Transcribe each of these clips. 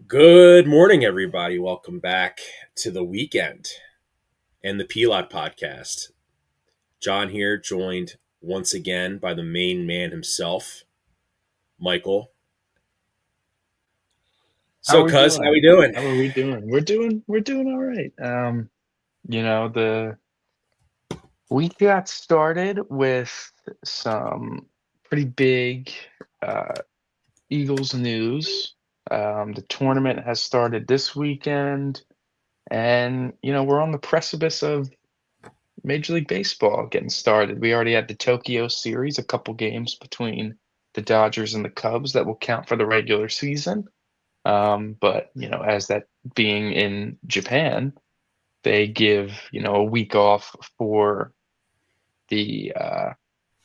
Good morning, everybody. Welcome back to the weekend and the P-LotPodcast. John here, joined once again by the main man himself, Michael. How So, are we cuz, how we doing? doing? How are we doing? We're doing all right. The week got started with some pretty big uh Eagles news. The tournament has started this weekend, and we're on the precipice of Major League Baseball getting started. We already had the Tokyo series, a couple games between the Dodgers and the Cubs that will count for the regular season. But as that being in Japan, they give a week off for the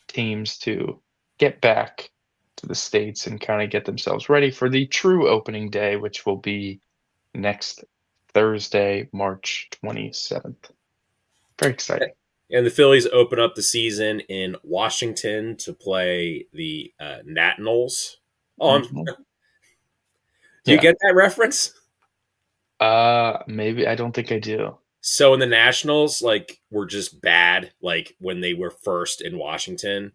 teams to get back to the States and kind of get themselves ready for the true opening day, which will be next Thursday, March 27th. Very exciting. And the Phillies open up the season in Washington to play the Nationals. Mhm. Do you Yeah. get that reference? Maybe I don't think I do. So in the Nationals, were just bad, when they were first in Washington.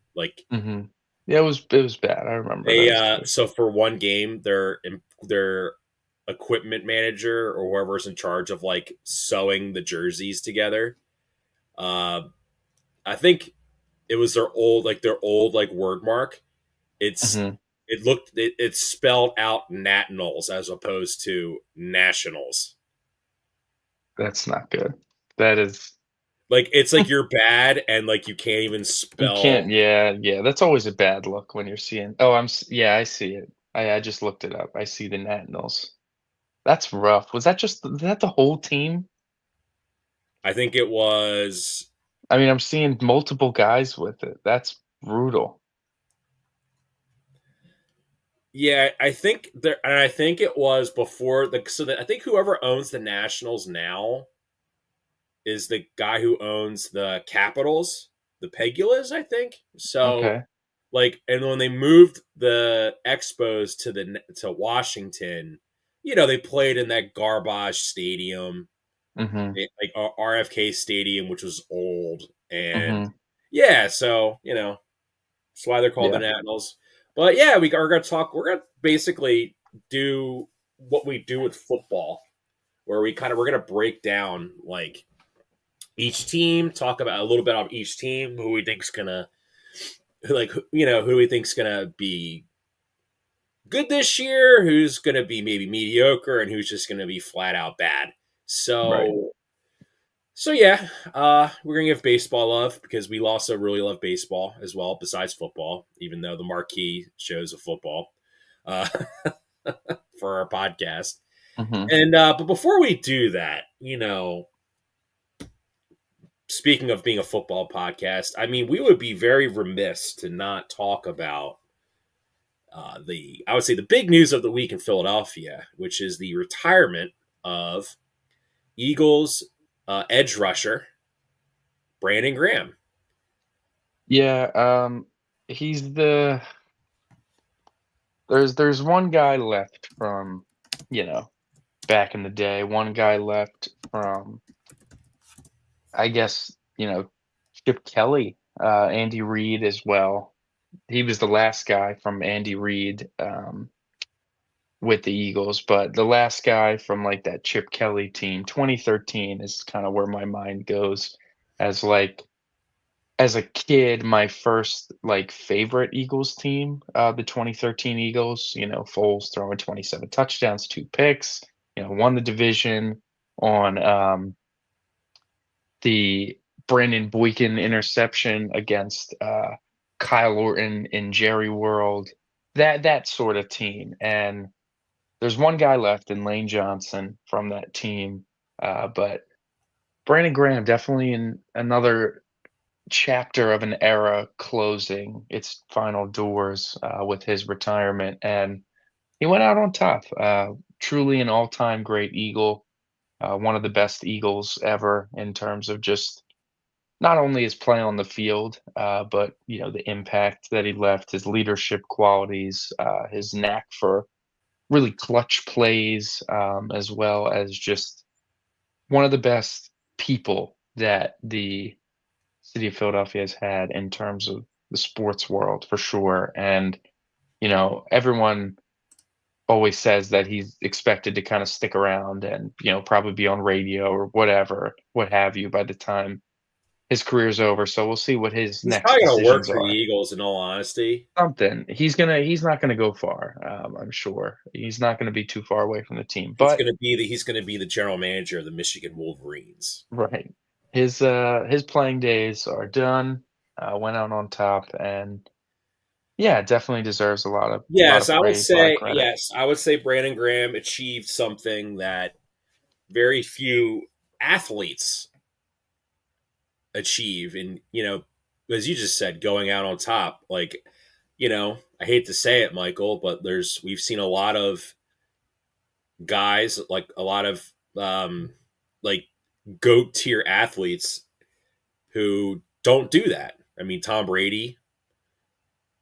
hmm Yeah, it was bad. I remember They those days. so for one game, their equipment manager or whoever's in charge of sewing the jerseys together. Uh, I think it was their old word mark. It's hmm it's spelled out Nationals as opposed to Nationals. That's not good. That is. It's like you're bad and you can't even You can't, spell. yeah, that's always a bad look when you're seeing. Oh, yeah, I see it. I just looked it up. I see the Nationals. That's rough. Was that the whole team? I think it was. I mean, I'm seeing multiple guys with it. That's brutal. Yeah, I think there, and I think it was before I think whoever owns the Nationals now is the guy who owns the Capitals, the Pegulas, I think. So, Okay. and when they moved the Expos to Washington, they played in that garbage stadium, Mhm. RFK Stadium, which was old, and Mhm. yeah, so that's why they're called the Yeah. Nationals. But yeah, we are going to talk. We're going to basically do what we do with football, where we're going to break down each team, talk about a little bit of each team, who we think's gonna who we think's gonna be good this year, who's gonna be maybe mediocre, and who's just gonna be flat out bad. Right. So yeah, we're gonna give baseball love because we also really love baseball as well, besides football, even though the marquee shows of football uh, for our podcast. Mhm. And but before we do that, speaking of being a football podcast, I mean, we would be very remiss to not talk about I would say the big news of the week in Philadelphia, which is the retirement of Eagles edge rusher Brandon Graham. Yeah, he's the there's one guy left from, you know, back in the day. One guy left from, I guess, Chip Kelly, Andy Reid as well. He was the last guy from Andy Reid, with the Eagles, but the last guy from like that Chip Kelly team, 2013 is kind of where my mind goes as as a kid, my first like favorite Eagles team, the 2013 Eagles, Foles throwing 27 touchdowns, 2 picks, won the division on the Brandon Boykin interception against Kyle Orton in Jerry World, that sort of team. And there's one guy left in Lane Johnson from that team, but Brandon Graham definitely in another chapter of an era closing its final doors with his retirement, and he went out on top. Truly an all-time great Eagle, one of the best Eagles ever in terms of just not only his play on the field, but the impact that he left, his leadership qualities, his knack for really clutch plays, as well as just one of the best people that the city of Philadelphia has had in terms of the sports world for sure. And, everyone always says that he's expected to kind of stick around and, probably be on radio or whatever, what have you, by the time his career's over. So we'll see what his He's next probably going to work decisions for the are. Eagles, in all honesty. Something. He's not gonna go far, I'm sure. He's not gonna be too far away from the team, He's but going to be the general manager of the Michigan Wolverines. right. His playing days are done, went out on top, and yeah, definitely deserves a lot of praise, a lot of credit. I would say Brandon Graham achieved something that very few athletes achieve, and as you just said, going out on top. Like, I hate to say it, Michael, but we've seen a lot of guys, like a lot of like goat tier athletes who don't do that. I mean, Tom Brady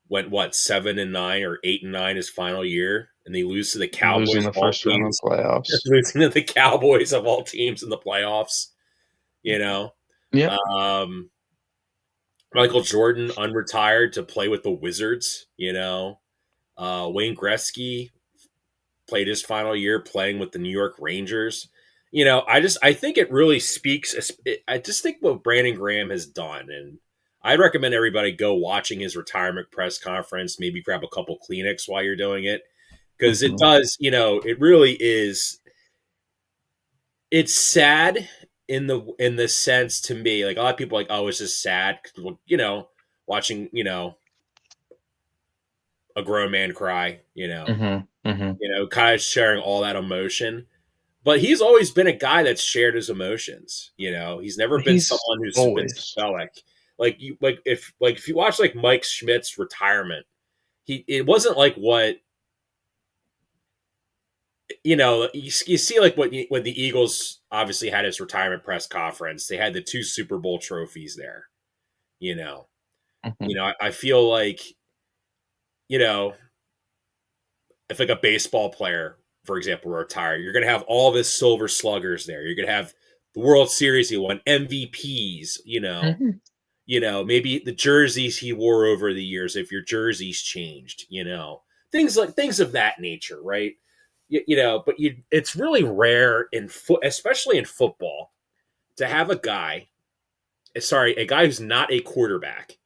went, what, 7-9 or 8-9 his final year, and they lose to the Losing Cowboys the of all first round of teams. the playoffs. Losing to the Cowboys of all teams in the playoffs. You know, Yep. um, Michael Jordan unretired to play with the Wizards. Wayne Gretzky played his final year playing with the New York Rangers. I think it really speaks. I just think what Brandon Graham has done, and I'd recommend everybody go watching his retirement press conference. Maybe grab a couple Kleenex while you're doing it, because it Mhm. does. It really is. It's sad in the sense, to me. Like, a lot of people are like, oh, it's just sad. Watching a grown man cry. Mhm. Mhm. Kind of sharing all that emotion. But he's always been a guy that's shared his emotions. He's never been He's someone who's been always. stoic. If you watch like Mike Schmidt's retirement, it wasn't like what you see, like when the Eagles obviously had his retirement press conference. They had the two Super Bowl trophies there. You know, Mhm. I feel like you know if like a baseball player, for example, retired, you're gonna have all this silver sluggers there. You're gonna have the World Series he won, MVPs. Mhm. Maybe the jerseys he wore over the years, if your jerseys changed. Things of that nature, right? But it's really rare especially in football, to have a guy who's not a quarterback,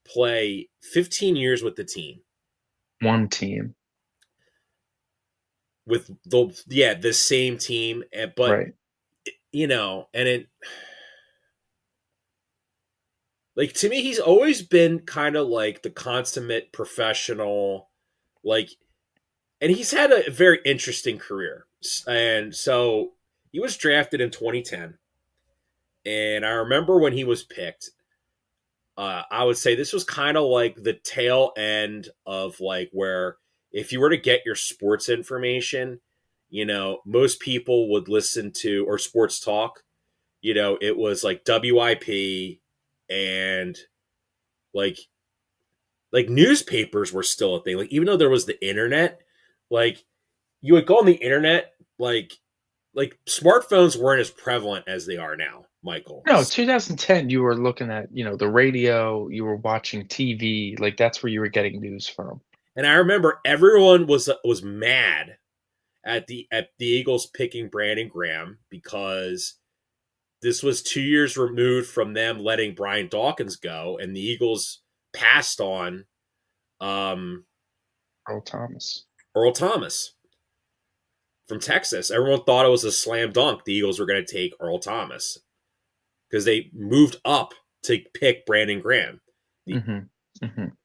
play 15 years with the team, One team. with the same team, but Right. and it, like, to me, he's always been kind of like the consummate professional, like, and he's had a very interesting career. And so he was drafted in 2010, and I remember when he was picked. I would say this was kind of like the tail end of, like, where if you were to get your sports information, most people would listen to, or sports talk. It was like WIP, and like newspapers were still a thing. Like, even though there was the internet, like, you would go on the internet, like smartphones weren't as prevalent as they are now, Michael. No, 2010, you were looking at, the radio, you were watching TV, like, that's where you were getting news from. And I remember everyone was mad at the Eagles picking Brandon Graham, because this was 2 years removed from them letting Brian Dawkins go, and the Eagles passed on um, Earl Thomas. Earl Thomas from Texas. Everyone thought it was a slam dunk. The Eagles were going to take Earl Thomas, because they moved up to pick Brandon Graham. The, Mhm. Mhm.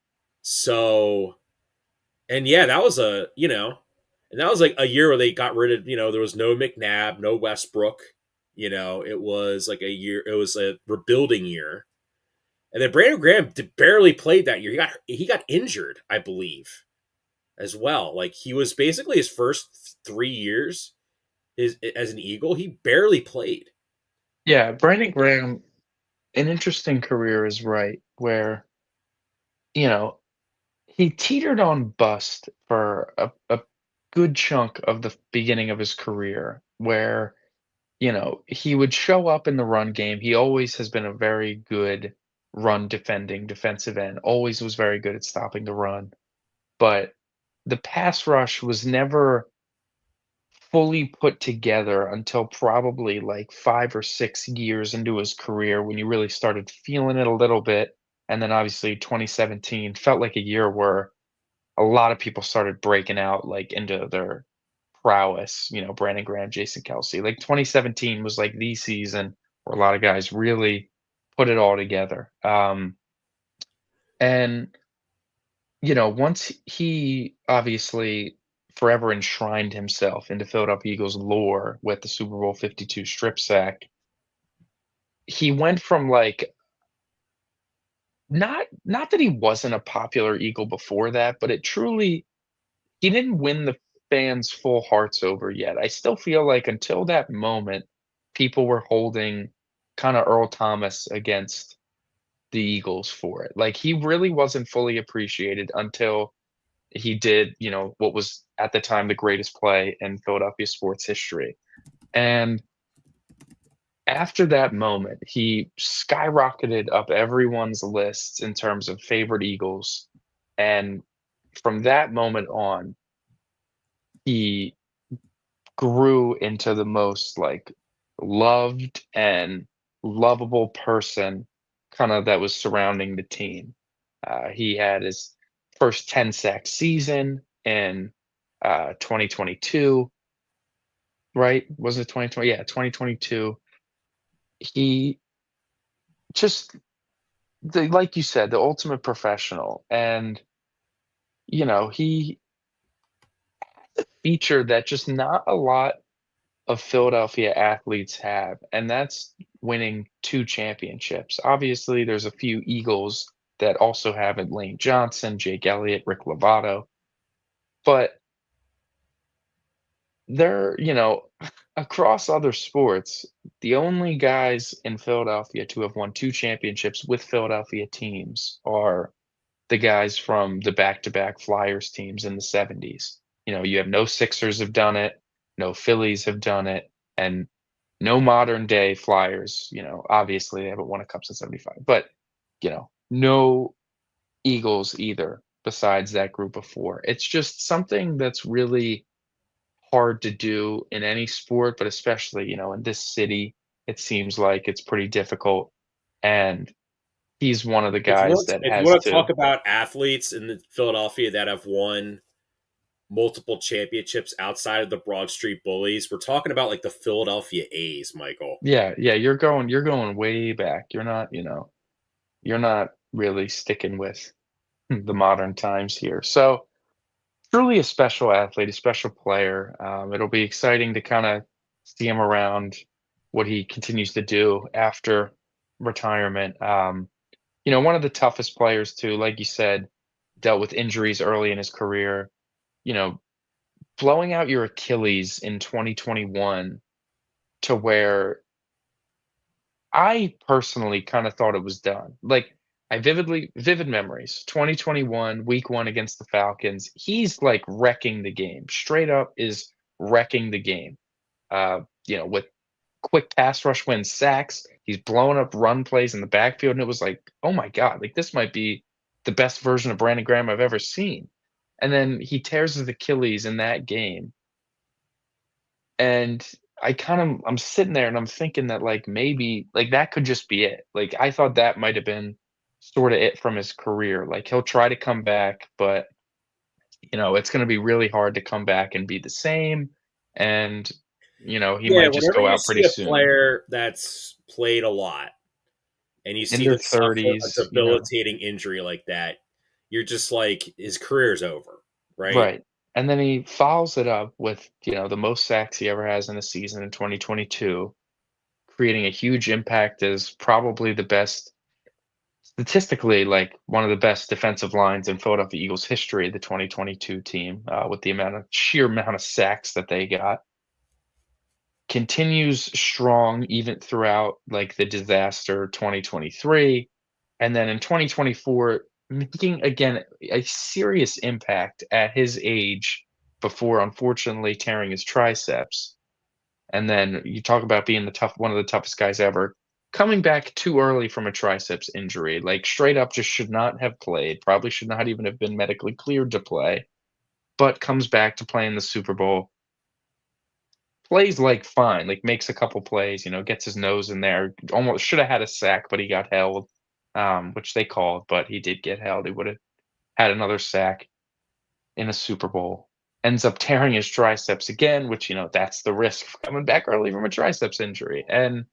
so, and yeah, and that was like a year where they got rid of, there was no McNabb, no Westbrook. It was like it was a rebuilding year. And then Brandon Graham barely played that year. He got injured, I believe, as well. Like, he was basically his first 3 years as an Eagle, he barely played. Yeah, Brandon Graham, an interesting career is right, where, you know, he teetered on bust for a good chunk of the beginning of his career where, he would show up in the run game. He always has been a very good run defending defensive end, always was very good at stopping the run. But the pass rush was never fully put together until probably like 5 or 6 years into his career when you really started feeling it a little bit. And then obviously 2017 felt like a year where a lot of people started breaking out like into their prowess, Brandon Graham, Jason Kelsey. Like 2017 was like the season where a lot of guys really put it all together. And once he obviously forever enshrined himself into Philadelphia Eagles lore with the Super Bowl 52 strip sack, he went from like not that he wasn't a popular Eagle before that, but it truly he didn't win the fans' full hearts over yet. I still feel like until that moment, people were holding kind of Earl Thomas against the Eagles for it. Like he really wasn't fully appreciated until he did, what was at the time the greatest play in Philadelphia sports history. And after that moment, he skyrocketed up everyone's lists in terms of favorite Eagles. And from that moment on, he grew into the most like loved and lovable person kind of that was surrounding the team. He had his first 10 sack season in 2022, right? Was it 2020? Yeah, 2022. He just like you said, the ultimate professional. And he featured that just not a lot of Philadelphia athletes have, and that's winning 2 championships. Obviously, there's a few Eagles that also have it, Lane Johnson, Jake Elliott, Rick Lovato, but they're, across other sports, the only guys in Philadelphia to have won 2 championships with Philadelphia teams are the guys from the back-to-back Flyers teams in the '70s. You have no Sixers have done it, no Phillies have done it, and no modern day Flyers, obviously they haven't won a cup since '75, but, no Eagles either besides that group of 4. It's just something that's really hard to do in any sport, but especially, in this city, it seems like it's pretty difficult. And he's one of the guys that If you has want to to. talk about athletes in Philadelphia that have won multiple championships outside of the Broad Street Bullies, we're talking about like the Philadelphia A's, Michael. Yeah, yeah, you're going way back. You're not really sticking with the modern times here. So truly a special athlete, a special player. It'll be exciting to kind of see him around, what he continues to do after retirement. One of the toughest players too, like you said, dealt with injuries early in his career. You know, blowing out your Achilles in 2021 to where I personally kind of thought it was done. Like I vivid memories. 2021 week 1 against the Falcons. He's like wrecking the game. Straight up is wrecking the game. With quick pass rush wins sacks. He's blowing up run plays in the backfield and it was like, "Oh my god, like this might be the best version of Brandon Graham I've ever seen." And then he tears his Achilles in that game. And I'm sitting there and I'm thinking that like maybe like that could just be it. Like I thought that might have been sort of it from his career. Like he'll try to come back, but it's going to be really hard to come back and be the same. And he Yeah, might just whenever go you out see pretty a soon. player that's played a lot and you In see their them suffer a 30s, debilitating injury like that, you're just like, his career's over, right? right. And then he follows it up with, the most sacks he ever has in a season in 2022, creating a huge impact as probably the best statistically, like one of the best defensive lines in Philadelphia Eagles history, the 2022 team, with the sheer amount of sacks that they got, continues strong even throughout like the disaster 2023, and then in 2024 making again a serious impact at his age, before unfortunately tearing his triceps. And then you talk about being one of the toughest guys ever. Coming back too early from a triceps injury, like straight up just should not have played, probably should not even have been medically cleared to play, but comes back to play in the Super Bowl. Plays like fine, like makes a couple plays, gets his nose in there. Almost should have had a sack, but he got held, which they called, but he did get held. He would have had another sack in a Super Bowl. Ends up tearing his triceps again, which, that's the risk of coming back early from a triceps injury. And,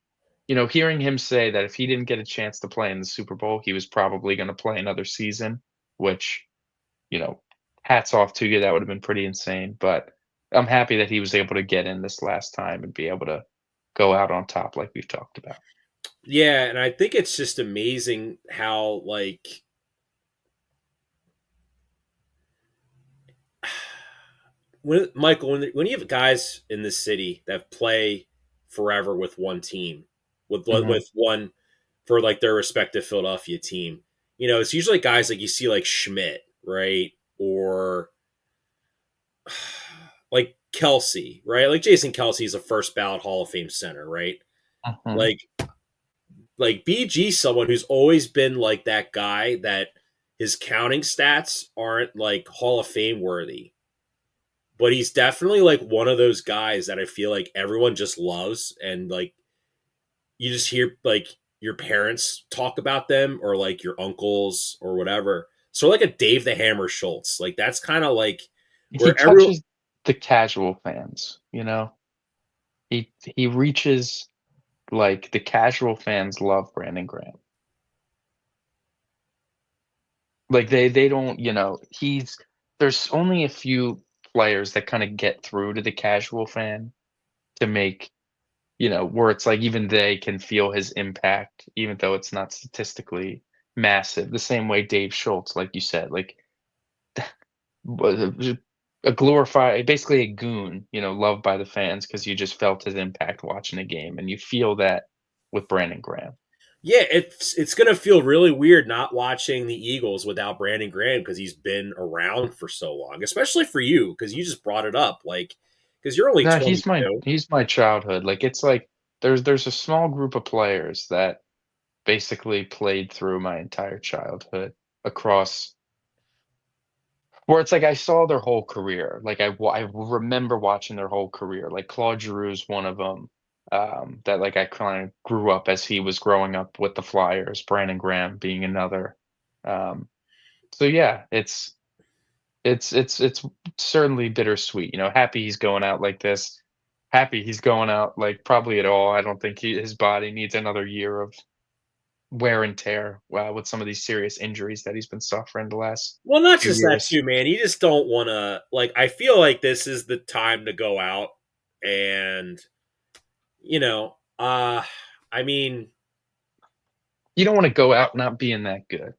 hearing him say that if he didn't get a chance to play in the Super Bowl, he was probably going to play another season, which, you know, hats off to you. That would have been pretty insane. But I'm happy that he was able to get in this last time and be able to go out on top like we've talked about. Yeah, and I think it's just amazing how like when Michael, when you have guys in this city that play forever with one team, Mhm. with one for like their respective Philadelphia team, it's usually guys like you see like Schmidt, right, or like Kelsey, right, like Jason Kelsey is a first ballot Hall of Fame center, right, Mhm. like BG, someone who's always been like that guy that his counting stats aren't like Hall of Fame worthy, but he's definitely like one of those guys that I feel like everyone just loves, and like you just hear like your parents talk about them or like your uncles or whatever. So like a Dave the Hammer Schultz, like that's kind of like He where everyone. touches the casual fans. He reaches like the casual fans love Brandon Graham. Like they don't, he's there's only a few players that kind of get through to the casual fan to make, where it's like even they can feel his impact, even though it's not statistically massive. The same way Dave Schultz, like you said, like was a glorified, basically a goon, loved by the fans because you just felt his impact watching a game, and you feel that with Brandon Graham. Yeah, it's gonna feel really weird not watching the Eagles without Brandon Graham because he's been around for so long, especially for you because you just brought it up, like because you're only No, 22. he's my childhood. Like it's like there's a small group of players that basically played through my entire childhood across where it's like I saw their whole career. Like I remember watching their whole career. Like Claude Giroux's one of them. That like I kind of grew up as he was growing up with the Flyers. Brandon Graham being another. Um, so yeah, it's certainly bittersweet. Happy he's going out like this. Happy he's going out like probably at all. I don't think his body needs another year of wear and tear with some of these serious injuries that he's been suffering the last Well, not few just that years. too, man. You just don't want to like. I feel like this is the time to go out and you know, uh, I mean, You don't want to go out not being that good.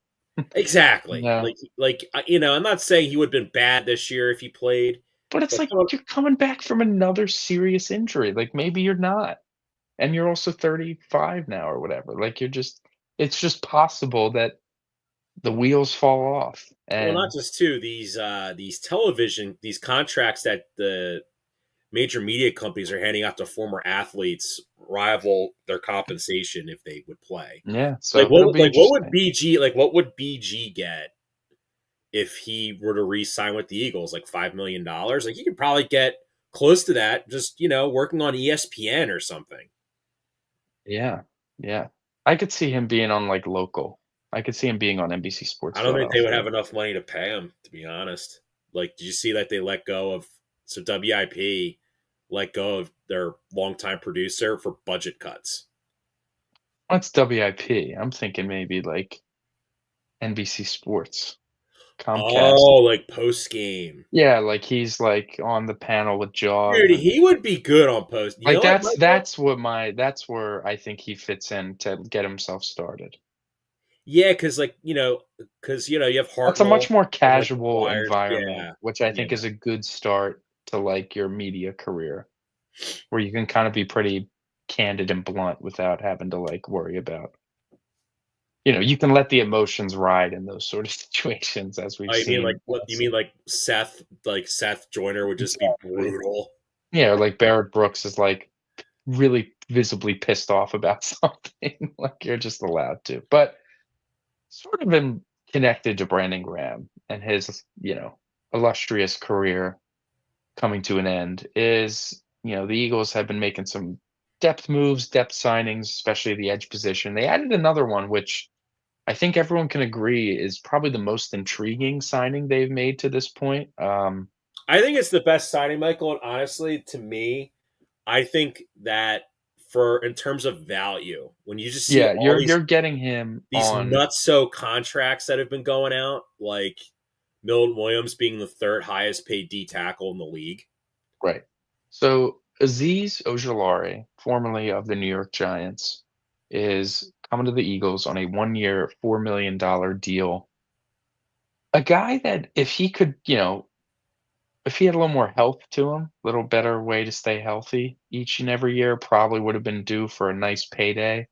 exactly. No, I'm not saying he would have been bad this year if he played, but it's but like you're coming back from another serious injury. Like maybe you're not, and you're also 35 now or whatever. Like it's just possible that the wheels fall off. well, not And just too these television these contracts that the major media companies are handing out to former athletes rival their compensation if they would play. yeah, so it'll be What would interesting. BG get if he were to re-sign with the Eagles? Like $5 million? Like you could probably get close to that just working on ESPN or something. Yeah, yeah. I could see him being on like local. I could see him being on NBC Sports I don't think they would Philadelphia. have enough money to pay him, to be honest. Like, did you see that they let go of WIP let go of their longtime producer for budget cuts? What's WIP? I'm thinking maybe like NBC Sports, Comcast. Oh, like post game. Yeah, like he's like on the panel with Jaws Dude, and he would be good on post. You like know what, Michael? that's where I think he fits in to get himself started. Yeah, because you have That's a Hartnell much more from like the casual Flyers. environment, Yeah, which I yeah. think is a good start to like your media career, where you can kind of be pretty candid and blunt without having to like worry about. you can let the emotions ride in those sort of situations as we've Oh, you mean like seen. what? You mean like Seth? Like Seth Joyner would just be Exactly. brutal. Yeah, like Barrett Brooks is like really visibly pissed off about something, like you're just allowed to. But sort of in connected to Brandon Graham and his, illustrious career coming to an end is, the Eagles have been making some depth moves, depth signings, especially the edge position. They added another one, which I think everyone can agree is probably the most intriguing signing they've made to this point. I think it's the best signing, Michael. And honestly, to me, I think that for in terms of value, when you just see Yeah, all you're getting him these on nutso contracts that have been going out, like Milton Williams being the third highest paid D tackle in the league. right. So Aziz Ojulari, formerly of the New York Giants, is coming to the Eagles on a 1-year, $4 million deal. A guy that if he could, if he had a little more health to him, a little better way to stay healthy each and every year, probably would have been due for a nice payday.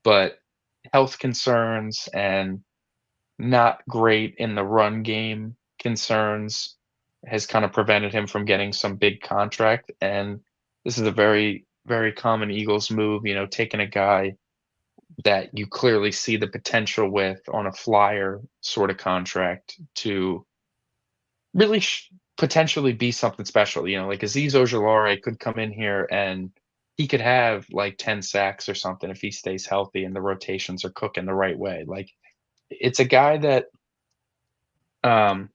But health concerns and not great in the run game concerns has kind of prevented him from getting some big contract. And this is a very, very common Eagles move, taking a guy that you clearly see the potential with on a flyer sort of contract to really potentially be something special. Like Aziz Ojulari could come in here and he could have like 10 sacks or something if he stays healthy and the rotations are cooking the right way. Like it's a guy that um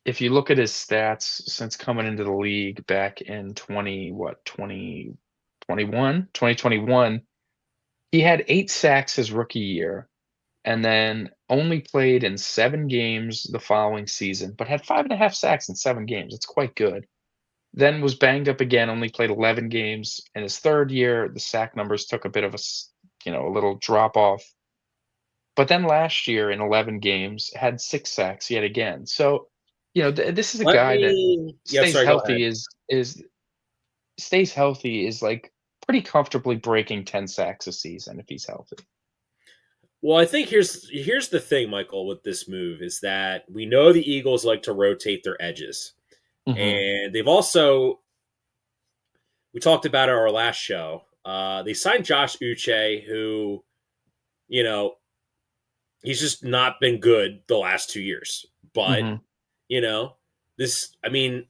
if you look at his stats since coming into the league back in 2021, he had 8 sacks his rookie year and then only played in 7 games the following season, but had 5.5 sacks in 7 games. It's quite good. Then was banged up again, only played 11 games. In his 3rd year, the sack numbers took a bit of a little drop off. But then last year in 11 games, had 6 sacks yet again. So, this is a Let guy that me. Yeah, stays sorry. Go healthy ahead. is stays healthy is like pretty comfortably breaking 10 sacks a season if he's healthy. Well, I think here's the thing, Michael, with this move is that we know the Eagles like to rotate their edges, Mhm. and they've also we talked about it on our last show. They signed Josh Uche, who you know he's just not been good the last 2 years. But Mhm. you know this, I mean,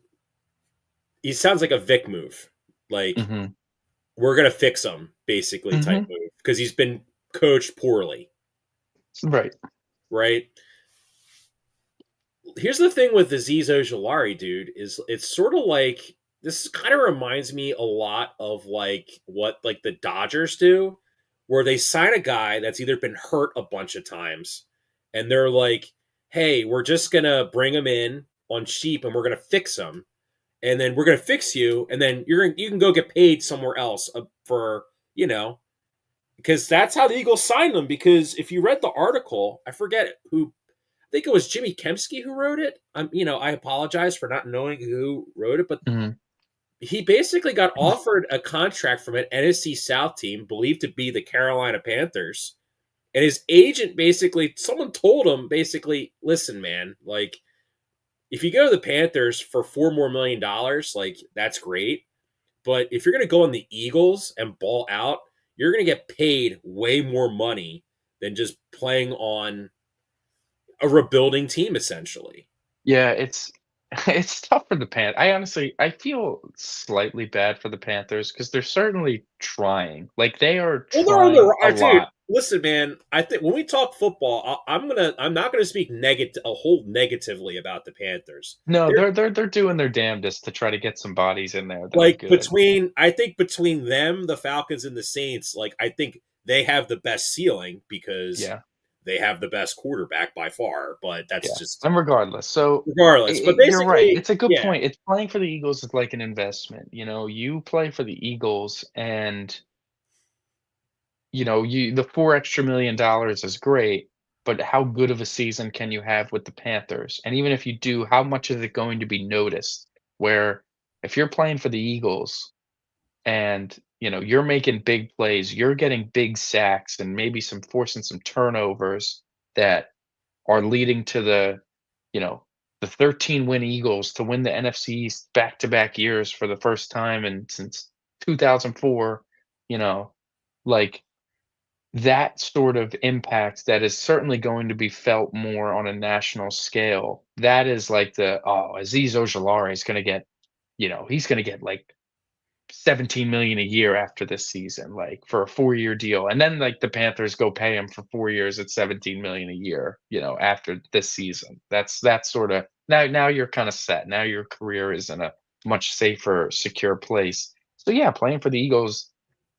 he sounds like a Vic move, like Mhm. we're gonna fix him basically type Mhm. move because he's been coached poorly, Right. right? Here's the thing with Aziz Ojulari, dude, is it's sort of like this kind of reminds me a lot of like what like the Dodgers do, where they sign a guy that's either been hurt a bunch of times, and they're like, "Hey, we're just gonna bring him in on cheap, and we're gonna fix him, and then we're gonna fix you, and then you can go get paid somewhere else for you know." Because that's how the Eagles signed them. Because if you read the article, I forget who think it was Jimmy Kempski who wrote it. I apologize for not knowing who wrote it, but Mhm. he basically got offered a contract from an NFC South team believed to be the Carolina Panthers. And his agent basically, someone told him, basically, listen, man, like, if you go to the Panthers for $4 more million, like, that's great. But if you're going to go on the Eagles and ball out, you're going to get paid way more money than just playing on a rebuilding team, essentially. Yeah, it's it's tough for the I feel slightly bad for the Panthers because 'cause they're certainly trying. Like, they are Well, they're on the trying a right, dude. lot. Listen, man. I think when we talk football, I'm not gonna speak negative a whole negatively about the Panthers. No, They're they're doing their damnedest to try to get some bodies in there that are like good. I think between them, the Falcons and the Saints, like I think they have the best ceiling because Yeah, they have the best quarterback by far. But that's yeah, just and regardless, so regardless. But you're right. basically, It's a good yeah. point. It's playing for the Eagles is like an investment. You play for the Eagles, and the 4 extra $1 million is great, but how good of a season can you have with the Panthers? And even if you do, how much is it going to be noticed? Where if you're playing for the Eagles and, you're making big plays, you're getting big sacks and maybe forcing some turnovers that are leading to you know, the 13-win Eagles to win the NFC East back-to-back years for the first time since 2004, you know, like that sort of impact that is certainly going to be felt more on a national scale. That is like Aziz Ojulari is going to get, he's going to get like 17 million a year after this season, like for a 4-year deal. And then like the Panthers go pay him for 4 years at 17 million a year, after this season. That's sort of now you're kind of set. Now your career is in a much safer, secure place. So yeah, playing for the Eagles,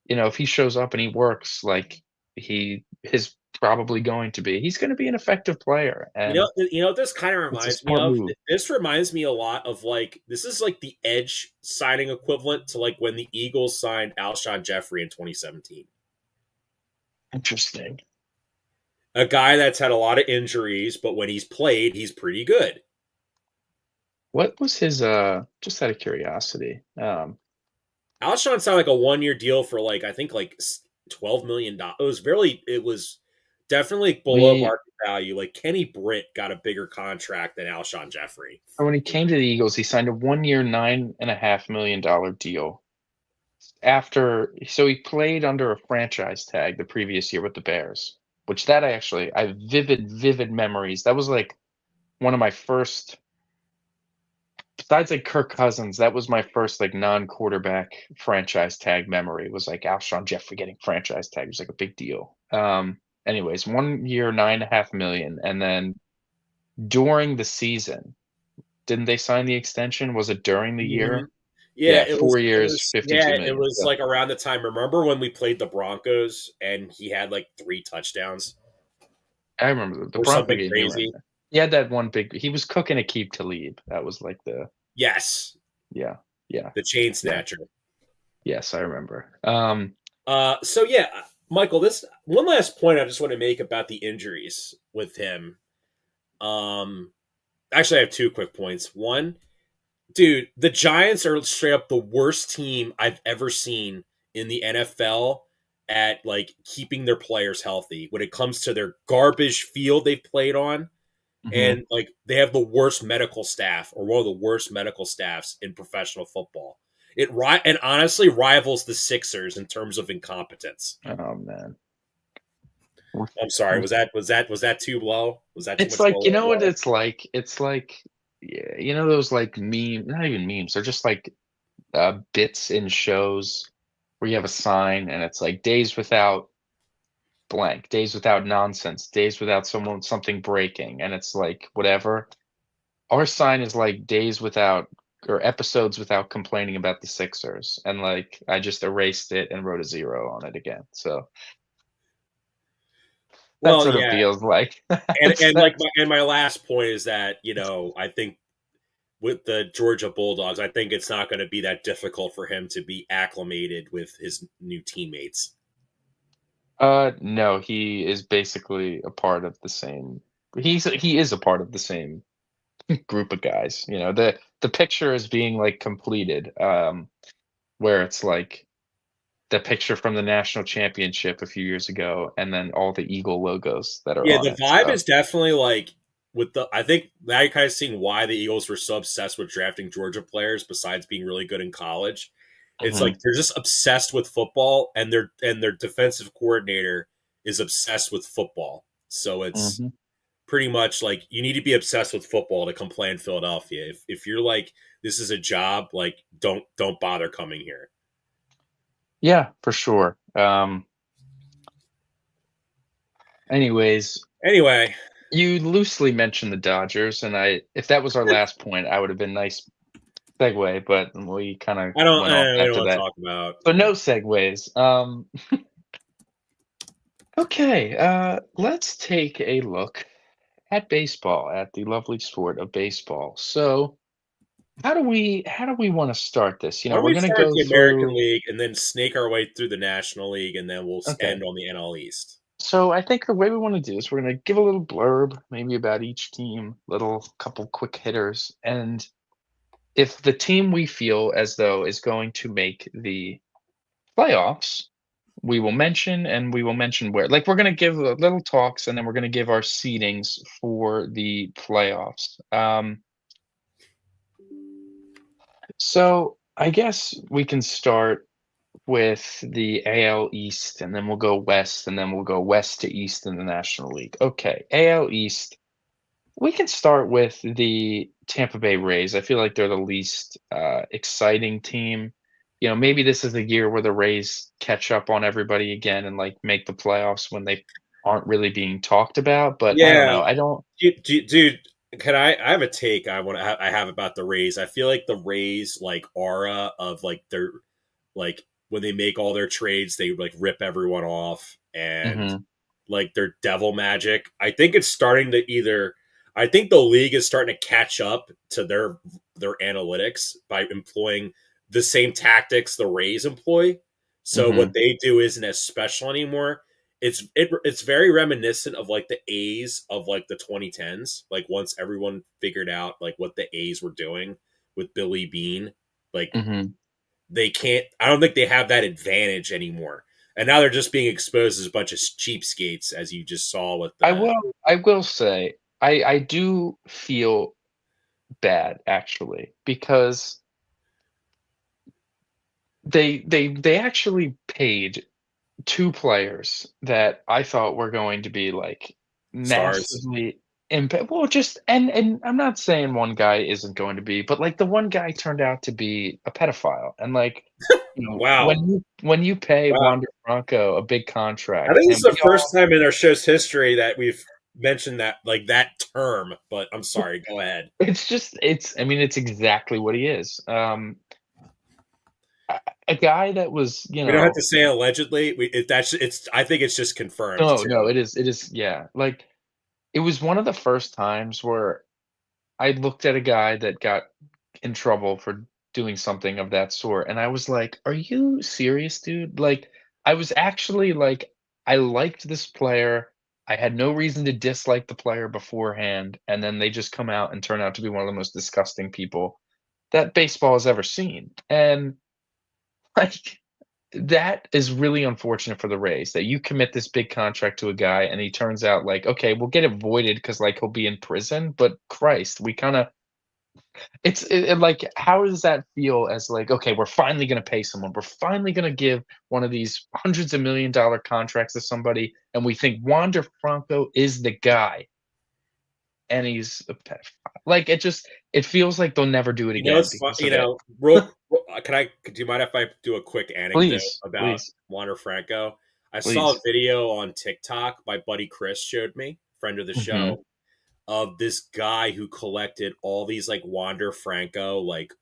if he shows up and he works like he is probably going to be, he's going to be an effective player. And What this kind of it's a reminds me smart of. move. This reminds me a lot of like this is like the Edge signing equivalent to like when the Eagles signed Alshon Jeffrey in 2017. Interesting. A guy that's had a lot of injuries, but when he's played, he's pretty good. What was his just out of curiosity? Alshon signed like a 1-year deal for like I think like $12 million. It was definitely below We market value. Like Kenny Britt got a bigger contract than Alshon Jeffrey. When he came to the Eagles, he signed a 1-year, $9.5 million deal. So he played under a franchise tag the previous year with the Bears, which I have vivid memories. That was like one of my first, besides like Kirk Cousins, that was my first like non-quarterback franchise tag memory. Was like Alshon Jeffrey getting franchise tag. It was like a big deal. Anyways, 1 year, 9.5 million, and then during the season, didn't they sign the extension? Was it during the Mhm. year? Yeah, Yeah, 4 years, yeah, 52 it million. was So like around the time. Remember when we played the Broncos and he had like 3 touchdowns I remember the or Bronco something game he ran. crazy? He had that one he was cooking Aqib Talib. That was like Yes, yeah, yeah, the chain yeah. snatcher. Yes, I remember. So yeah, Michael, this one last point I just want to make about the injuries with him. Um, Actually, I have 2 quick points. One, dude, the Giants are straight up the worst team I've ever seen in the NFL at like keeping their players healthy when it comes to their garbage field they've played on. Mhm. And like they have the worst medical staff or one of the worst medical staffs in professional football. And honestly rivals the Sixers in terms of incompetence. Oh man. I'm sorry. Was that too low? Was that too It's much like, you low? know what Low? it's like? It's like, yeah, those like not even memes. They're just like bits in shows where you have a sign and it's like days without blank, days without nonsense, days without something breaking, and it's like whatever. Our sign is like days without or episodes without complaining about the Sixers, and like I just erased it and wrote a 0 on it again. So that's Well, what it yeah, feels like. and like my last point is that I think with the Georgia Bulldogs, I think it's not going to be that difficult for him to be acclimated with his new teammates. No, he is basically a part of the same. He is a part of the same group of guys. The picture is being like completed, where it's like the picture from the national championship a few years ago, and then all the Eagle logos that are Yeah, on the it. vibe So is definitely like I think now you're kind of seeing why the Eagles were so obsessed with drafting Georgia players besides being really good in college. It's like Mhm, they're just obsessed with football and their defensive coordinator is obsessed with football. So it's mhm. pretty much like you need to be obsessed with football to come play in Philadelphia. If you're like this is a job, like don't bother coming here. Yeah, for sure. Anyways, Anyway, you loosely mentioned the Dodgers, and if that was our last point, I would have been nice segue, but we kind of went off we don't after want to that. talk about So no segues. Okay, let's take a look at baseball, at the lovely sport of baseball. So how do we want to start this? Why don't We're we gonna start at go the American through. League and then snake our way through the National League and then we'll Okay. end on the NL East? So I think the way we want to do is we're going to give a little blurb, maybe about each team, little couple quick hitters, and if the team we feel as though is going to make the playoffs, we will mention and we will mention where. Like we're gonna give a little talks and then we're gonna give our seedings for the playoffs. So I guess we can start with the AL East and then we'll go West and then we'll go West to East in the National League. Okay, AL East. We can start with the Tampa Bay Rays. I feel like they're the least exciting team. You know, maybe this is the year where the Rays catch up on everybody again and like make the playoffs when they aren't really being talked about. But I don't Yeah, know. I don't. dude. Can I have a take I have about the Rays? I feel like the Rays like aura of like their like when they make all their trades, they like rip everyone off and Hmm. like their devil magic. I think it's starting to either. I think the league is starting to catch up to their analytics by employing the same tactics the Rays employ. So what Hmm. they do isn't as special anymore. It's very reminiscent of like the A's of like the 2010s. Like once everyone figured out like what the A's were doing with Billy Bean, like Hmm. they can't. I don't think they have that advantage anymore. And now they're just being exposed as a bunch of cheapskates, as you just saw with I the. will. I will say I do feel bad actually because they actually paid 2 players that I thought were going to be, like, Stars. massively well, just and I'm not saying one guy isn't going to be, but, like, the one guy turned out to be a pedophile, and, like, you know, Wow. when you pay Wow. Wander Franco a big I contract, think this and is the we first all time in our show's history that we've mentioned that like that term, but I'm sorry, go ahead. it's I mean, it's exactly what he is, a guy that was, We don't have to say allegedly. That's it's. I think it's just confirmed no, no, too. it is yeah, like, it was one of the first times where I looked at a guy that got in trouble for doing something of that sort, and I was like, "Are you serious, dude?" Like, I was actually like, I liked this player. I had no reason to dislike the player beforehand, and then they just come out and turn out to be one of the most disgusting people that baseball has ever seen. And like that is really unfortunate for the Rays that you commit this big contract to a guy and he turns out like, okay, we'll get it voided because like he'll be in prison, but Christ, we kind of like, how does that feel as like, okay, we're finally gonna pay someone. We're finally gonna give one of these hundreds of $1 million contracts to somebody, and we think Wander Franco is the guy, and he's a pedophile. Like, it feels like they'll never do it You know, again it's fun. because You of it. know, real. Can I? Do you mind if I do a quick anecdote Please, about please, Wander Franco? I saw a please. video on TikTok my buddy Chris showed me, friend of the Mhm, show, of this guy who collected all these like Wander Franco like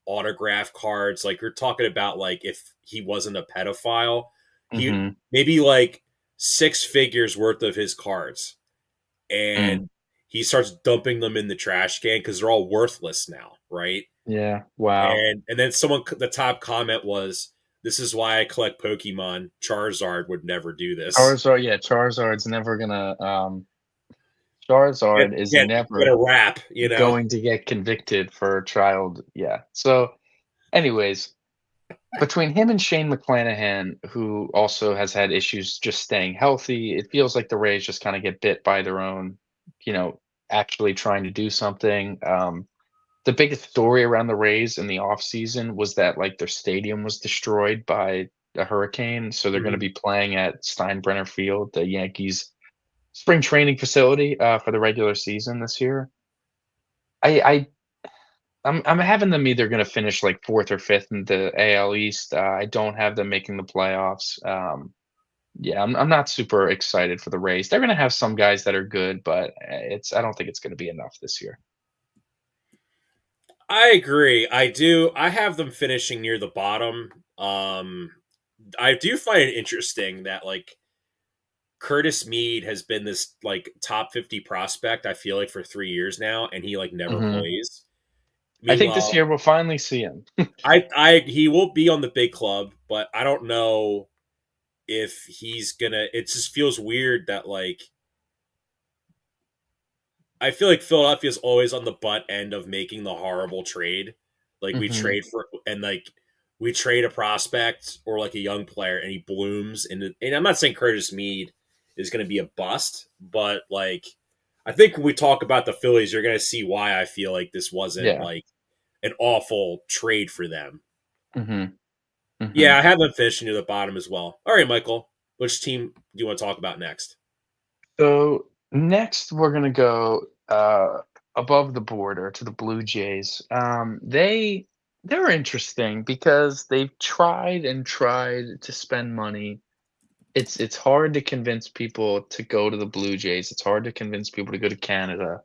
autograph cards. Like you're talking about like if he wasn't a pedophile, he mhm, maybe like six figures worth of his cards, mm. and he starts dumping them in the trash can because they're all worthless now, right? Yeah, wow. And then someone the top comment was, "This is why I collect Pokemon. Charizard would never do this. Charizard, yeah, Charizard's never gonna, Get Charizard is get never a rap, you know." going to get convicted for child yeah. So, anyways, between him and Shane McClanahan, who also has had issues just staying healthy, it feels like the Rays just kinda get bit by their own, you know, actually trying to do something. The biggest story around the Rays in the offseason was that, like, their stadium was destroyed by a hurricane, so they're gonna Mhm. be playing at Steinbrenner Field, the Yankees' spring training facility, for the regular season this year. I I'm having them either gonna finish, like, 4th or 5th in the AL East. I don't have them making the playoffs. Yeah, I'm not super excited for the Rays. They're gonna have some guys that are good, but, it's I don't think it's gonna be enough this year. I agree. I do. I have them finishing near the bottom. I do find it interesting that like Curtis Mead has been this like top 50 prospect. I feel like for 3 years now, and he like never Mhm. plays. I think this Meanwhile, year we'll finally see him. I he will be on the big club, but I don't know if he's gonna. It just feels weird that like I feel like Philadelphia's always on the butt end of making the horrible trade. Like we Mhm. trade for and like we trade a prospect or like a young player and he blooms. And I'm not saying Curtis Mead is going to be a bust, but like I think when we talk about the Phillies, you're going to see why I feel like this wasn't Yeah. like an awful trade for them. Mhm. Yeah, Mhm. I have them finishing near the bottom as well. All right, Michael, which team do you want to talk about next? So next, we're gonna go above the border to the Blue Jays. They're interesting because they've tried and tried to spend money. It's hard to convince people to go to the Blue Jays. It's hard to convince people to go to Canada.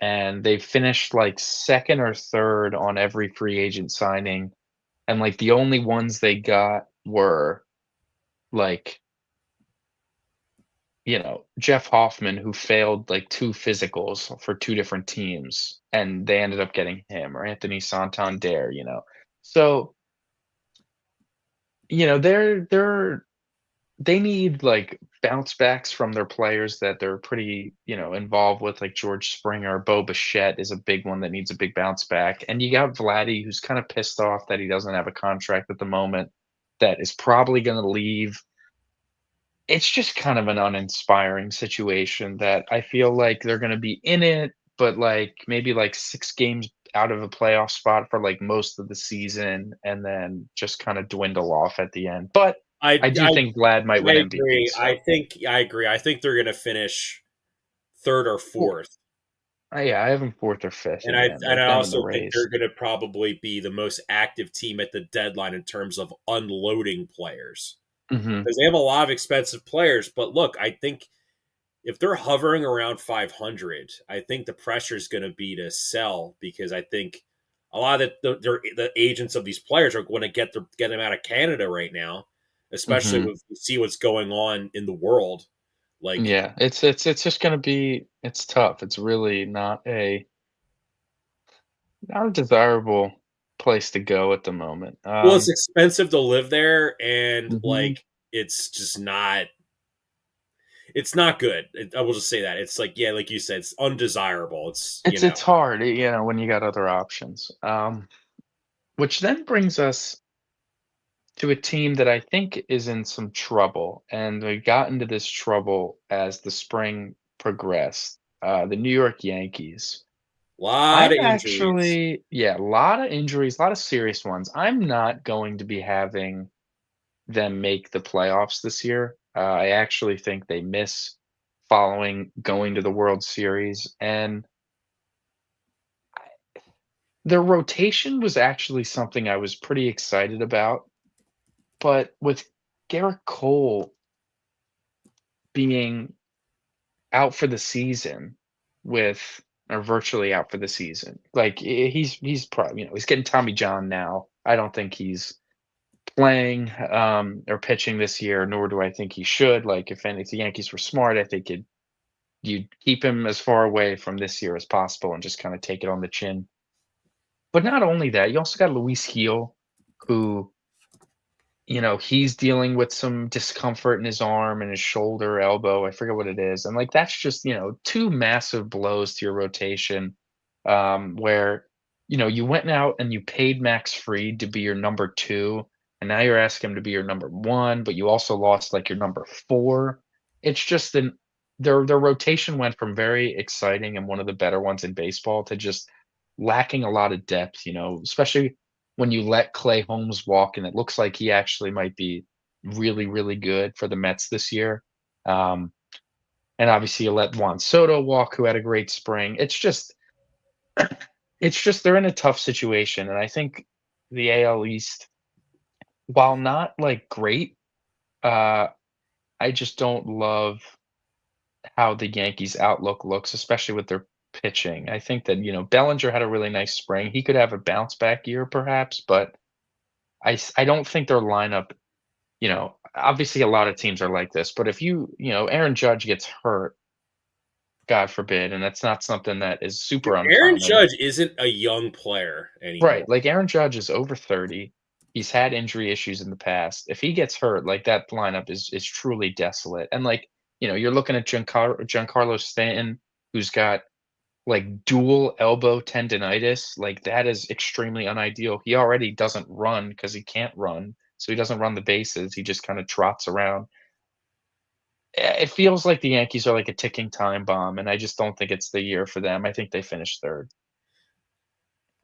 And they finished like second or third on every free agent signing. And like the only ones they got were like Jeff Hoffman, who failed like 2 physicals for 2 different teams, and they ended up getting him, or Anthony Santander. So, they need like bounce backs from their players that they're pretty, involved with, like George Springer. Bo Bichette is a big one that needs a big bounce back. And you got Vladdy, who's kind of pissed off that he doesn't have a contract at the moment, that is probably gonna leave. It's just kind of an uninspiring situation that I feel like they're gonna be in it, but, like, maybe, like, 6 games out of a playoff spot for, like, most of the season, and then just kinda dwindle off at the end. But I I do I think Vlad might I win MVP, agree. so I agree. I think they're going to finish third or well, fourth. yeah, I have him 4th or 5th And in the I end, and like I them and the also think Rays. they're going to probably be the most active team at the deadline in terms of unloading players Mhm. because they have a lot of expensive players. But look, I think if they're hovering around 500, I think the pressure is going to be to sell because I think a lot of the agents of these players are going to get them out of Canada right now, especially Mhm. with see what's going on in the world. Like, Yeah, it's just gonna be it's tough. It's really not a desirable place to go at the moment. well, it's expensive to live there, and Mhm. like, it's not good. I will just say that it's like, yeah, like you said, it's undesirable. It's It's hard, when you got other options. Which then brings us to a team that I think is in some trouble, and they got into this trouble as the spring progressed. The New York Yankees. a lot I'm of injuries. actually, yeah, a lot of injuries, a lot of serious ones. I'm not going to be having them make the playoffs this year. I actually think they miss following going to the World Series, and their rotation was actually something I was pretty excited about. But with Garrett Cole being out for the season with or virtually out for the season, like he's probably he's getting Tommy John now. I don't think he's playing or pitching this year, nor do I think he should. Like if the Yankees were smart, I think you'd keep him as far away from this year as possible and just kind of take it on the chin. But not only that, you also got Luis Heel, who he's dealing with some discomfort in his arm and his shoulder, elbow. I forget what it is. And like that's just, 2 massive blows to your rotation. Where, you went out and you paid Max Fried to be your number 2, and now you're asking him to be your number 1, but you also lost like your number 4. It's just their rotation went from very exciting and one of the better ones in baseball to just lacking a lot of depth, especially when you let Clay Holmes walk, and it looks like he actually might be really, really good for the Mets this year. Um, and obviously you let Juan Soto walk, who had a great spring. It's just they're in a tough situation, and I think the AL East, while not like great, uh, I just don't love how the Yankees' outlook looks, especially with their pitching. I think that Bellinger had a really nice spring. He could have a bounce back year, perhaps, but I don't think their lineup. Obviously a lot of teams are like this, but if Aaron Judge gets hurt, God forbid, and that's not something that is super Aaron uncommon. Judge isn't a young player Right, anymore. like Aaron Judge is over 30. He's had injury issues in the past. If he gets hurt, like that lineup is truly desolate. And like, you're looking at Giancarlo Stanton, who's got like dual elbow tendonitis, like that is extremely unideal. He already doesn't run because he can't run, so he doesn't run the bases. He just kind of trots around. It feels like the Yankees are like a ticking time bomb, and I just don't think it's the year for them. I think they finished third.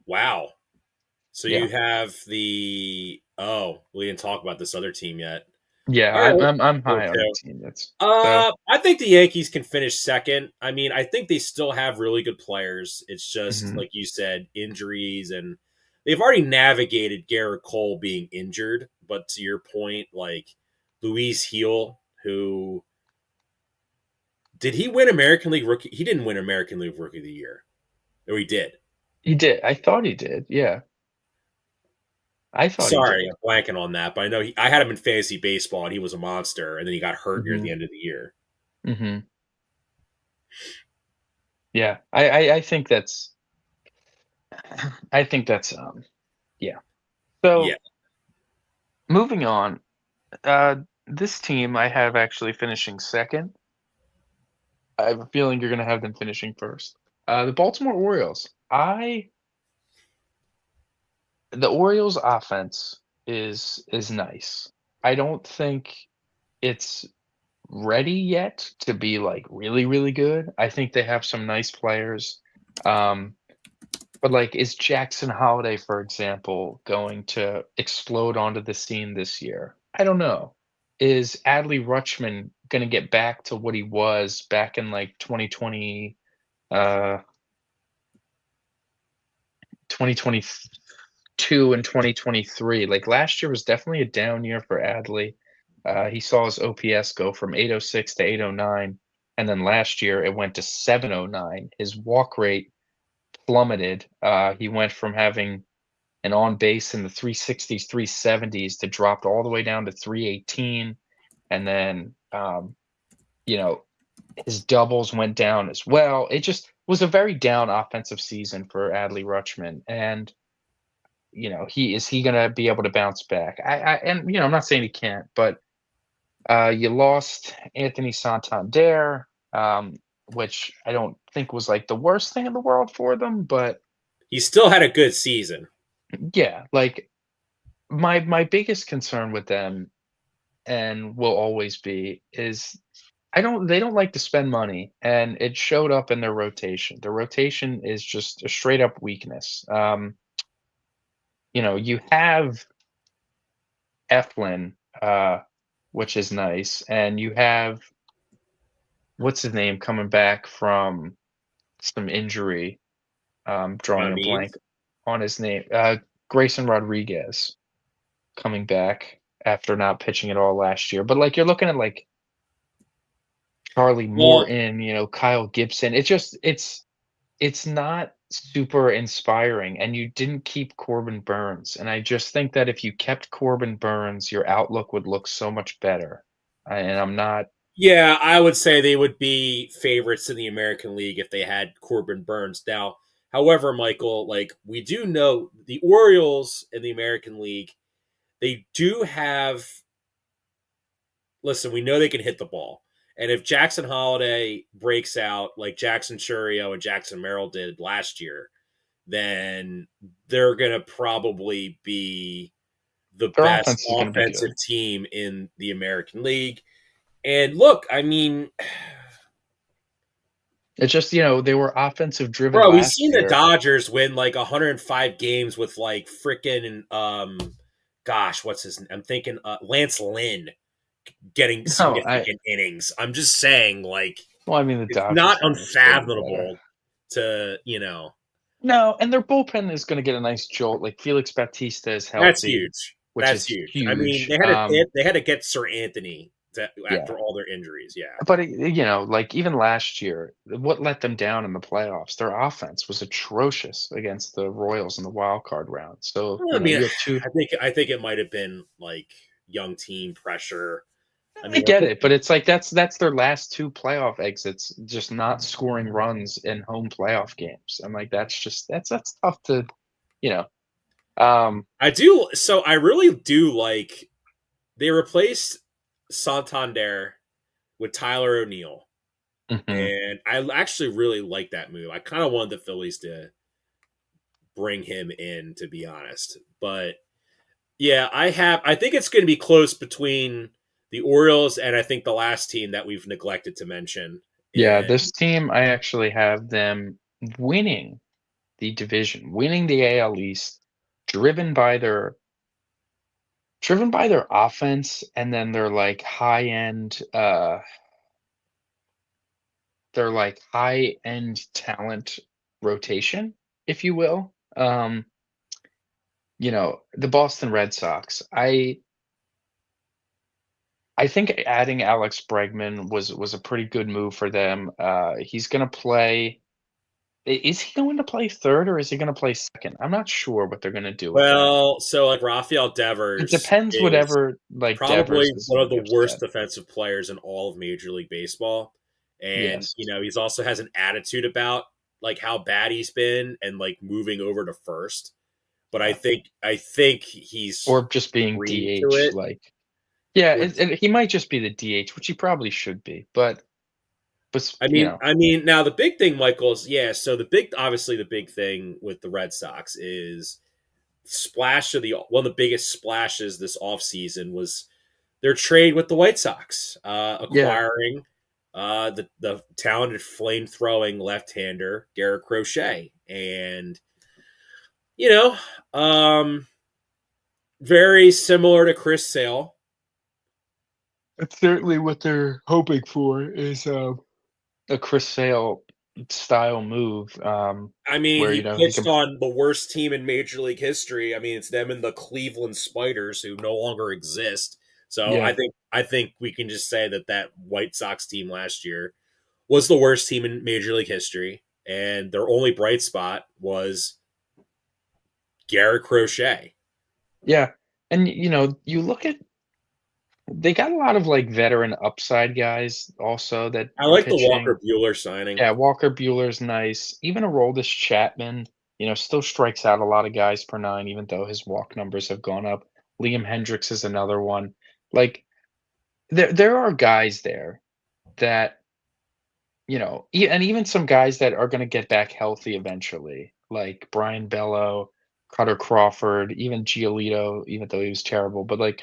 Wow. So Yeah, you have the we didn't talk about this other team yet. yeah, All right, I'm go high on the to. team. That's so. I think the Yankees can finish second. I mean, I think they still have really good players. It's just Mhm. like you said, injuries, and they've already navigated Garrett Cole being injured. But to your point, like Luis Heel, who did he win American League Rookie? He didn't win American League Rookie of the Year, or he did. He did. I thought he did. Yeah, I thought he Sorry, did. I'm blanking on that, but I know I had him in fantasy baseball, and he was a monster, and then he got hurt near the Mhm. end of the year. Mhm. Yeah, I think that's I think that's yeah. Yeah. So moving on, uh, this team I have actually finishing second. I have a feeling you're going to have them finishing first. The Baltimore Orioles. The Orioles offense is nice. I don't think it's ready yet to be like really really good. I think they have some nice players. Um, but like, is Jackson Holiday, for example, going to explode onto the scene this year? I don't know. Is Adley Rutschman going to get back to what he was back in like 2020, uh, 2022 and 2023? Like last year was definitely a down year for Adley. He saw his OPS go from 806 to 809, and then last year it went to 709. His walk rate plummeted. He went from having and on base in the 360s, 370s to dropped all the way down to 318. And then, you know, his doubles went down as well. It just was a very down offensive season for Adley Rutschman. And, is he going to be able to bounce back? I'm not saying he can't, but you lost Anthony Santander, which I don't think was like the worst thing in the world for them, but He still had a good season. yeah, like my biggest concern with them and will always be is they don't like to spend money, and it showed up in their rotation. Their rotation is just a straight up weakness. You have Eflin, which is nice, and you have what's his name coming back from some injury. Drawing John a blank Means. on his name. Grayson Rodriguez coming back after not pitching at all last year. But like you're looking at like Charlie Well, Morton, Kyle Gibson. It's not super inspiring, and you didn't keep Corbin Burns, and I just think that if you kept Corbin Burns, your outlook would look so much better. And I'm not. yeah, I would say they would be favorites in the American League if they had Corbin Burns. Now, however, Michael, like we do know the Orioles in the American League, they do have listen, we know they can hit the ball. And if Jackson Holiday breaks out like Jackson Churio and Jackson Merrill did last year, then they're going to probably be the Their best offense is gonna be offensive good. team in the American League. And look, I mean, It's just, they were offensive driven bro, we've last seen the year. Dodgers win like 105 games with like freaking gosh, what's his name? I'm thinking Lance Lynn getting No, I significant innings. I'm just saying like well, I mean, the it's Dodgers not offense is gonna be better. unfathomable to. No, and their bullpen is gonna get a nice jolt, like, Felix Bautista is That's healthy, huge. which That's is huge. I mean, huge. they had to get Sir Anthony Yeah. after all their injuries. Yeah. But, like, even last year, what let them down in the playoffs, their offense was atrocious against the Royals in the wild card round. So, Well, I mean, you have 2. I think it might have been like young team pressure. I I mean, get it, but it's like that's their last 2 playoff exits, just not scoring runs in home playoff games. I'm like, that's just that's tough to, you know, um I do. So I really do like they replaced Santander with Tyler O'Neill. Mhm. and I actually really like that move. I kind of wanted the Phillies to bring him in, to be honest. But yeah, I think it's going to be close between the Orioles and I think the last team that we've neglected to mention. Yeah, And this team, I actually have them winning the division, winning the AL East, driven by their driven by their offense and then their, like, high-end talent rotation, if you will. The Boston Red Sox, I think adding Alex Bregman was a pretty good move for them. He's gonna play is he going to play 3rd or is he gonna play 2nd? I'm not sure what they're gonna do with that. well, so like Rafael It Devers depends is whatever, like, Devers probably is one gonna of the give worst Seth. defensive players in all of Major League Baseball. And, Yes. he's also has an attitude about like how bad he's been and like moving over to first. But Yeah. I think he's Or just being agreed to DH, it, like yeah, which he might just be the DH, which he probably should be, but s I you mean, know I mean, now the big thing, Michael, is yeah. So obviously, the big thing with the Red Sox is splash of the one of the biggest splashes this offseason was their trade with the White Sox, Yeah. acquiring the talented flame throwing left hander Garrett Crochet, and you know, um, very similar to Chris Sale. That's certainly what they're hoping for is, a Chris Sale style move, I mean, where, he he pitched can on the worst team in Major League history. I mean, it's them and the Cleveland Spiders, who no longer exist. So yeah. I think we can just say that that White Sox team last year was the worst team in Major League history, and their only bright spot was Garrett Crochet. Yeah, and, you look at they got a lot of, like, veteran upside guys also that I are like the Walker pitching. Bueller signing. Yeah, Walker Bueller's nice. Even Aroldis Chapman, still strikes out a lot of guys per 9 even though his walk numbers have gone up. Liam Hendricks is another one. Like, there are guys there that, and even some guys that are gonna get back healthy eventually, like Brian Bello, Cutter Crawford, even Giolito, even though he was terrible, but, like,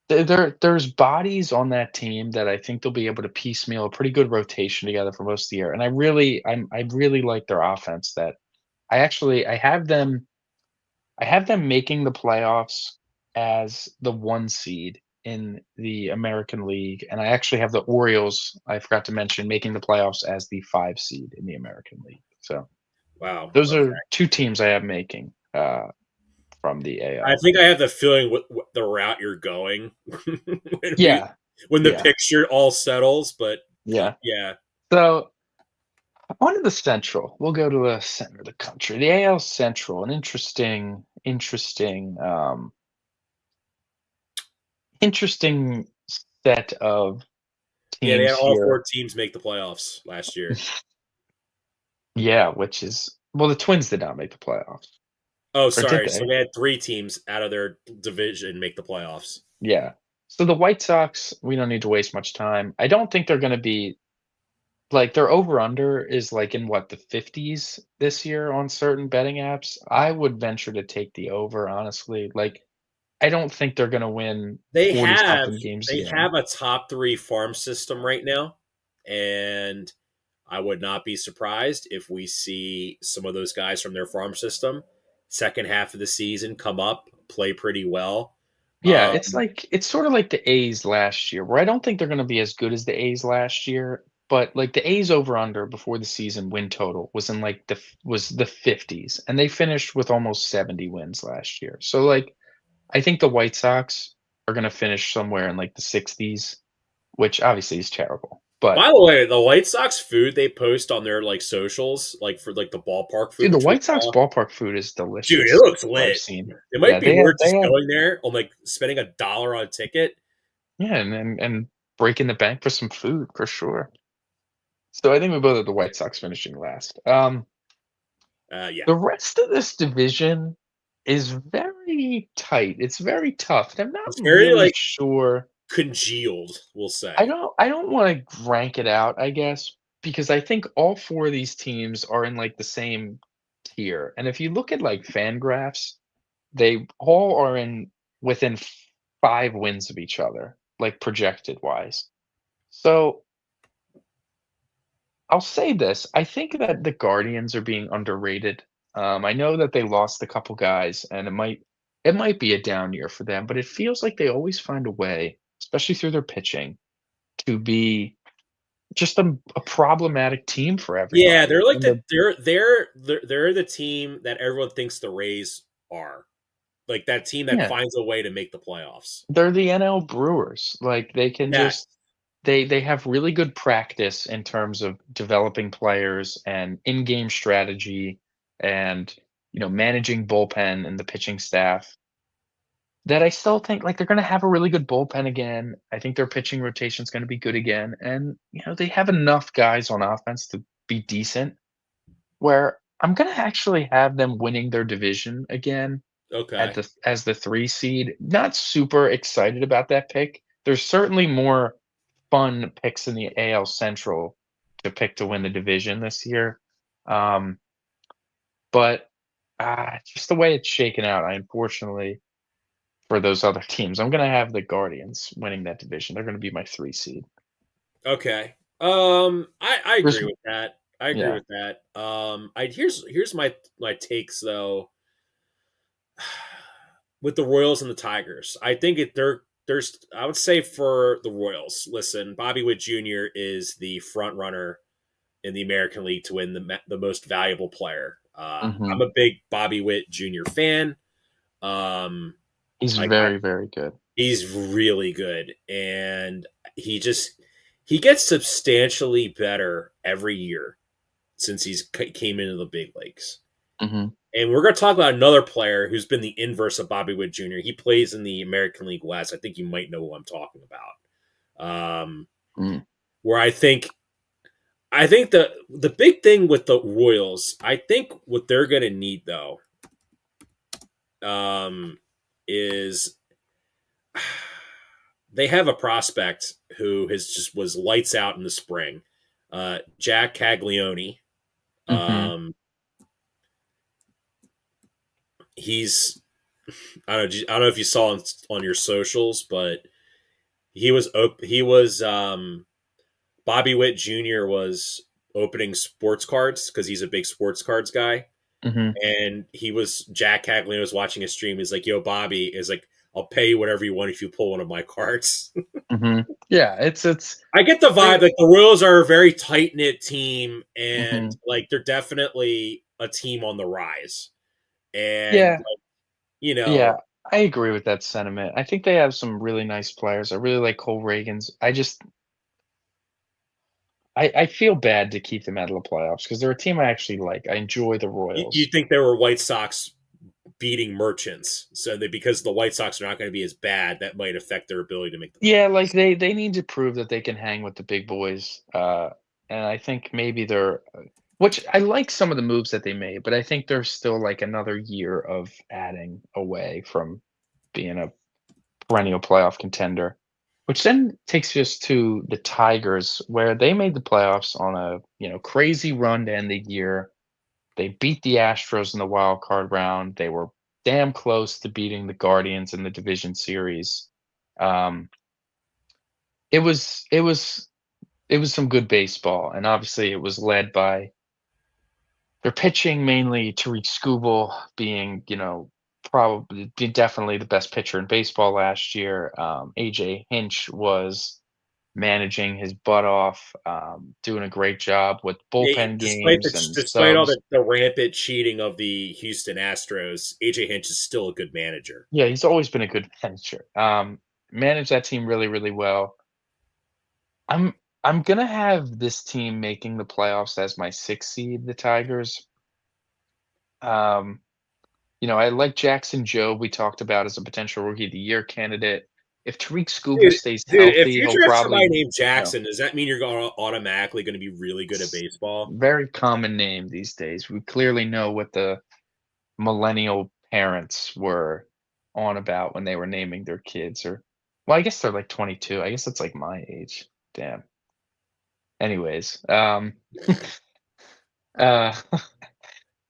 there's bodies on that team that I think they'll be able to piecemeal a pretty good rotation together for most of the year, and I really like their offense that I have them making the playoffs as the 1 seed in the American League, and I actually have the Orioles, I forgot to mention, making the playoffs as the 5 seed in the American League. So, Wow. those Okay. are 2 teams I have making, from the I AL. think I have the feeling what the route you're going when Yeah. when the Yeah. picture all settles. But Yeah. yeah, So on to the Central. We'll go to the center of the country. The AL Central, an interesting set of yeah, they had teams all here. four teams make the playoffs last year. Yeah, which is well, the Twins did not make the playoffs, Oh, or did sorry. So they? they had three teams out of their division make the playoffs. Yeah. So the White Sox, we don't need to waste much time. I don't think they're going to be like their over under is like in what the 50s this year on certain betting apps. I would venture to take the over, honestly. Like I don't think they're going to win They 40 have something games they again. have a top three farm system right now, and I would not be surprised if we see some of those guys from their farm system second half of the season come up, play pretty well. Yeah, Um, it's sort of like the A's last year, where I don't think they're gonna be as good as the A's last year, but, like, the A's over under before the season win total was in, like, the 50s, and they finished with almost 70 wins last year. So, like, I think the White Sox are gonna finish somewhere in, like, the 60s, which obviously is terrible, by but the way, the White Sox food they post on their like socials, like for like the ballpark food, dude, the which we White Sox saw, ballpark food is dude, it delicious, looks what I've lit. seen. It might Yeah, be they have worth they just have going there on like spending $1 on a ticket. yeah, and breaking the bank for some food for sure. So I think we both have the White Sox finishing last. Yeah, The rest of this division is very tight. It's very tough. I'm not it's very really like sure. congealed, we'll I say. don't I don't want to rank it out, I guess. because I think all 4 of these teams are in, like, the same tier, and if you look at, like, fan graphs, they all are in within 5 wins of each other, like, projected wise. So, I'll say this, I think that the Guardians are being underrated. I know that they lost a couple guys, and it might be a down year for them, but it feels like they always find a way, especially through their pitching, to be just a problematic team for Yeah, everybody, they're like and the they're the team that everyone thinks the Rays are. Like that team that yeah, finds a way to make the playoffs. they're the NL Brewers, like, they can Yes. just they have really good practice in terms of developing players and in-game strategy and, managing bullpen and the pitching staff. That I still think, like, they're gonna have a really good bullpen again. I think their pitching rotation's gonna be good again, and, they have enough guys on offense to be decent, where I'm gonna actually have them winning their division again at Okay. the as the 3 seed. Not super excited about that pick. There's certainly more fun picks in the AL Central to pick to win the division this year. Um, but, just the way it's shaken out, I unfortunately for those other teams. I'm gonna have the Guardians winning that division. They're gonna be my 3 seed. Okay. I There's agree with that. I agree yeah. with that. I here's my takes though with the Royals and the Tigers. I think there's I would say for the Royals. Listen, Bobby Witt Jr. is the front runner in the American League to win the most valuable player. I'm Mhm. a big Bobby Witt Jr. fan. Um, He's I very, very good. He's really good, and he just he gets substantially better every year since came into the big leagues. Mhm. And we're going to talk about another player who's been the inverse of Bobby Witt Jr. He plays in the American League West. I think you might know who I'm talking about. Mm. Where I think the big thing with the Royals, I think what they're going to need though, is they have a prospect who has just was lights out in the spring. Jack Caglione. Mhm. Um, he's I don't know if you saw on your socials, but he was Bobby Witt Jr. was opening sports cards because he's a big sports cards guy, Mhm. and he was Jack Caglione was watching a stream. He's like, "Yo, Bobby is like, I'll pay you whatever you want if you pull one of my cards." Mhm. Yeah, it's I get the vibe they like the Royals are a very tight knit team, and Mhm. like they're definitely a team on the rise. And Yeah. like, Yeah. I agree with that sentiment. I think they have some really nice players. I really like Cole Reagans. I feel bad to keep them out of the playoffs because 'cause they're a team I actually like. I enjoy the you Royals. think they were White Sox beating Merchants, so that because the White Sox are not going to be as bad, that might affect their ability to make the Yeah, like, playoffs. they need to prove that they can hang with the big boys, and I think maybe they're which I like some of the moves that they made, but I think there's still, like, another year of adding away from being a perennial playoff contender, which then takes us to the Tigers, where they made the playoffs on a, crazy run to end the year. They beat the Astros in the wild card round. They were damn close to beating the Guardians in the division series. Um, it was some good baseball, and obviously it was led by their pitching, mainly Tariq Skubal being, probably definitely the best pitcher in baseball last year. AJ Hinch was managing his butt off, doing a great job with bullpen games and Despite all subs. the rampant cheating of the Houston Astros, AJ Hinch is still a good manager. Yeah, he's always been a good manager. Managed that team really, really well. I'm I'm gonna have this team making the playoffs as my 6th seed, the Tigers. Um, I like Jackson Jobe, we talked about as a potential Rookie of the Year candidate. If Tariq Skubal Dude, stays if healthy, you he'll draft somebody probably, named you know, Jackson, does that mean you're automatically going to be really good at s baseball? very common name these days. We clearly know what the millennial parents were on about when they were naming their kids or well, I guess they're like 22. I guess that's like my age. Damn. Anyways, uh,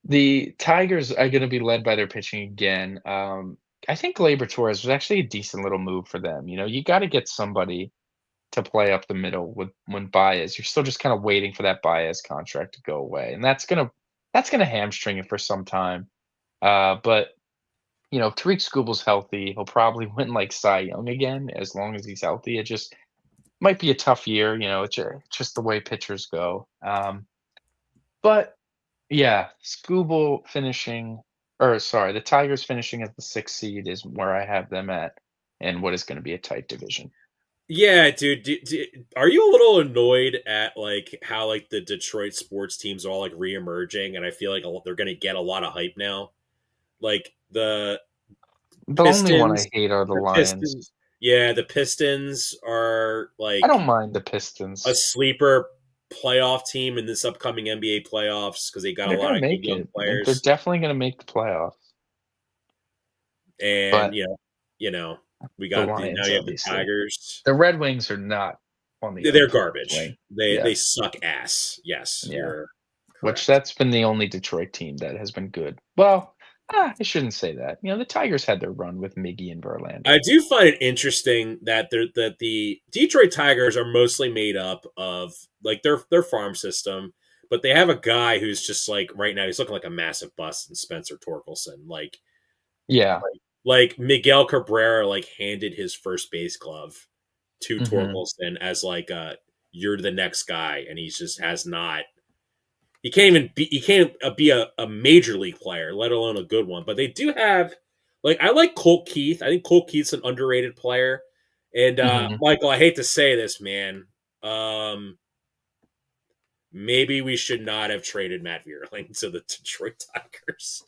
the Tigers are going to be led by their pitching again. I think Gleyber Torres was actually a decent little move for them. You know, you got to get somebody to play up the middle with when Baez. You're still just kind of waiting for that Baez contract to go away, and that's gonna hamstring it for some time. But you know, Tariq Skubal's healthy. He'll probably win like Cy Young again as long as he's healthy. It just might be a tough year. You know, it's just the way pitchers go. But yeah, Skubal finishing, or sorry, the Tigers finishing as the sixth seed is where I have them at, and what is going to be a tight division. Yeah, dude. Are you a little annoyed at like how like the Detroit sports teams are all like reemerging, and I feel like they're going to get a lot of hype now? Like The only one I hate are the The Lions. Pistons. Yeah, the Pistons are I like don't mind the a Pistons. sleeper playoff team in this upcoming NBA playoffs because they got a They're lot gonna of good make young it. They're players. definitely gonna make the playoffs. And But we the got now Lions, you have the obviously. Tigers. The Red Wings are not on the They're upward garbage. swing. They Yeah, suck ass. Yes, yeah. you're Which correct. that's been the only Detroit team that has been good. Well, I shouldn't say that. You know, the Tigers had their run with Miggy and I Verlander. do find it interesting that the Detroit Tigers are mostly made up of like their farm system, but they have a guy who's just like right now he's looking like a massive bust in Spencer Torkelson. Yeah. Like Miguel Cabrera like handed his first base glove to Mhm. Torkelson as like you're the next guy, and he just has not. He can't be a major league player, let alone a good one. But they do have like I like Colt Keith. I think Colt Keith's an underrated player. And Mhm. Michael, I hate to say this, man. Um, Maybe we should not have traded Matt Vierling to the Detroit Tigers.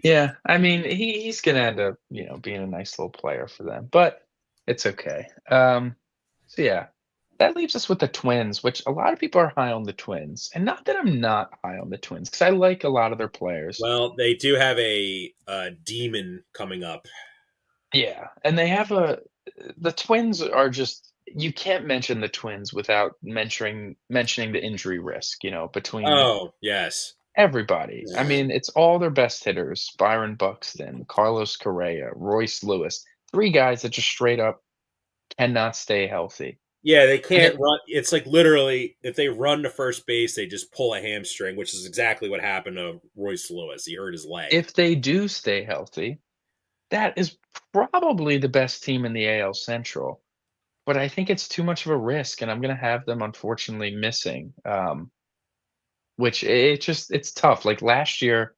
Yeah, I mean, he's gonna end up, you know, being a nice little player for them, but it's okay. So yeah, that leaves us with the Twins, which a lot of people are high on the Twins, and not that I'm not high on the Twins, because I like a lot of their players. Well, they do have a demon coming up. Yeah, and they have a the Twins are just you can't mention the Twins without mentioning the injury risk, you know, between Oh yes, everybody. I mean, it's all their best hitters, Byron Buxton, Carlos Correa, Royce Lewis, 3 guys that just straight up cannot stay healthy. yeah. They And can't run. It's like literally if they run to first base, they just pull a hamstring, which is exactly what happened to Royce Lewis. He hurt his leg. if they do stay healthy, that is probably the best team in the AL Central, but I think it's too much of a risk, and I'm gonna have them unfortunately missing, which it's tough. Like, last year,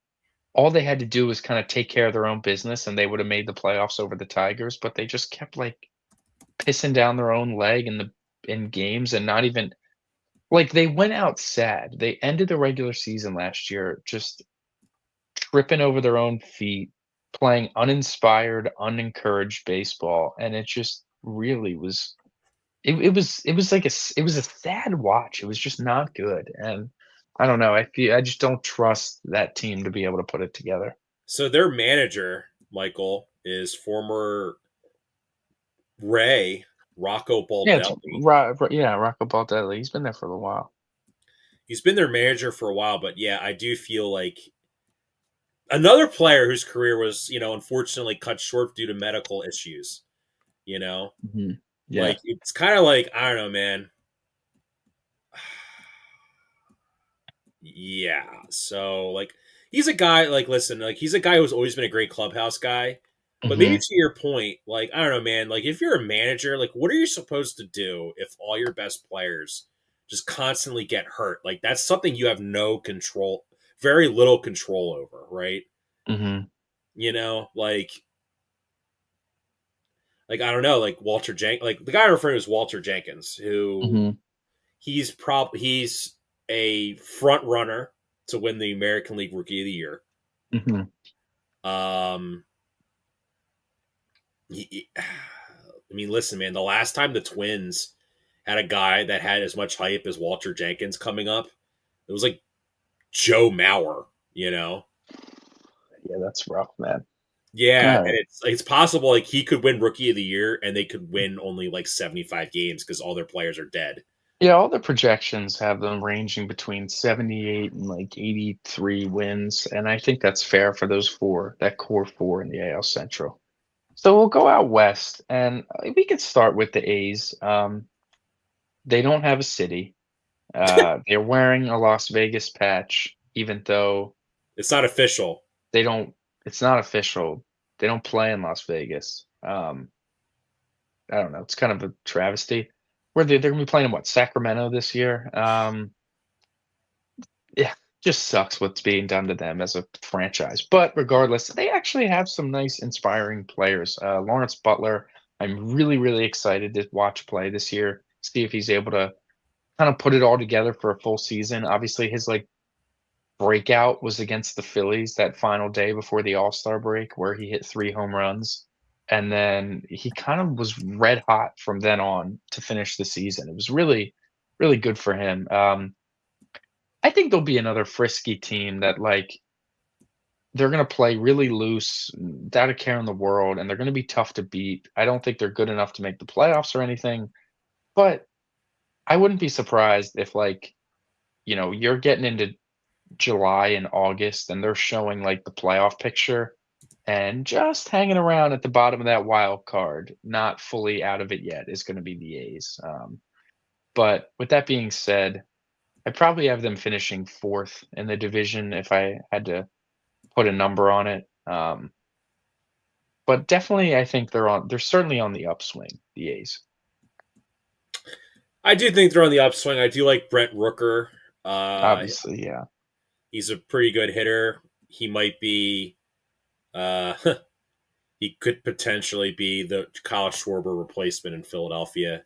all they had to do was kinda take care of their own business, and they would have made the playoffs over the Tigers, but they just kept, like, pissing down their own leg in games and not even like, they went out sad. They ended the regular season last year just tripping over their own feet, playing uninspired, unencouraged baseball, and it just really was it was like it was a sad watch. It was just not good, and I don't know, I just don't trust that team to be able to put it together. So their manager, Michael, is former Ray Rocco Yeah, it's Baldelli. Yeah, Rocco Baldelli, he's been there for a while. He's been their manager for a while, but yeah, I do feel like another player whose career was, unfortunately cut short due to medical issues. You know, Mhm. Yeah. like it's kind of like I don't know, man. Yeah. So like he's a guy like listen, like he's a guy who's always been a great clubhouse guy. But maybe Mhm. to your point, like I don't know, man, like if you're a manager, like what are you supposed to do if all your best players just constantly get hurt? Like that's something you have no control, very little control over, right? Mhm. You know, like I don't know, like like the guy I refer to as Walter Jenkins, who Mhm. he's a front runner to win the American League Rookie of the Year. Mhm. Um, I mean, listen, man, the last time the Twins had a guy that had as much hype as Walter Jenkins coming up, it was like Joe Mauer, you know? Yeah, that's rough, man. Yeah, and Alright. it's possible like he could win Rookie of the Year and they could win only like 75 games because all their players are dead. Yeah, all the projections have them ranging between 78 and like 83 wins, and I think that's fair for those four, that core four in the AL Central. So we'll go out west, and we could start with the A's. They don't have a city. They're wearing a Las Vegas patch, even though It's not official. they don't. It's not official. They don't play in Las Vegas. I don't know. It's kind of a travesty. Where they're gonna be playing in what, Sacramento this year. Yeah, just sucks what's being done to them as a franchise. But regardless, they actually have some nice, inspiring players. Lawrence Butler, I'm really, really excited to watch play this year. See if he's able to kind of put it all together for a full season. Obviously, his like breakout was against the Phillies that final day before the All-Star break, where he hit 3 home runs. And then he kind of was red hot from then on to finish the season. It was really, really good for him. I think there'll be another frisky team that like they're going to play really loose, without a care in the world, and they're going to be tough to beat. I don't think they're good enough to make the playoffs or anything, but I wouldn't be surprised if like you're getting into July and August and they're showing like the playoff picture and just hanging around at the bottom of that wild card, not fully out of it yet, is going to be the A's. But with that being said, I probably have them finishing fourth in the division if I had to put a number on it. But definitely, I think they're certainly on the upswing, the A's. I do think they're on the upswing. I do like Brent Rooker. Uh, Obviously, yeah. he's a pretty good hitter. He might be. Uh, he could potentially be the Kyle Schwarber replacement in Philadelphia,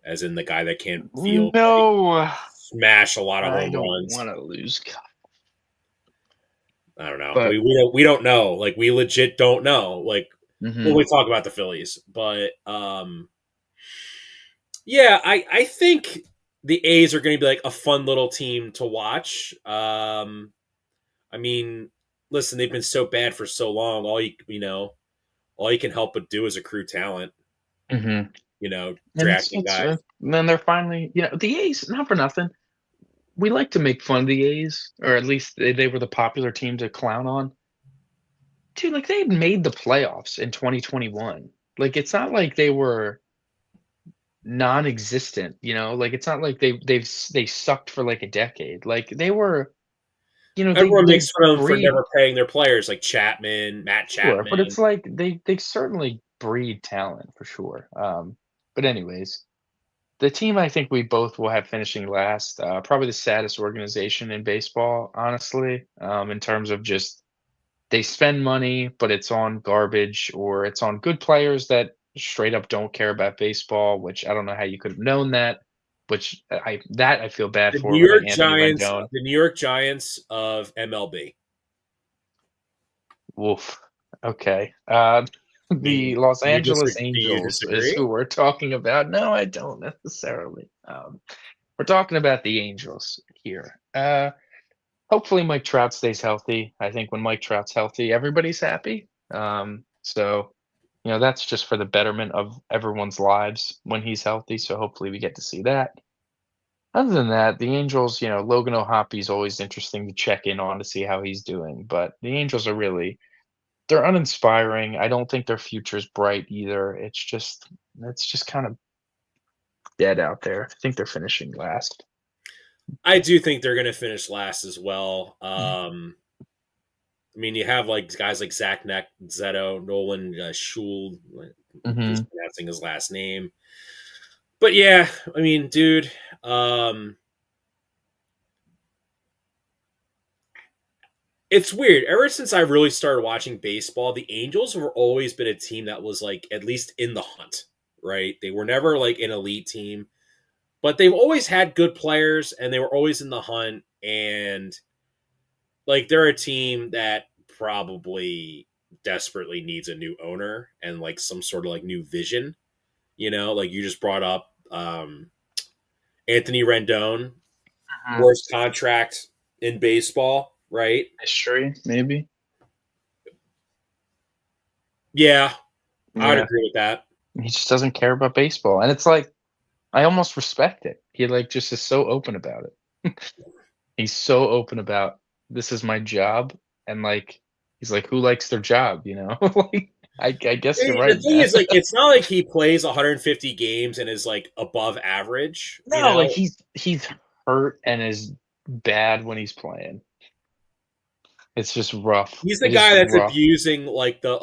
as in the guy that can't field, like, No, smash a lot of I home don't runs. want to lose. I don't know. But We don't know. Like, we legit don't know. Like, when mhm. we talk about the Phillies, but yeah, I think the A's are going to be like a fun little team to watch. I mean, listen, they've been so bad for so long. All you can help but do is accrue talent. Mhm. And Drafting guys. then they're finally, the A's, not for nothing. We like to make fun of the A's, or at least they were the popular team to clown on. Dude, like they had made the playoffs in 2021. Like it's not like they were non-existent, like it's not like they sucked for like a decade. Like they were, Everyone they makes fun of them for breed. never paying their players, like Matt Sure, but Chapman. it's like they certainly breed talent for sure. But anyways, the team I think we both will have finishing last, probably the saddest organization in baseball, honestly, in terms of just they spend money, but it's on garbage or it's on good players that straight up don't care about baseball, which I don't know how you could have known that, which I feel bad The for, New like York Anthony Giants, Rendon. the New York Giants of MLB. Woof. Okay. The mean, Los do Angeles you Angels is disagree? who we're talking about. No, I don't necessarily. We're talking about the Angels here. Hopefully Mike Trout stays healthy. I think when Mike Trout's healthy, everybody's happy. So that's just for the betterment of everyone's lives when he's healthy. So hopefully we get to see that. Other than that, the Angels, Logan O'Hoppe is always interesting to check in on to see how he's doing. But the Angels are they're uninspiring. I don't think their future's bright either. It's just kind of dead out there. I think they're finishing last. I do think they're going to finish last as well. I mean, you have like guys like Zach Zeto, Nolan Schul, Mm-hmm. just pronouncing his last name. But yeah, I mean, dude, um, it's weird. Ever since I really started watching baseball, the Angels have always been a team that was like at least in the hunt, right? They were never like an elite team, but they've always had good players and they were always in the hunt. And like they're a team that probably desperately needs a new owner and like some sort of like new vision. Like you just brought up Anthony Rendon, Mhm. worst contract in baseball, right? History, maybe. Yeah, I would Yeah. agree with that. He just doesn't care about baseball. And it's like, I almost respect it. He, like, just is so open about it. He's so open about, "This is my job," and, like, he's like, "Who likes their job?" You know? Like, I guess you're The right, thing man. is, like, it's not like he plays 150 games and is like above average. You No, like, know, he's hurt and is bad when he's playing. It's just rough. he's the It is guy that's rough. abusing like the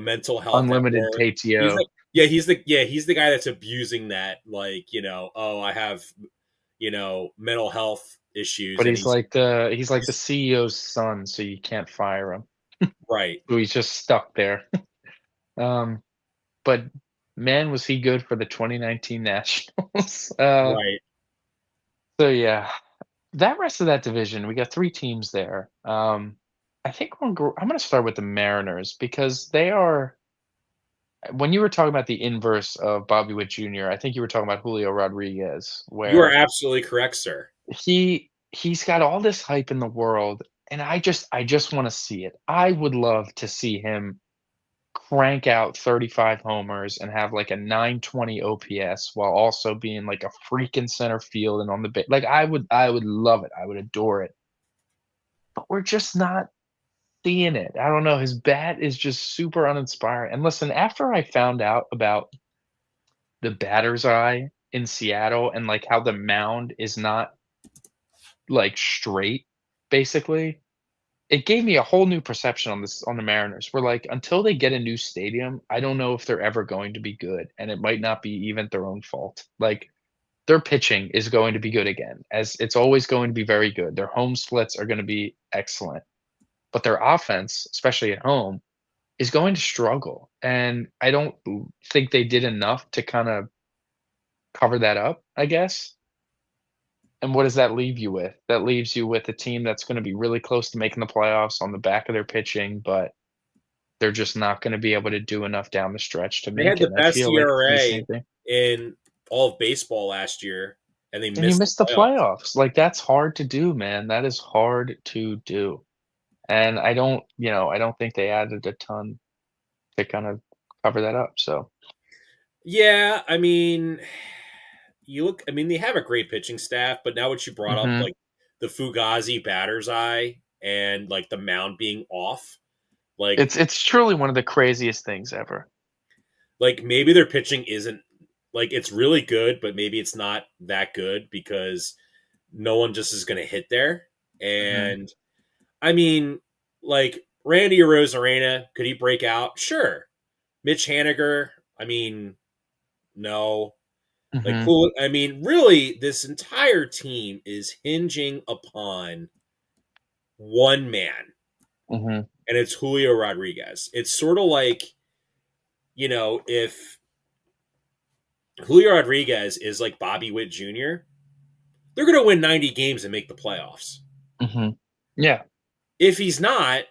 mental health at Unlimited work. He's PTO, like he's the guy that's abusing that, like, oh, I have mental health issues, but and he's like the he's CEO's son, so you can't fire him. right, So he's just stuck there. Um, but man, was he good for the 2019 Nationals. right. So yeah, that rest of that division, we got 3 teams there. I think I'm gonna start with the Mariners because they are, when you were talking about the inverse of Bobby Witt Jr., I think you were talking about Julio Rodriguez, You are where absolutely correct, sir. he's got all this hype in the world, and I just wanna see it. I would love to see him crank out 35 homers and have like a 920 OPS while also being like a freaking center field and on the base. Like I would love it. I would adore it. But we're just not seeing it. I don't know. His bat is just super uninspiring. And listen, after I found out about the batter's eye in Seattle and like how the mound is not like straight, basically, it gave me a whole new perception on the Mariners. We're like, until they get a new stadium, I don't know if they're ever going to be good, and it might not be even their own fault. Like, their pitching is going to be good again, as it's always going to be very good. Their home splits are gonna be excellent, but their offense, especially at home, is going to struggle, and I don't think they did enough to kinda cover that up, I guess. And what does that leave you with? That leaves you with a team that's gonna be really close to making the playoffs on the back of their pitching, but they're just not gonna be able to do enough down the stretch to They had make it, the and I best feel like it's gonna be the ERA same thing. in all of baseball last year, and they And you missed the miss the playoffs. playoffs, like, that's hard to do, man, that is hard to do, and I don't think they added a ton to kind of cover that up, so. Yeah, I mean, they have a great pitching staff, but now what you brought up, Mhm. like the Fugazi batter's eye and like the mound being off, like It's truly one of the craziest things ever. maybe their pitching isn't like it's really good, but maybe it's not that good because no one just is going to hit there. Mhm, And I mean, like Randy Rosarena, could he break out? Sure. Mitch Haniger, I mean, no. Like, mhm, cool. I mean, really, this entire team is hinging upon one man, mhm, and it's Julio Rodriguez. It's sort of like, if Julio Rodriguez is like Bobby Witt Jr., they're going to win 90 games and make the playoffs. mhm. Yeah, If he's not,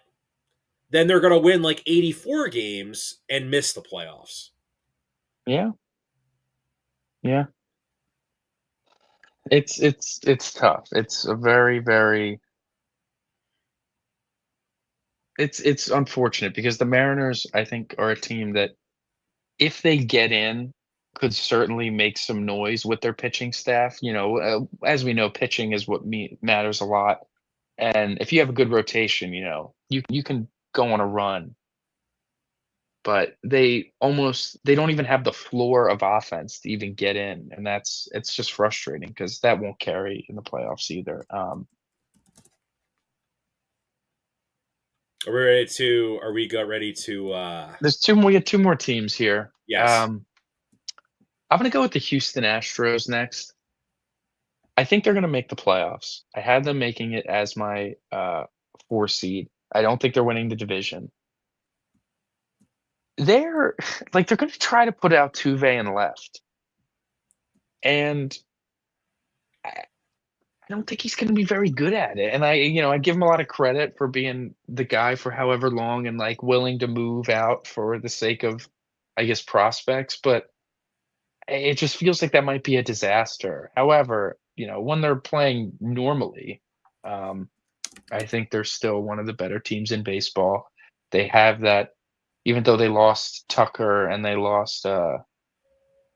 then they're going to win like 84 games and miss the playoffs. yeah, yeah. It's tough. It's a very, very it's unfortunate because the Mariners, I think, are a team that, if they get in, could certainly make some noise with their pitching staff. As we know, pitching is what matters a lot. And if you have a good rotation, you can go on a run. But they don't even have the floor of offense to even get in, and it's just frustrating because that won't carry in the playoffs either. Are we got ready to, We got 2 more teams here. yes. I'm gonna go with the Houston Astros next. I think they're gonna make the playoffs. I had them making it as my 4 seed. I don't think they're winning the division. They're they're gonna try to put out Tuve and left, and I I don't think he's gonna be very good at it. And I give him a lot of credit for being the guy for however long and like willing to move out for the sake of, I guess, prospects. But it just feels like that might be a disaster. However, when they're playing normally, um, I think they're still one of the better teams in baseball. They have that, even though they lost Tucker and they lost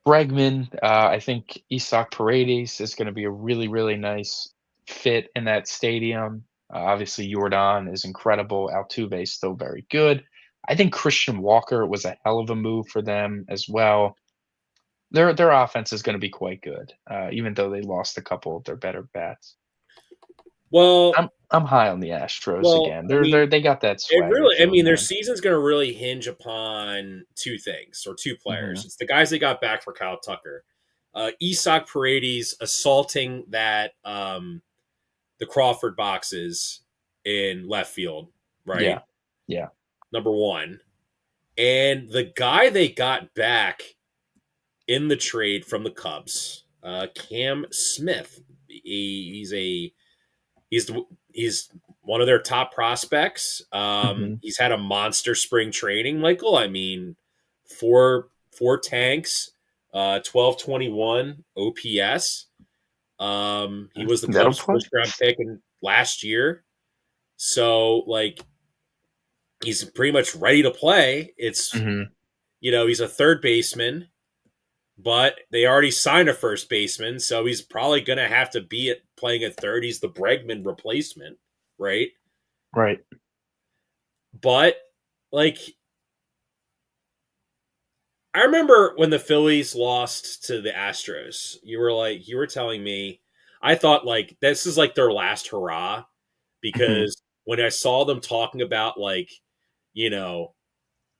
Bregman, I think Isak Paredes is going to be a really, really nice fit in that stadium. Obviously, Jordan is incredible. Altuve is still very good. I think Christian Walker was a hell of a move for them as well. Their offense is going to be quite good, even though they lost a couple of their better bats. Well, I'm high on the Astros well, again. I mean, They got that it swagger really, I to them, mean, their man. season's going to really hinge upon two things or two players. Hmm. It's the guys they got back for Kyle Tucker. Isak Paredes assaulting the Crawford boxes in left field, right? Yeah, yeah. Number one. And the guy they got back in the trade from the Cubs, Cam Smith. He's a he's he's one of their top prospects. Hmm. He's had a monster spring training, Michael. I mean, four tanks, 1221 OPS. He was the That'll Cubs' play. first round pick in last year, so like he's pretty much ready to play. It's Hmm. he's a third baseman, but they already signed a first baseman, so he's probably going to have to be playing at third. He's the Bregman replacement, right? Right. But like I remember when the Phillies lost to the Astros, you were telling me I thought like this is like their last hurrah Hmm. because when I saw them talking about like, you know,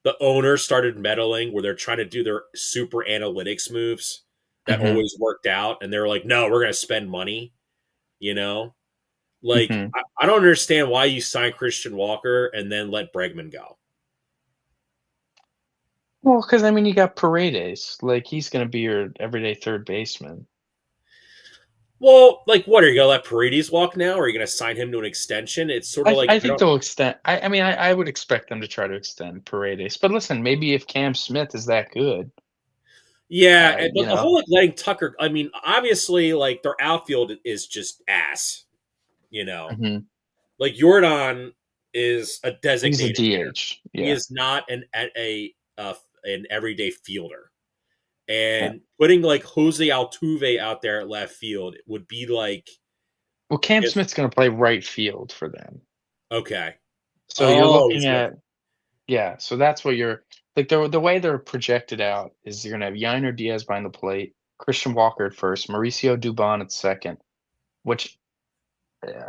the owners started meddling where they're trying to do their super analytics moves that Hmm. always worked out and they were like, no, we're going to spend money, you know? Like, Hmm. I don't understand why you sign Christian Walker and then let Bregman go. Well, because I mean, you got Paredes. Like he's going to be your everyday third baseman. Well, like, what are you gonna let Paredes walk now? Or are you gonna sign him to an extension? It's sort of like I I think don't. they'll extend. I mean, I would expect them to try to extend Paredes. But listen, maybe if Cam Smith is that good, Yeah, you but the know. whole like letting Tucker. I mean, obviously, like their outfield is just ass. You know, Hmm. like Jordan is a He's a designated hitter. DH. He Yeah. is not an everyday fielder. Yeah. And putting like Jose Altuve out there at left field would be like Well, Cam if Smith's going to play right field for them. okay. So you're Oh, looking he's gonna. at yeah. So that's what you're like. The way they're projected out is you're going to have Yiner Diaz behind the plate, Christian Walker at first, Mauricio Dubon at second, which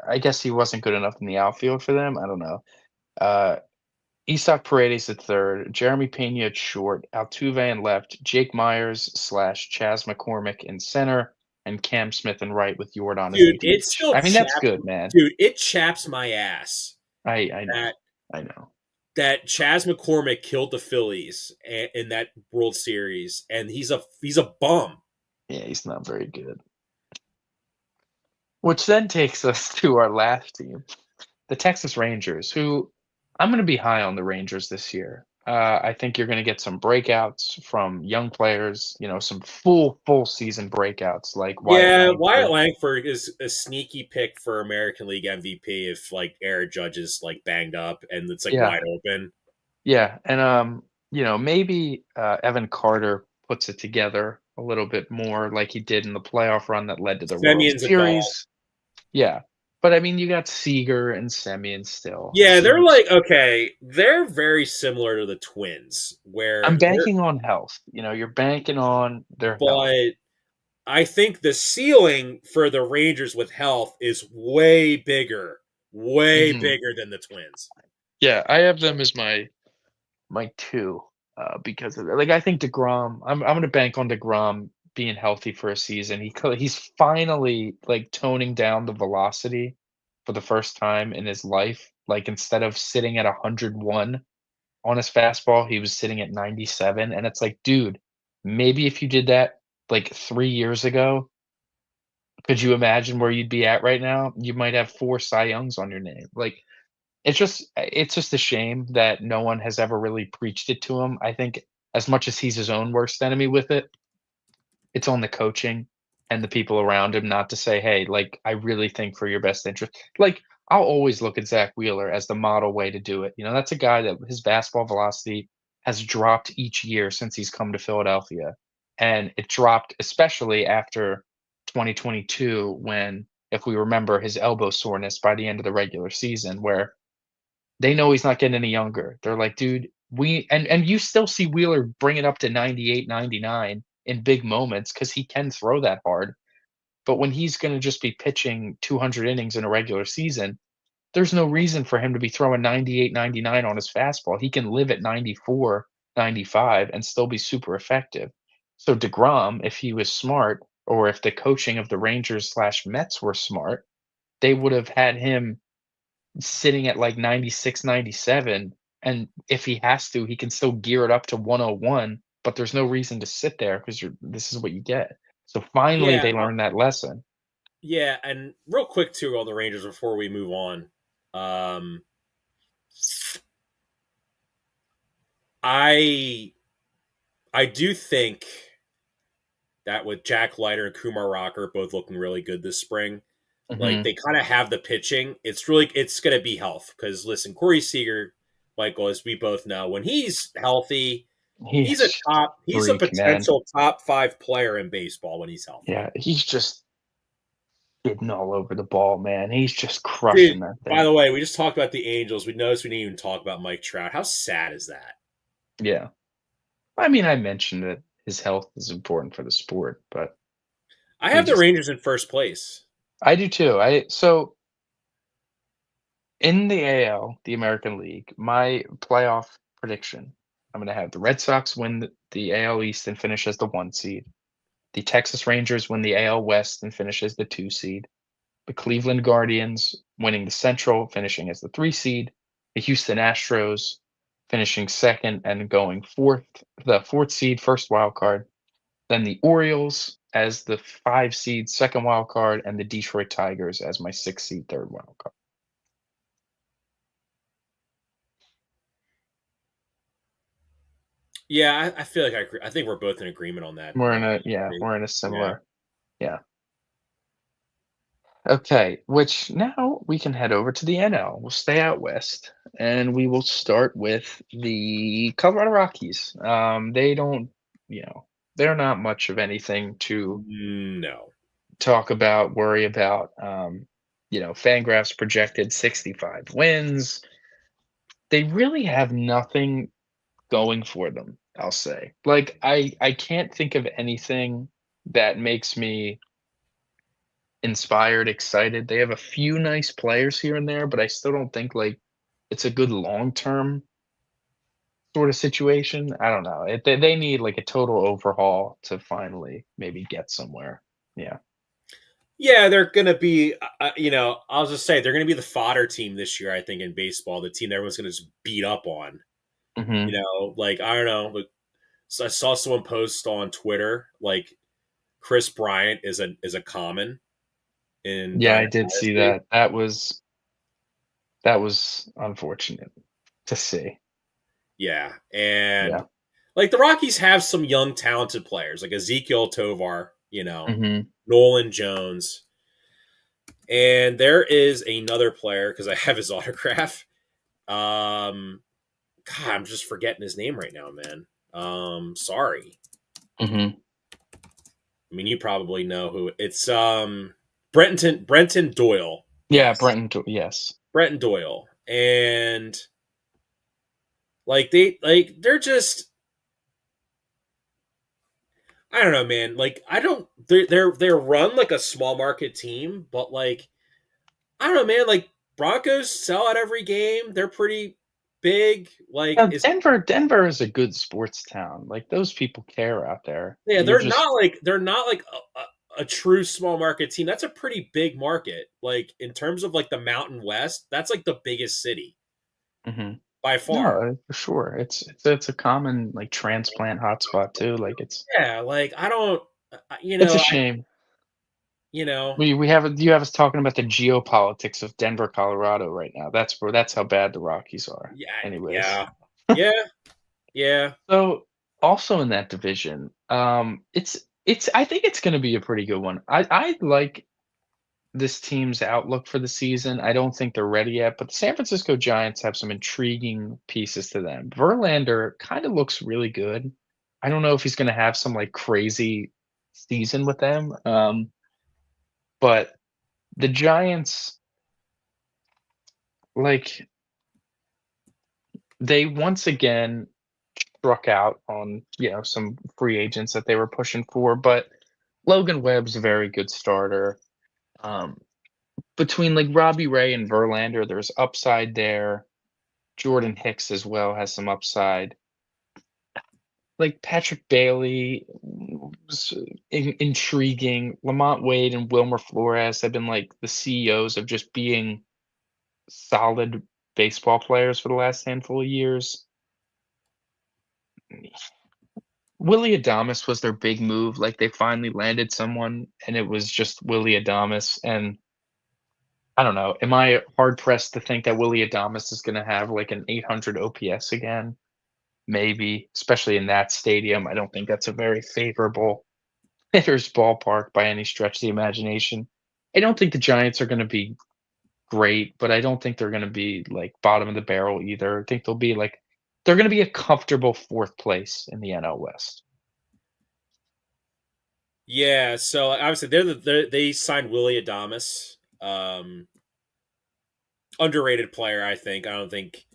I guess he wasn't good enough in the outfield for them. I don't know. Uh, Isak Paredes at third, Jeremy Pena at short, Altuve in left, Jake Myers slash Chaz McCormick in center, and Cam Smith in right with Jordan as a Dude, it DH. still I mean, that's chaps. good, man. Dude, it chaps my ass I that know, I know. that Chaz McCormick killed the Phillies in that World Series, and he's a bum. Yeah, he's not very good. Which then takes us to our last team, the Texas Rangers, who I'm going to be high on the Rangers this year. I think you're going to get some breakouts from young players, some full season breakouts like Wyatt Yeah, Wyatt Langford. Langford is a sneaky pick for American League MVP if like Aaron Judge is like banged up and it's like Yeah, wide open. yeah, and maybe Evan Carter puts it together a little bit more like he did in the playoff run that led to the World Simeon's a dog. Series. Yeah, but I mean, you got Seager and Semien still. Yeah, they're Seager's. like okay, they're very similar to the Twins, where I'm they're banking on health. You're banking on their health. but I think the ceiling for the Rangers with health is way Hmm. bigger than the Twins. Yeah, I have them as my two because of that. Like I think Degrom. I'm gonna bank on Degrom being healthy for a season. He's finally like toning down the velocity for the first time in his life. Like instead of sitting at 101 on his fastball, he was sitting at 97, and it's like, dude, maybe if you did that like 3 years ago, could you imagine where you'd be at right now? You might have 4 Cy Youngs on your name. Like it's just a shame that no one has ever really preached it to him. I think as much as he's his own worst enemy with it, it's on the coaching and the people around him not to say, "Hey, like I really think for your best interest." Like I'll always look at Zach Wheeler as the model way to do it. That's a guy that his basketball velocity has dropped each year since he's come to Philadelphia. and it dropped, especially after 2022 when, if we remember, his elbow soreness by the end of the regular season, where they know he's not getting any younger. They're like, "Dude, we," and you still see Wheeler bring it up to 98, 99 in big moments because he can throw that hard. But when he's gonna just be pitching 200 innings in a regular season, there's no reason for him to be throwing 98, 99 on his fastball. He can live at 94, 95 and still be super effective. So DeGrom, if he was smart, or if the coaching of the Rangers/Mets were smart, they would have had him sitting at like 96, 97, and if he has to, he can still gear it up to 101, but there's no reason to sit there because this is what you get. So finally Yeah, they learned that lesson. yeah, and real quick too on the Rangers before we move on. Um, I I do think that with Jack Leiter and Kumar Rocker both looking really good this spring, like Mhm. they kind of have the pitching. It's going to be health because listen, Corey Seager, Michael, as we both know, when he's healthy, He's he's a freak, man. potential top five player in baseball when he's healthy. Yeah, he's just getting all over the ball, man. He's just Dude, crushing that by thing. the way, we just talked about the Angels. We noticed we didn't even talk about Mike Trout. How sad is that? Yeah. I mean, I mentioned that his health is important for the sport, but I he have the just Rangers in first place. I do too. I so in the AL, the American League, my playoff prediction, I'm gonna have the Red Sox win the AL East and finish as the 1 seed. The Texas Rangers win the AL West and finish as the 2 seed. The Cleveland Guardians winning the Central, finishing as the 3 seed. The Houston Astros finishing second and going fourth, the 4th seed, first wild card. Then the Orioles as the 5 seed, second wild card, and the Detroit Tigers as my 6 seed, third wild card. Yeah, I feel like I agree. I think we're both in agreement on that. We're in a Yeah. similar, yeah. Okay, which now we can head over to the NL. We'll stay out west, and we will start with the Colorado Rockies. They don't, you know, they're not much of anything to No. talk about, worry about. Fangraphs projected 65 wins. They really have nothing going for them, I'll say. Like I can't think of anything that makes me inspired, excited. They have a few nice players here and there, but I still don't think like it's a good long-term sort of situation. I don't know. They need like a total overhaul to finally maybe get somewhere. Yeah. Yeah, they're going to be, I'll just say they're going to be the fodder team this year, I think, in baseball. The team that everyone's going to just beat up on. Hmm. Like, I don't know. Like, so I saw someone post on Twitter, like, Chris Bryant is a common in Yeah, I Dynasty. did see that. That was unfortunate to see. Yeah. Yeah. And, like, the Rockies have some young, talented players, like Ezekiel Tovar, Hmm. Nolan Jones. And there is another player, because I have his autograph. Um, God, I'm just forgetting his name right now, man. Sorry. Hmm. I mean, you probably know who it's. Brenton Doyle. Yeah, Yes, Brenton. Yes. Brenton Doyle, and they're just. I don't know, man. Like I don't. They're run like a small market team, but like I don't know, man. Like Broncos sell out every game. They're pretty big. Like Now, is Denver is a good sports town. Like those people care out there. Yeah, You're just they're not like a true small market team. That's a pretty big market. Like in terms of like the Mountain West, that's like the biggest city Mhm. by No, far. for sure. It's a common, like, transplant hotspot too, like, Yeah, like I don't, it's a shame. you know, We have you have us talking about the geopolitics of Denver, Colorado right now. That's how bad the Rockies are. yeah, Anyways. yeah, yeah, yeah, So, also in that division, it's I think it's gonna be a pretty good one. I like this team's outlook for the season. I don't think they're ready yet, but the San Francisco Giants have some intriguing pieces to them. Verlander kind of looks really good. I don't know if he's going to have some like crazy season with them. But the Giants, like, they once again struck out on, some free agents that they were pushing for, but Logan Webb's a very good starter. Um, Between like Robbie Ray and Verlander, there's upside there. Jordan Hicks as well has some upside. Like Patrick Bailey was intriguing. Lamont Wade and Wilmer Flores have been like the CEOs of just being solid baseball players for the last handful of years. Willie Adames was their big move. Like they finally landed someone, and it was just Willie Adames. And I don't know. Am I hard pressed to think that Willie Adames is going to have like an 800 OPS again? Maybe, especially in that stadium. I don't think that's a very favorable hitter's ballpark by any stretch of the imagination. I don't think the Giants are going to be great, but I don't think they're going to be like bottom of the barrel either. I think they're going to be a comfortable fourth place in the NL West. Yeah, so obviously they signed Willie Adames, underrated player. I think. I don't think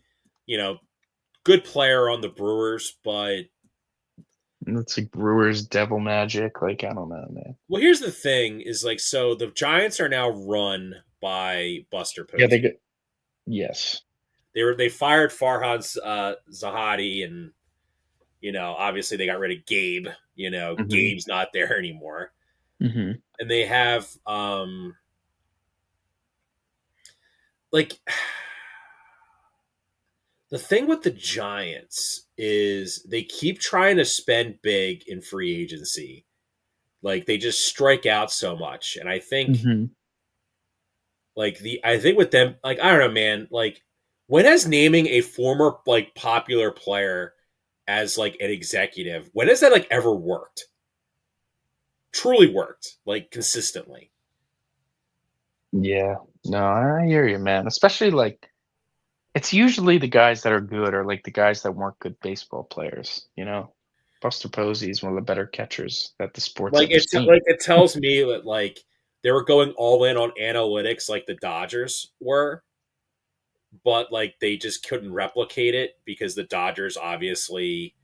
good player on the Brewers, but And it's like Brewers devil magic. Like, I don't know, man. well, here's the thing: is like so the Giants are now run by Buster Yeah, they Posey. get yes. They fired Farhad Zahadi, and obviously they got rid of Gabe. Hmm. Gabe's not there anymore, Hmm. and they have like the thing with the Giants is they keep trying to spend big in free agency. Like they just strike out so much, and Hmm. I think with them, like I don't know, man. Like when has naming a former like popular player as like an executive, when has that like ever worked? Truly worked, like consistently. Yeah. No, I hear you, man. Especially like it's usually the guys that are good or like the guys that weren't good baseball players, you know? Buster Posey is one of the better catchers that the sport's ever seen. Like it tells me that like they were going all in on analytics, like the Dodgers were, but like they just couldn't replicate it because the Dodgers obviously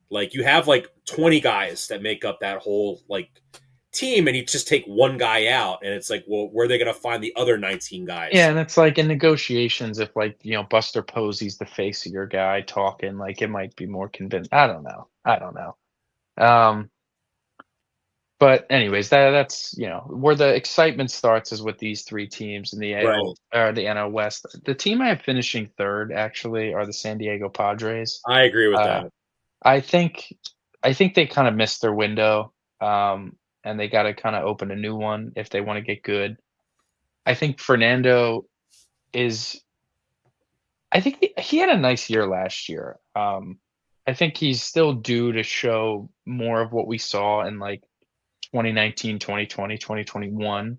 like you have like 20 guys that make up that whole like team and you just take one guy out and it's like, well, where are they going to find the other 19 Yeah, guys? and it's like in negotiations, if like, Buster Posey's the face of your guy talking, like it might be more convincing. I don't know. I don't know. Um, but anyways, that's where the excitement starts is with these three teams in the Right. AL or the NL West. The team I have finishing third actually are the San Diego Padres. I agree with Uh, that. I think I think they kind of missed their window, and they got to kind of open a new one if they want to get good. I think Fernando is. I think he had a nice year last year. I think he's still due to show more of what we saw in like 2019, 2020, 2021,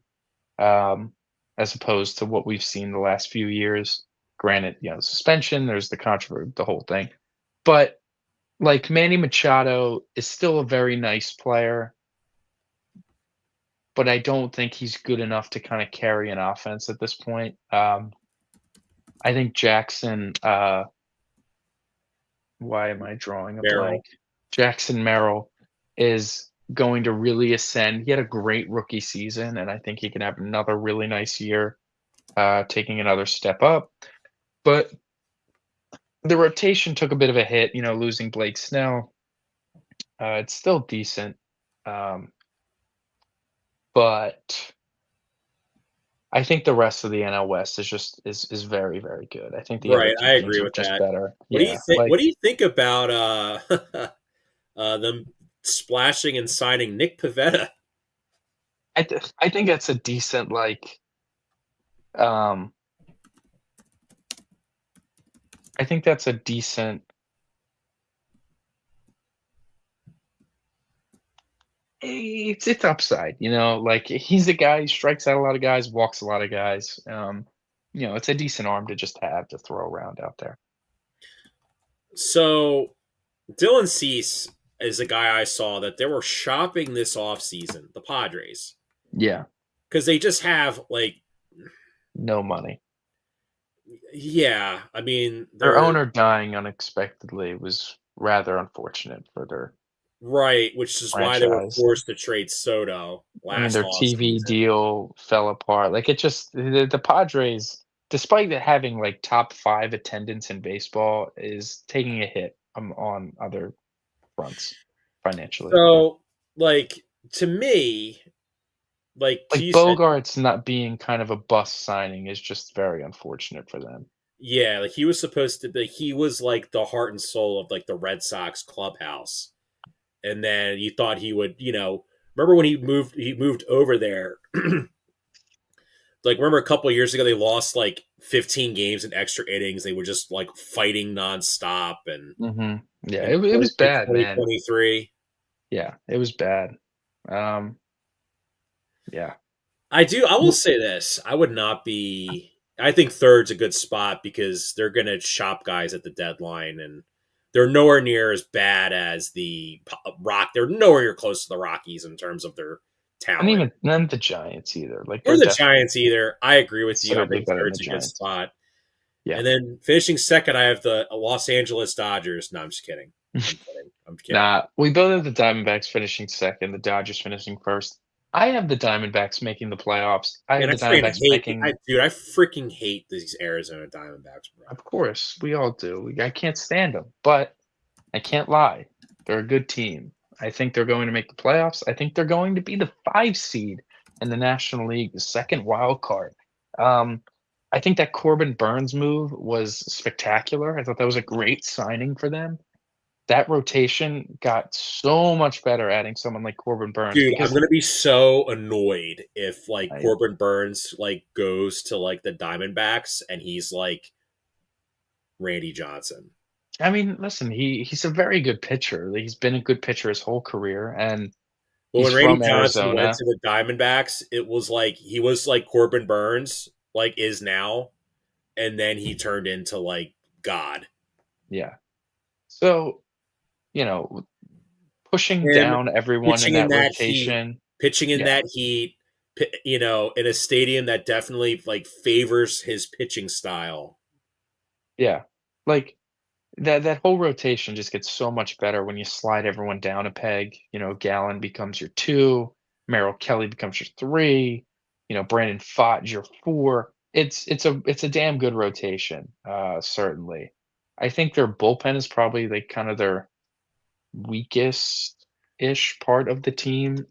as opposed to what we've seen the last few years. Granted, suspension, there's the controversy, the whole thing. But like Manny Machado is still a very nice player, but I don't think he's good enough to kind of carry an offense at this point. I think Jackson, why am I drawing a blank? Barrel. Jackson Merrill is going to really ascend. He had a great rookie season, and I think he can have another really nice year, taking another step up. But the rotation took a bit of a hit, losing Blake Snell. It's still decent, um, but I think the rest of the NL West is very, very good. I think the other Right. two I teams agree are with just that. better. What do you Yeah, think? like What do you think about them splashing and signing Nick Pivetta? I think that's a decent um I think that's a decent it's upside, like he's a guy, he strikes out a lot of guys, walks a lot of guys. It's a decent arm to just have to throw around out there. So Dylan Cease. is a guy I saw that they were shopping this offseason, the Padres, Yeah, because they just have like, no money. yeah, I mean Their they're owner dying unexpectedly was rather unfortunate for their right, which is why they were franchise. forced to trade Soto I mean, last their TV offseason. deal fell apart. Like it just the Padres, despite it having like top 5 attendance in baseball, is taking a hit on other fronts financially. So, like to me, like Like you said, Bogarts not being kind of a bust signing is just very unfortunate for them. yeah, like he was supposed to be, he was like the heart and soul of like the Red Sox clubhouse. And then you thought he would, remember when he moved over there. Like remember a couple of years ago they lost like 15 games in extra innings. They were just like fighting nonstop and Yeah, in it was in bad, man. 2023. Yeah, it was bad. Um, yeah. I will say this. I would not be I think third's a good spot because they're going to shop guys at the deadline and they're nowhere near as bad as the Rock. They're nowhere near close to the Rockies in terms of their And talent. even none of the Giants either. Like Or they're the definitely Giants either. I agree with you. I considerably think better than the third's a good Giants. spot. Yeah. And then finishing second, I have the Los Angeles Dodgers. No, I'm just kidding. I'm kidding. I'm kidding. Nah, we both have the Diamondbacks finishing second, the Dodgers finishing first. I have the Diamondbacks making the playoffs. I Man, have I the freaking Diamondbacks hate, making, I freaking hate these Arizona Diamondbacks, bro. of course, we all do. I can't stand them, but I can't lie. They're a good team. I think they're going to make the playoffs. I think they're going to be the 5 seed in the National League, the second wild card. Um, I think that Corbin Burns move was spectacular. I thought that was a great signing for them. That rotation got so much better adding someone like Corbin Burns Dude, I'm because gonna be so annoyed if like I Corbin Burns like goes to like the Diamondbacks and he's like Randy Johnson. I mean, listen, he's a very good pitcher. He's been a good pitcher his whole career, and But he's when Randy from Johnson went Arizona. to the Diamondbacks, it was like he was like Corbin Burns, like is now, and then he turned into like God. Yeah. So, you know, pushing Him down everyone in pitching in that that heat, rotation. pitching in Yeah. that heat, in a stadium that definitely like favors his pitching style. Yeah. Like that whole rotation just gets so much better when you slide everyone down a peg. Gallon becomes your 2, Merrill Kelly becomes your 3, Brandon Pfaadt's your 4. It's a damn good rotation, certainly. I think their bullpen is probably like kind of their weakest ish part of the team.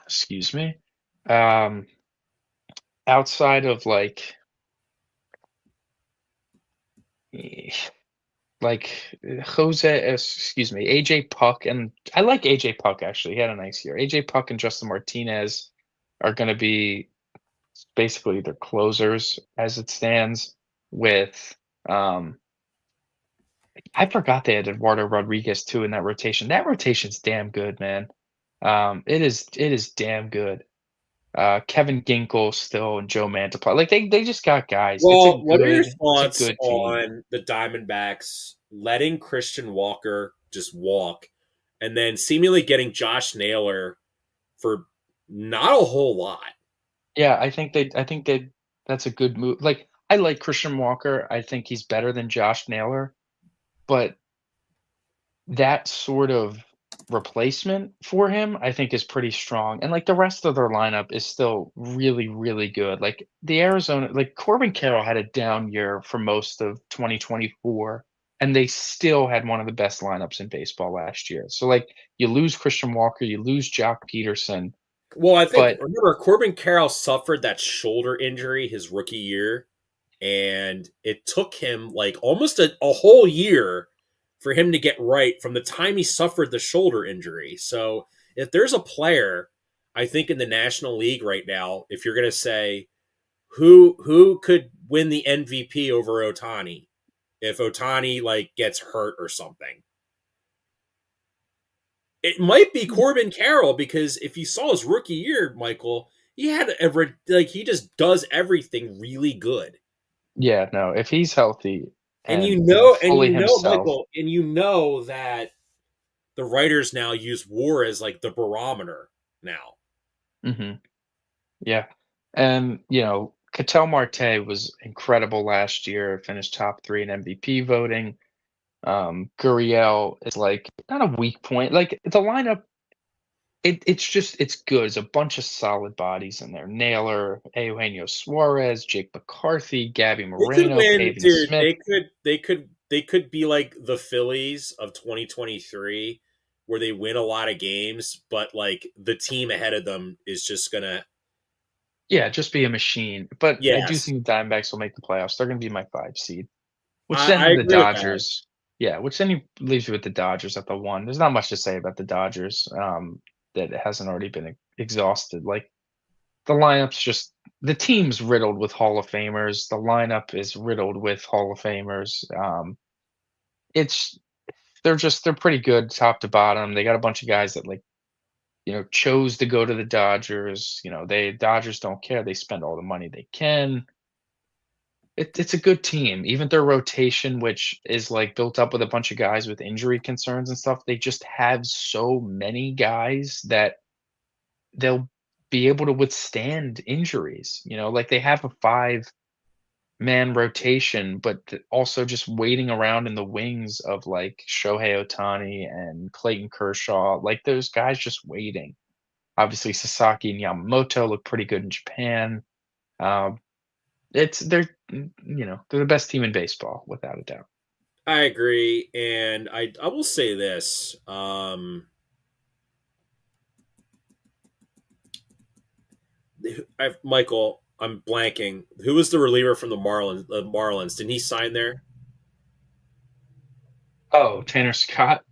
Excuse me. Um, outside of eh, Jose, excuse me, AJ Puck, and I like AJ Puck actually. He had a nice year. AJ Puck and Justin Martinez are going to be basically their closers as it stands. With I forgot they had Eduardo Rodriguez too in that rotation. That rotation's damn good, man. It is damn good. Kevin Ginkel still and Joe Mantiply. Like they just got guys. It's a Well, what are your good it's a thoughts good team. on the Diamondbacks letting Christian Walker just walk and then seemingly getting Josh Naylor for not a whole lot? Yeah, I think that's a good move. Like I like Christian Walker. I think he's better than Josh Naylor, but that sort of replacement for him, I think is pretty strong. And like the rest of their lineup is still really, really good. Like the Arizona, like Corbin Carroll had a down year for most of 2024, and they still had one of the best lineups in baseball last year. So like you lose Christian Walker, you lose Jock Peterson, Well, I think but remember Corbin Carroll suffered that shoulder injury his rookie year, and it took him like almost a whole year for him to get right from the time he suffered the shoulder injury. So if there's a player, I think in the National League right now, if you're going to say who could win the MVP over Otani if Otani like gets hurt or something, it might be Corbin Carroll because if you saw his rookie year, Michael, he had like he just does everything really good. yeah, no, if he's healthy, And and, you know, fully you know, himself. Michael, and you know that the writers now use WAR as like the barometer now. Mhm. Yeah. And, you know, Ketel Marte was incredible last year, finished top 3 in MVP voting. Gurriel is, like, not a weak point. Like, the lineup, it's just it's good. It's a bunch of solid bodies in there. Naylor, Eugenio Suarez, Jake McCarthy, Gabby They could Moreno, win, Pavin dude. Smith. They could be like the Phillies of 2023, where they win a lot of games, but like the team ahead of them is just gonna. Yeah, just be a machine. But I do Yes, think the Diamondbacks will make the playoffs. They're gonna be my 5 seed. Which I then the agree with that. Dodgers, yeah, which then he leaves you with the Dodgers at the 1. There's not much to say about the Dodgers, that hasn't already been exhausted. Like, the lineup's just the team's riddled with Hall of Famers. The lineup is riddled with Hall of Famers. It's they're pretty good top to bottom. They got a bunch of guys that, like, you know, chose to go to the Dodgers. You know, Dodgers don't care. They spend all the money they can. It's a good team. Even their rotation, which is, like, built up with a bunch of guys with injury concerns and stuff, they just have so many guys that they'll be able to withstand injuries, you know? Like, they have a five-man rotation, but also just waiting around in the wings of, like, Shohei Ohtani and Clayton Kershaw, like, those guys just waiting. Obviously, Sasaki and Yamamoto look pretty good in Japan. Um, it's they're you know, they're the best team in baseball without a doubt. I agree, and I will say this. Michael, I'm blanking. Who was the reliever from the Marlins? The Marlins. Didn't he sign there? Oh, Tanner Scott?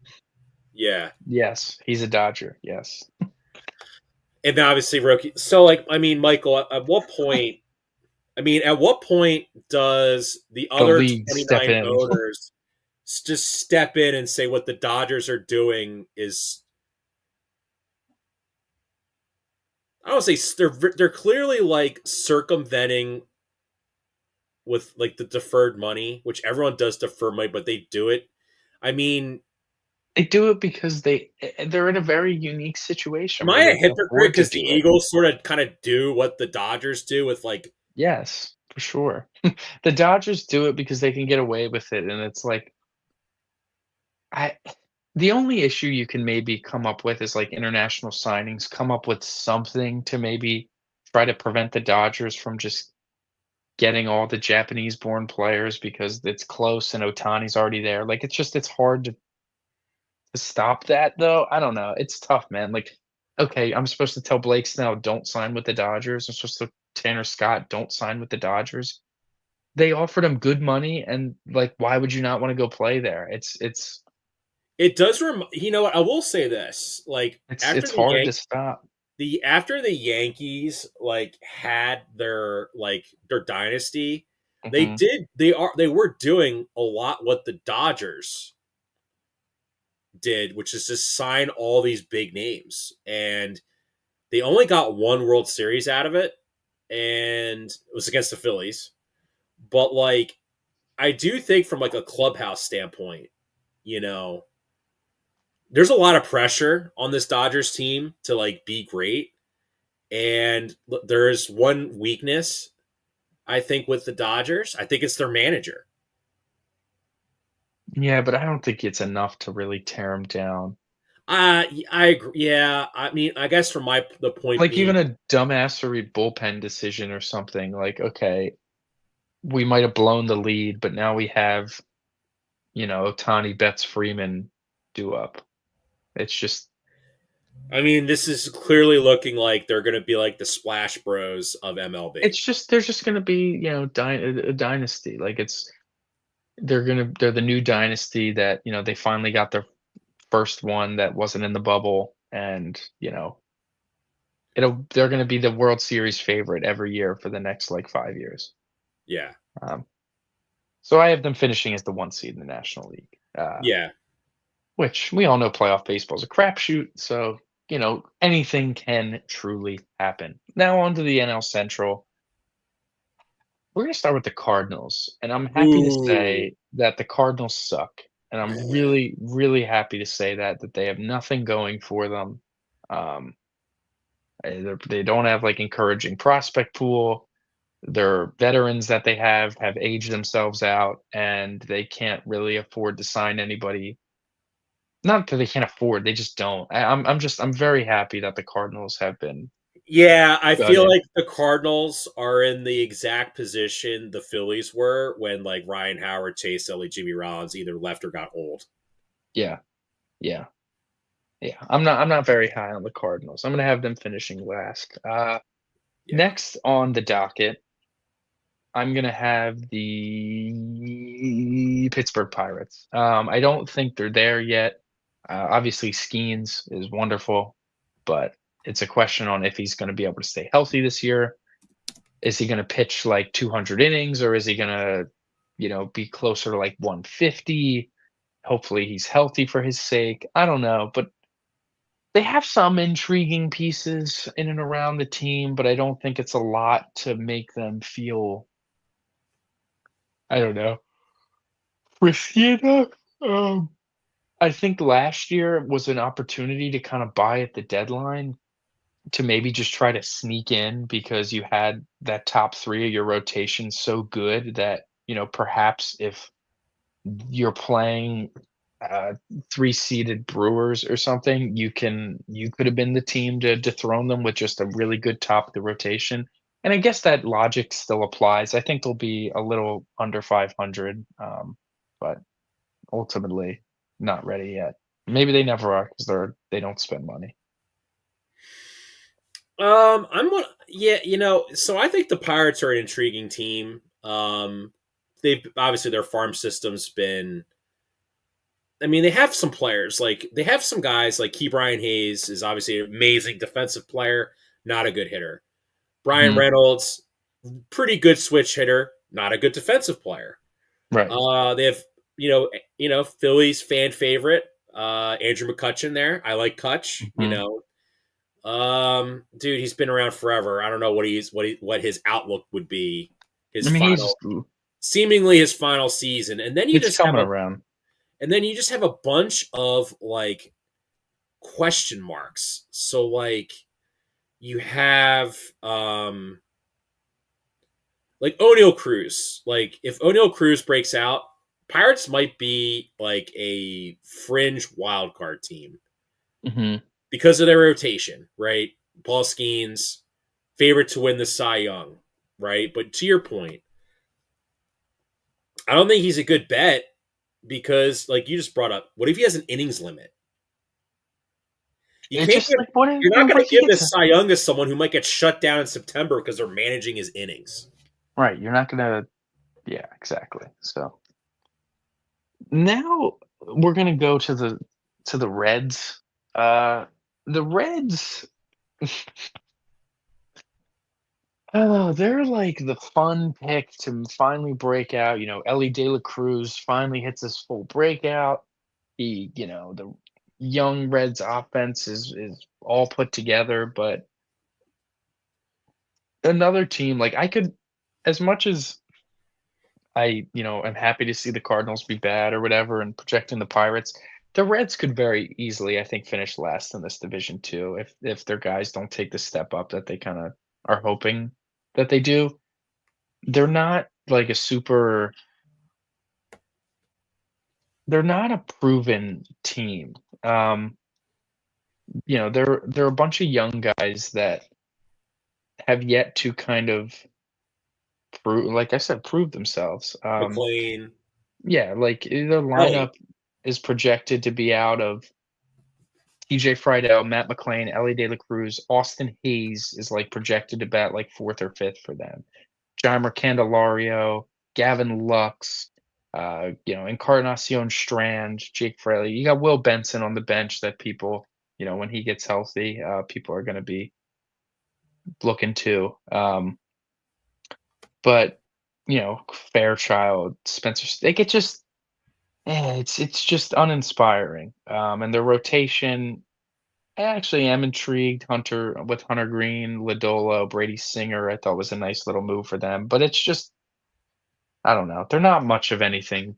Yeah, Yes, he's a Dodger, yes. and then obviously rookie. So, like, I mean, Michael, at what point? I mean, at what point does the The other league step 29 in. owners just step in and say what the Dodgers are doing is? I don't say they're clearly like circumventing with like the deferred money, which everyone does defer money, but they do it. I mean, They do it because they're in a very unique am situation where I a they can hypocrite afford to because the do it. Eagles sort of kind of do what the Dodgers do with like? Yes, for sure. The Dodgers do it because they can get away with it, and it's like I the only issue you can maybe come up with is, like, international signings, come up with something to maybe try to prevent the Dodgers from just getting all the Japanese-born players because it's close and Otani's already there. Like, it's hard to stop that, though. I don't know. It's tough, man. Like, okay, I'm supposed to tell Blake Snell, "Don't sign with the Dodgers." I'm supposed to Tanner Scott, "Don't sign with the Dodgers." They offered him good money, and, like, why would you not wanna go play there? It does you know what? I will say this. Like It's hard to stop. after the Yankees like had their dynasty, Mhm. they were doing a lot what the Dodgers did, which is just sign all these big names. And they only got one World Series out of it, and it was against the Phillies. But like I do think from like a clubhouse standpoint, you know, there's a lot of pressure on this Dodgers team to like be great. And there's one weakness I think with the Dodgers. I think it's their manager. Yeah, but I don't think it's enough to really tear him down. I agree. Yeah, I mean, I guess from my the point Like, being, even a dumbassery bullpen decision or something, like, okay, we might have blown the lead, but now we have, you know, Ohtani, Betts, Freeman do up. It's just I mean, this is clearly looking like they're going to be like the Splash Bros of MLB. there's just gonna be, you know, a dynasty. Like, they're the new dynasty that, you know, they finally got their first one that wasn't in the bubble, and, you know, they're gonna be the World Series favorite every year for the next, like, 5 years. Yeah, Um, so I have them finishing as the 1 seed in the National League, yeah. which we all know playoff baseball is a crapshoot, so, you know, anything can truly happen. Now on to the NL Central. We're gonna start with the Cardinals, and I'm happy to Ooh. say that the Cardinals suck, and I'm really, really happy to say that they have nothing going for them. Um, they don't have, like, encouraging prospect pool. Their veterans that they have aged themselves out, and they can't really afford to sign anybody. Not that they can't afford, they just don't. I'm very happy that the Cardinals have been Yeah, I feel gutted. like the Cardinals are in the exact position the Phillies were when like Ryan Howard, Chase Elliott, Jimmy Rollins either left or got old. Yeah, yeah, yeah. I'm not very high on the Cardinals. I'm gonna have them finishing last. Yeah. Next on the docket, I'm gonna have the Pittsburgh Pirates. I don't think they're there yet. Obviously, Skeens is wonderful, but it's a question on if he's gonna be able to stay healthy this year. Is he gonna pitch like 200 innings, or is he gonna, be closer to like 150? Hopefully, he's healthy for his sake. I don't know, but they have some intriguing pieces in and around the team, but I don't think it's a lot to make them feel, I don't know, risky enough. Um, I think last year was an opportunity to kind of buy at the deadline to maybe just try to sneak in because you had that top 3 of your rotation so good that, perhaps if you're playing, uh, 3 seeded Brewers or something, you could have been the team to dethrone them with just a really good top of the rotation, and I guess that logic still applies. I think they'll be a little under 500, but ultimately not ready yet. Maybe they never are because they don't spend money. I'm one. Yeah, so I think the Pirates are an intriguing team. They've obviously their farm system's been. I mean, they have some players like they have some guys like Key Brian Hayes is obviously an amazing defensive player, not a good hitter. Brian Mhm. Reynolds, pretty good switch hitter, not a good defensive player. Right. They have Philly's fan favorite, Andrew McCutcheon there. I like Cutch. Mhm. Dude, he's been around forever. I don't know what his outlook would be. I His mean, final, seemingly his final season, and then it's coming around. you just have a bunch of like question marks. So like you have like O'Neal Cruz. Like if O'Neal Cruz breaks out, Pirates might be like a fringe wild card team Mhm. because of their rotation, right? Paul Skeens, favorite to win the Cy Young, right? But to your point, I don't think he's a good bet because, like you just brought up, what if he has an innings limit? You It's can't just give. like, what if You're not what going if to he give gets this Cy Young to someone who might get shut down in September because they're managing his innings. right, you're not gonna. Yeah, exactly. So, now we're gonna go to the Reds. Uh, the Reds, oh, they're like the fun pick to finally break out. Ellie De La Cruz finally hits his full breakout. The young Reds offense is all put together, but another team, like, I could, as much as I'm happy to see the Cardinals be bad or whatever and projecting the Pirates, the Reds could very easily, I think, finish last in this division too if their guys don't take the step up that they kinda are hoping that they do. They're not like a super they're not a proven team. They're a bunch of young guys that have yet to kind of like I said, prove themselves. McLean. Yeah, like, the Ellie. lineup is projected to be out of TJ Friedel, Matt McLean, Ellie De La Cruz, Austin Hayes is like projected to bat like fourth or fifth for them. Jeimer Candelario, Gavin Lux, Encarnacion Strand, Jake Fraley. You got Will Benson on the bench that people, when he gets healthy, people are going to be looking to. But Fairchild, Spencer, they get just, it's just uninspiring. And their rotation, I actually am intrigued. Hunter Green, Ladola, Brady Singer, I thought was a nice little move for them. But it's just I don't know. They're not much of anything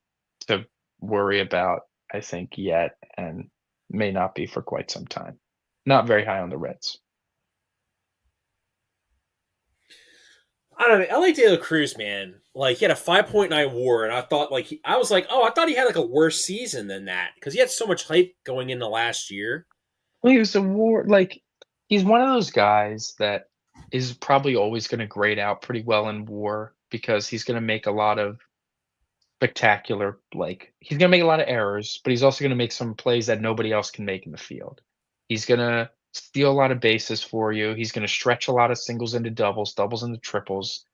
to worry about, I think, yet, and may not be for quite some time. Not very high on the Reds. I don't know. LA De La Cruz, man, like he had a 5.9 WAR, and I thought like I was like, oh, I thought he had like a worse season than that because he had so much hype going into last year. Well, he was a war like he's one of those guys that is probably always going to grade out pretty well in war because he's going to make a lot of spectacular he's going to make a lot of errors, but he's also going to make some plays that nobody else can make in the field. He's going to steal a lot of bases for you. He's going to stretch a lot of singles into doubles, doubles into triples,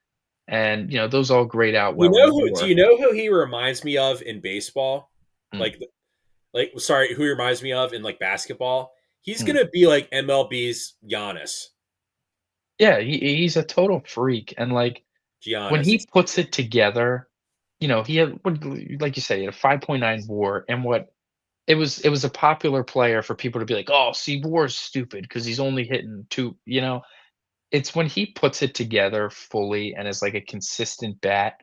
and those all grade out You well know in who? Do war. you know who he reminds me of in baseball? Mm, Like, sorry, who he reminds me of in like basketball? He's mm. gonna be like MLB's Giannis. Yeah, he's a total freak, and when Giannis, he puts it together, he had like you said, he had a 5.9 WAR, and it was a popular player for people to be like, "Oh, see, WAR's stupid because he's only hitting 2." It's when he puts it together fully and is like a consistent bat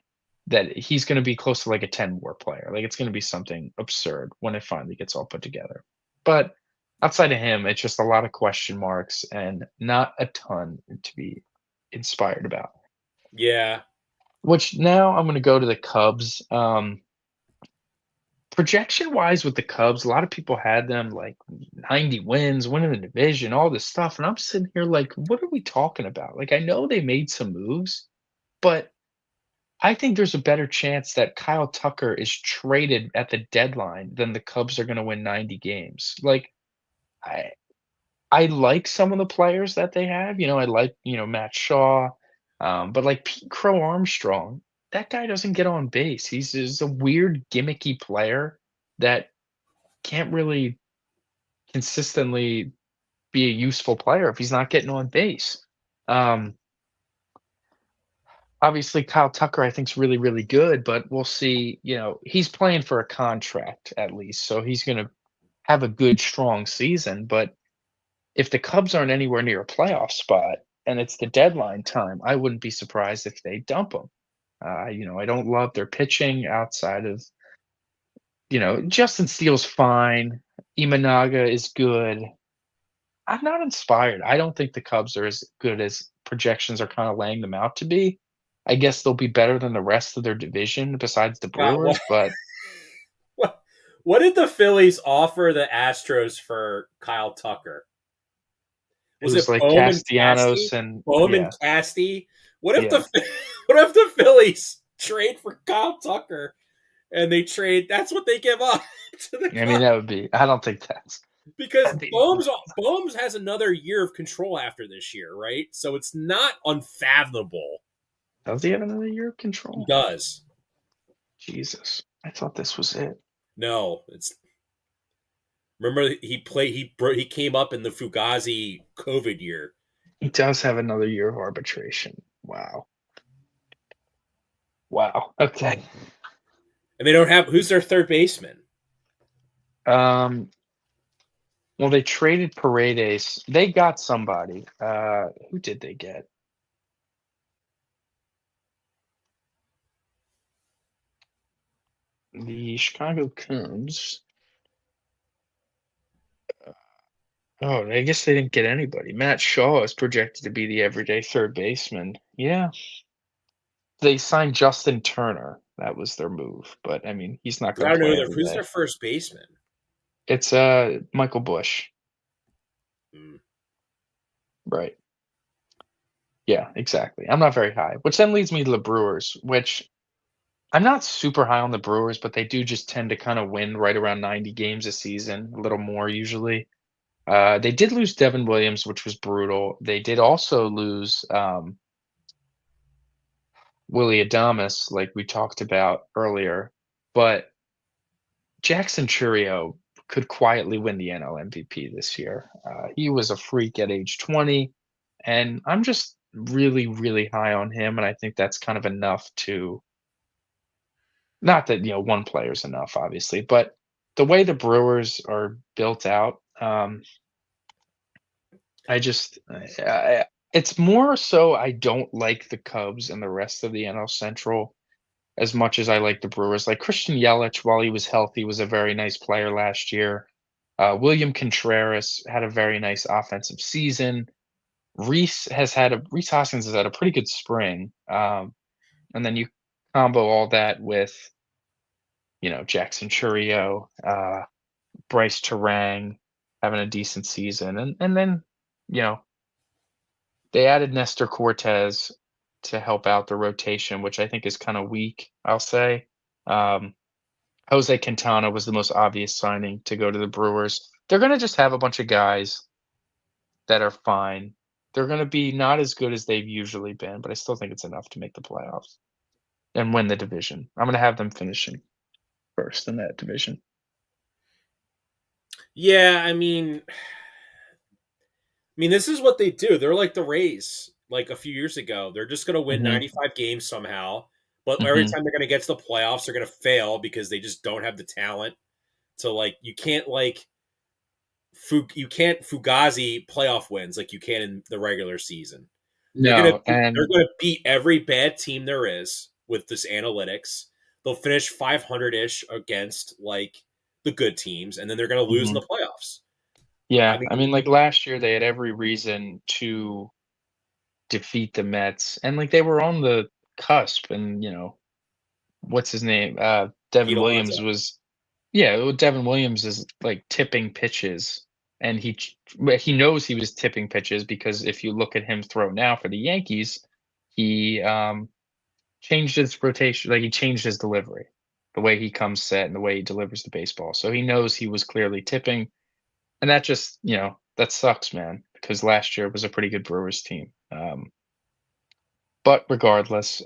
that he's gonna be close to like a 10 WAR player. Like, it's gonna be something absurd when it finally gets all put together. But outside of him, it's just a lot of question marks and not a ton to be inspired about. yeah. Which now I'm gonna go to the Cubs. Projection wise with the Cubs, a lot of people had them like 90 wins, winning the division, all this stuff. And I'm sitting here like, what are we talking about? Like, I know they made some moves, but I think there's a better chance that Kyle Tucker is traded at the deadline than the Cubs are going to win 90 games. Like, I, I like some of the players that they have. I like, Matt Shaw, but like Pete Crow Armstrong, that guy doesn't get on base. He's a weird gimmicky player that can't really consistently be a useful player if he's not getting on base. Um, Obviously, Kyle Tucker, I think, is really, really good, but we'll see. He's playing for a contract at least, so he's going to have a good, strong season. But if the Cubs aren't anywhere near a playoff spot and it's the deadline time, I wouldn't be surprised if they dump him. I don't love their pitching outside of, Justin Steele's fine. Imanaga is good. I'm not inspired. I don't think the Cubs are as good as projections are kind of laying them out to be. I guess they'll be better than the rest of their division besides the God, Brewers, but what, what did the Phillies offer the Astros for Kyle Tucker? it Was was it like Bowman Castellanos Casty? and Bowman yeah, Casty? What if the yeah. what if the Phillies trade for Kyle Tucker and they trade? That's what they give up to the I mean, Cubs I don't think because that'd be Bohm's has another year of control after this year, right? So it's not unfathomable. does he have another year of He control? does. Jesus. I thought this was it. No, it's remember he came up in the Fugazi COVID year. He does have another year of arbitration. Wow. Wow. Okay. And they don't have who's their third baseman? Um well, they traded Paredes. They got somebody. Who did they get? The Chicago Cubs. Oh, I guess they didn't get anybody. Matt Shaw is projected to be the everyday third baseman. Yeah. They signed Justin Turner. That was their move. But I mean, he's not I gonna don't know play every who's their day. first baseman. It's Michael Bush. Hmm. Right. Yeah, exactly. I'm not very high. Which then leads me to the Brewers, which I'm not super high on the Brewers, but they do just tend to kind of win right around 90 games a season, a little more usually. They did lose Devin Williams, which was brutal. They did also lose Willie Adames, like we talked about earlier. But Jackson Churio could quietly win the NL MVP this year. He was a freak at age 20, and I'm just really, really high on him. And I think that's kind of enough to not that, one player's enough, obviously, but the way the Brewers are built out, I just, it's more so I don't like the Cubs and the rest of the NL Central. as much as I like the Brewers. Like Christian Yelich, while he was healthy, was a very nice player last year. William Contreras had a very nice offensive season. Reese Hoskins has had a pretty good spring. And then you combo all that with, Jackson Churio, Bryce Terang having a decent season. And then, you know, they added Nestor Cortez to help out the rotation, which I think is kind of weak, I'll say. Um, Jose Quintana was the most obvious signing to go to the Brewers. They're going to just have a bunch of guys that are fine. They're going to be not as good as they've usually been, but I still think it's enough to make the playoffs and win the division. I'm going to have them finishing first in that division. Yeah, I mean, this is what they do. They're like the Rays, like a few years ago. They're just going to win Mhm. 95 games somehow, but every Mhm. time they're going to get to the playoffs, they're going to fail because they just don't have the talent. So like, you can't fugazi playoff wins like you can in the regular season. No, They're and gonna beat every bad team there is with this analytics. They'll finish 500 ish against like the good teams, and then they're gonna lose in mhm. the playoffs. I Yeah, I mean, mean, like, last year, they had every reason to defeat the Mets, and, like, they were on the cusp, and, what's his name? Pete Devin Alonso. Williams was yeah, well, Devin Williams is, like, tipping pitches, and he knows he was tipping pitches because if you look at him throw now for the Yankees, he, changed his rotation like, he changed his delivery, the way he comes set and the way he delivers the baseball, so he knows he was clearly tipping. And that just, that sucks, man, because last year was a pretty good Brewers team. But regardless,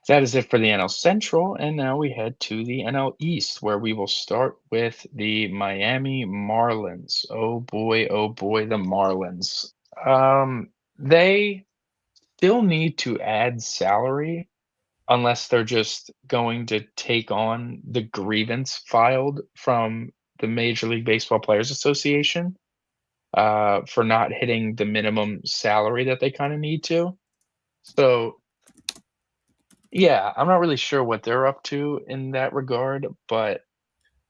that is it for the NL Central. And now we head to the NL East, where we will start with the Miami Marlins. Oh boy, the Marlins. They still need to add salary unless they're just going to take on the grievance filed from the Major League Baseball Players Association for not hitting the minimum salary that they kind of need to. So, yeah, I'm not really sure what they're up to in that regard, but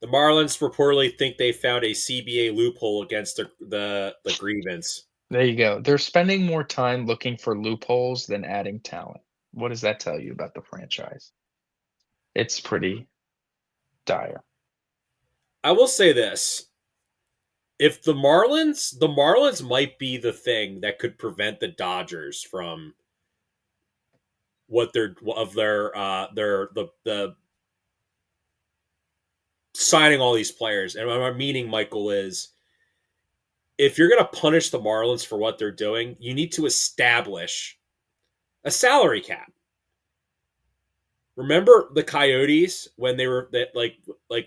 The Marlins reportedly think they found a CBA loophole against the grievance. there you go. They're spending more time looking for loopholes than adding talent. What does that tell you about the franchise? It's pretty dire. I will say this: if the Marlins might be the thing that could prevent the Dodgers from what their of their the signing all these players. And what I'm meaning, Michael, is if you're going to punish the Marlins for what they're doing, you need to establish a salary cap. Remember the Coyotes when they were that like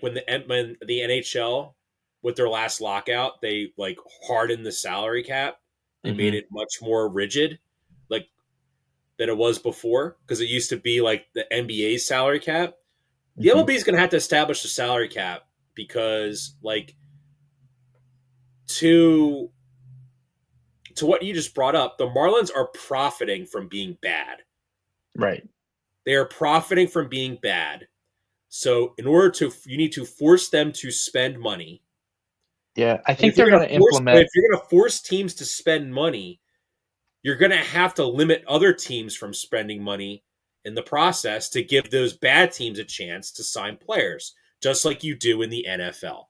when the NHL with their last lockout, they like hardened the salary cap. They made Hmm. it much more rigid, like than it was before, because it used to be like the NBA's salary cap. The Hmm. MLB is going to have to establish a salary cap because like to to what you just brought up, the Marlins are profiting from being bad. Right. They are profiting from being bad. So in order to you need to force them to spend money. Yeah, I And think they're going to implement. if you're going to force teams to spend money, you're going to have to limit other teams from spending money in the process to give those bad teams a chance to sign players, just like you do in the NFL.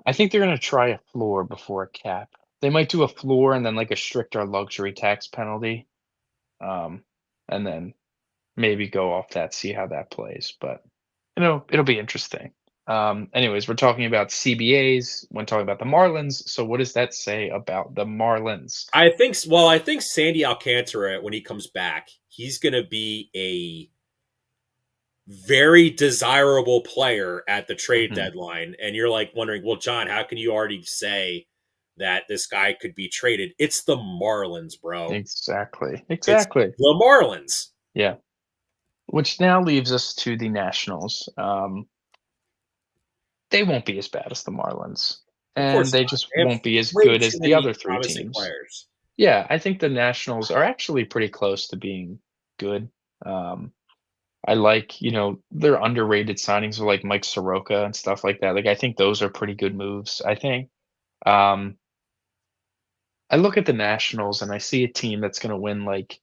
I think they're going to try a floor before a cap. They might do a floor and then like a stricter luxury tax penalty, um, and then maybe go off that, see how that plays. But it'll be interesting. Anyways, we're talking about CBAs when talking about the Marlins. So what does that say about the Marlins? I think Sandy Alcantara, when he comes back, he's going to be a very desirable player at the trade Hmm. deadline. And you're like wondering, well, John, how can you already say that this guy could be traded? It's the Marlins, bro. Exactly. It's Exactly. the Marlins. Yeah. Which now leaves us to the Nationals. They won't be as bad as the Marlins, Of and course they not. just They have won't be as way good too as the many other three promising teams. players. Yeah, I think the Nationals are actually pretty close to being good. Um, I like, their underrated signings are like Mike Soroka and stuff like that. Like, I think those are pretty good moves, I think. Um, I look at the Nationals and I see a team that's gonna win, like,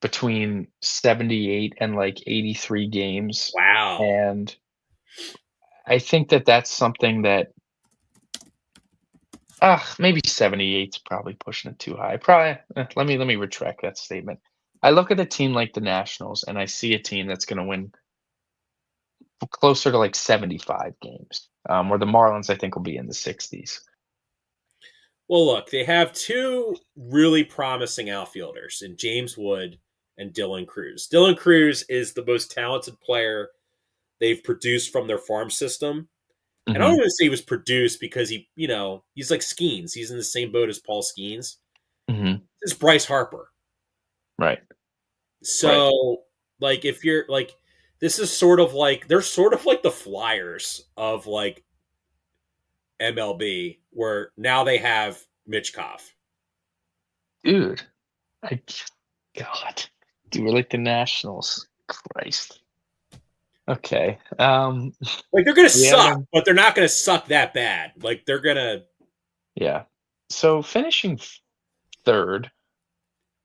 between 78 and, like, 83 games, Wow. and I think that that's something that maybe 78's probably pushing it too high. Probably let me retract that statement. I look at a team like the Nationals, and I see a team that's gonna win closer to, like, 75 games, where the Marlins, I think, will be in the 60s. Well, look, they have two really promising outfielders in James Wood and Dylan Cruz. Dylan Cruz is the most talented player they've produced from their farm system. And I don't Mhm, want to say he was produced because he's like Skeens. He's in the same boat as Paul Skeens. mhm. It's Bryce Harper. Right, right. So, like, if you're like, this is sort of like, they're sort of like the Flyers of like MLB, where now they have Mitchkov. Dude, I God. Dude, we're like the Nationals. Christ. Okay, Like, they're going to we have suck, them. but they're not going to suck that bad. Like, they're going to. Yeah. So finishing 3rd,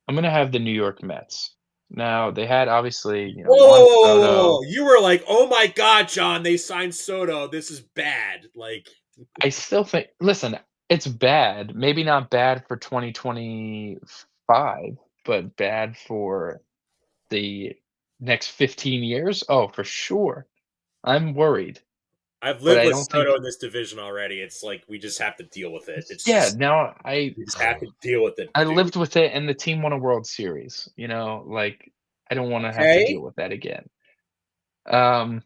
I'm gonna have the New York Mets. Now, they had obviously, Whoa, Juan whoa, whoa, whoa, Soto. whoa. You were like, oh my God, John, they signed Soto. This is bad. Like, I still think listen, it's bad, maybe not bad for 2025, but bad for the next 15 years? Oh, for sure. I'm worried, I've but lived I with don't Soto think in this division already. It's like, we just have to deal with it. It's yeah, just, now I we just have to deal with it, I dude. lived with it and the team won a World Series, like, I don't wanna have to deal Okay. with that again. Um,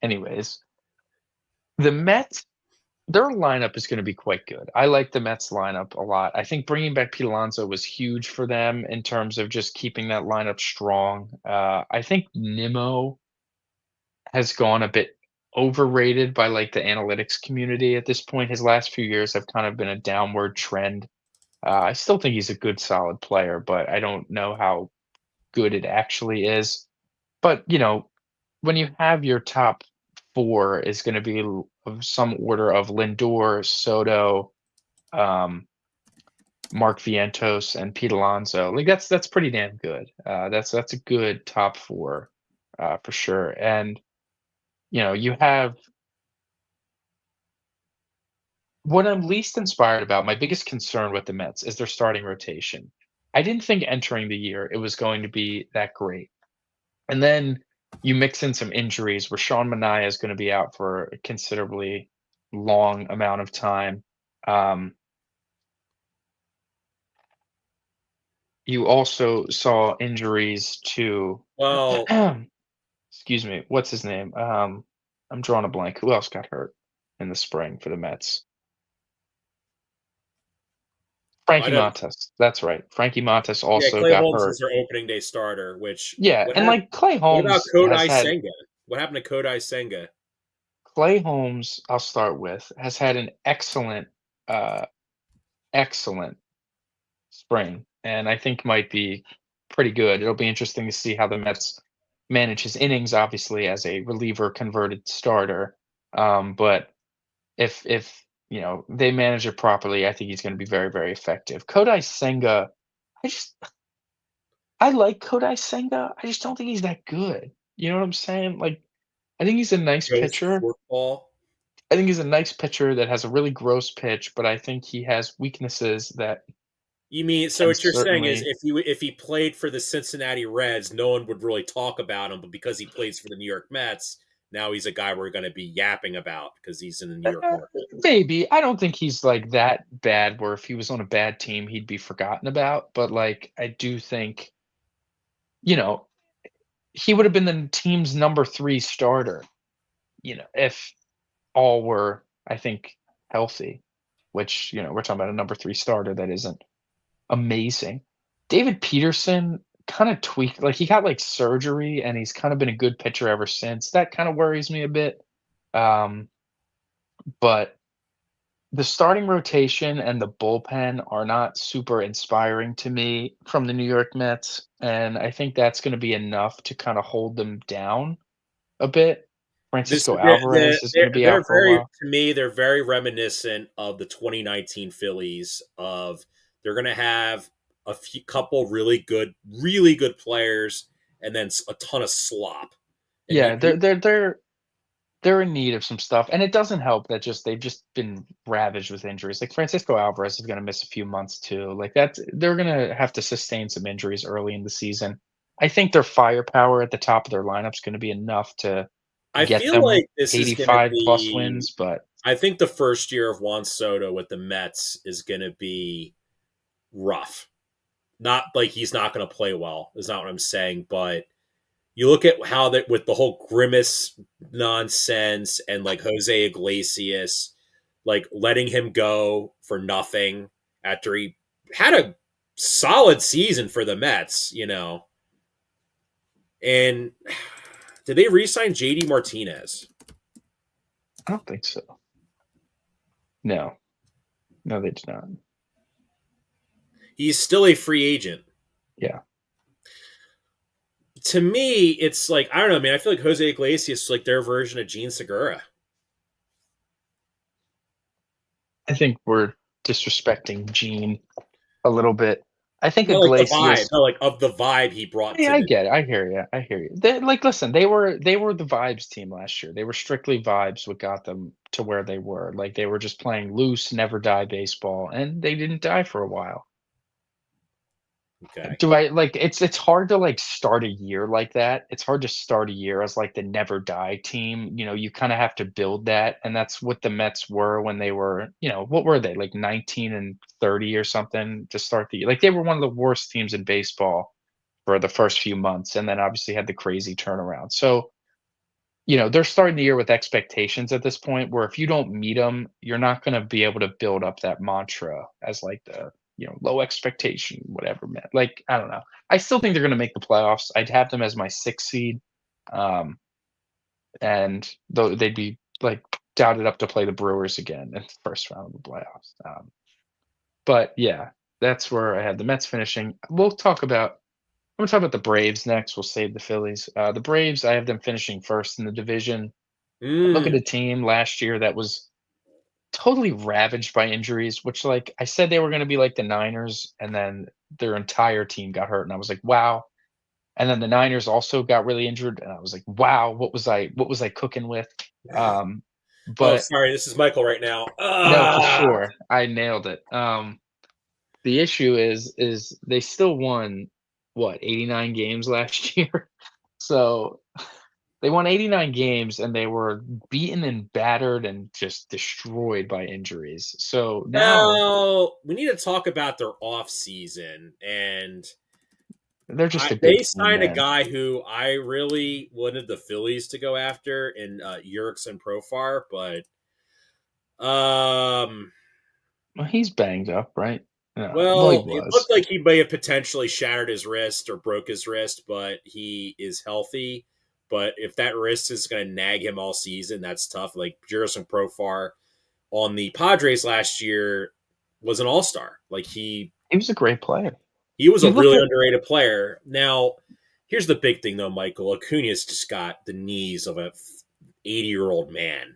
anyways, the Mets, their lineup is gonna be quite good. I like the Mets lineup a lot. I think bringing back Pete Alonso was huge for them in terms of just keeping that lineup strong. I think Nimmo has gone a bit overrated by, like, the analytics community at this point. His last few years have kind of been a downward trend. I still think he's a good solid player, but I don't know how good it actually is. But, when you have your top 4 is gonna be of some order of Lindor, Soto, um, Mark Vientos, and Pete Alonso, like, that's pretty damn good. That's a good top 4, for sure, and, you have what I'm least inspired about, my biggest concern with the Mets is their starting rotation. I didn't think entering the year it was going to be that great. And then you mix in some injuries where Sean Manaea is going to be out for a considerably long amount of time. Um, you also saw injuries to, Well, excuse me, what's his name? I'm drawing a blank. Who else got hurt in the spring for the Mets? I Frankie don't. Montas. That's right. Frankie Montas Yeah, also Clay got Holmes is hurt. their opening day starter. Which Yeah, what and happened? like Clay What about Holmes has Kodai had Senga? What happened to Kodai Senga? Clay Holmes, I'll start with, has had an uh, excellent spring, and I think might be pretty good. It'll be interesting to see how the Mets manage his innings, obviously as a reliever converted starter. But if they manage it properly, I think he's going to be very very effective. Kodai Senga, I just I like Kodai Senga. I just don't think he's that good. You know what I'm saying? Like I think he's a nice Ghost pitcher. football. I think he's a nice pitcher that has a really gross pitch, but I think he has weaknesses that You mean, so can what you're saying is, certainly if he played for the Cincinnati Reds, no one would really talk about him, but because he plays for the New York Mets, now he's a guy we're going to be yapping about because he's in the New York uh, market. maybe. I don't think he's like that bad where if he was on a bad team, he'd be forgotten about. But like, I do think, you know, he would have been the team's number 3 starter, if all were, I think, healthy, which, we're talking about a number 3 starter that isn't amazing. David Peterson kind of tweaked, like he got like surgery and he's kind of been a good pitcher ever since. That kind of worries me a bit. Um, but the starting rotation and the bullpen are not super inspiring to me from the New York Mets, and I think that's gonna be enough to kinda hold them down a bit. This Francisco the Alvarez is gonna be they're out for a very while. to me, they're very reminiscent of the 2019 Phillies of they're gonna have a few couple really good players and then a ton of slop. And Yeah, they're in need of some stuff, and it doesn't help that they've just been ravaged with injuries. Like Francisco Alvarez is going to miss a few months too. Like they're going to have to sustain some injuries early in the season. I think their firepower at the top of their lineup is going to be enough to I get feel them like this is gonna 85 plus be wins, but I think the first year of Juan Soto with the Mets is gonna be rough. Not like he's not gonna play well, is not what I'm saying, but you look at how that with the whole grimace nonsense and like Jose Iglesias, like letting him go for nothing after he had a solid season for the Mets, you know. And did they re-sign JD Martinez? I don't think so. No, no, they did not. He's still a free agent. Yeah, To me, it's like I don't know, man. I feel like Jose Iglesias is like their version of Gene Segura. I think we're disrespecting Gene a little bit. I think No, like the vibe. Iglesias. No, like of the vibe he brought Yeah, to I the. get it. I hear you. I hear you. Like, listen, they were the vibes team last year. They were strictly vibes what got them to where they were. Like they were just playing loose, never die baseball, and they didn't die for a while. Okay. Do I like it's hard to like start a year like that. It's hard to start a year as like the never die team. You know, you kind of have to build that, and that's what the Mets were when they were, what were they? Like 19 and 30 or something to start the year. Like they were one of the worst teams in baseball for the first few months, and then obviously had the crazy turnaround. So, they're starting the year with expectations at this point where if you don't meet them, you're not going to be able to build up that mantra as like the, low expectation, whatever, man. Like, I don't know. I still think they're going to make the playoffs. I'd have them as my sixth seed. Um, and though they'd be like doubted up to play the Brewers again in the first round of the playoffs. But yeah, that's where I have the Mets finishing. I'm gonna talk about the Braves next. We'll save the Phillies. The Braves, I have them finishing first in the division. Look at Mm. a team last year that was totally ravaged by injuries, which like I said they were gonna be like the Niners, and then their entire team got hurt, and I was like, wow. And then the Niners also got really injured, and I was like, wow, what was I cooking with? Um, Oh, but sorry. This is Michael right now. no, for Ah. sure, I nailed it. The issue is they still won what 89 games last year. So they won 89 games and they were beaten and battered and just destroyed by injuries. So now Well, we need to talk about their off season, and they're just a good they team, signed a man. guy who I really wanted the Phillies to go after in Jurickson Profar, but um, Well, he's banged up, right? Well, he well, it was. looked like he may have potentially shattered his wrist or broke his wrist, but he is healthy. But if that wrist is going to nag him all season, that's tough. Like Jurickson Profar on the Padres last year was an all star. Like He was a great player. he was a You look really at underrated player. Now, here's the big thing though, Michael. Acuna's just got the knees of a 80-year-old man.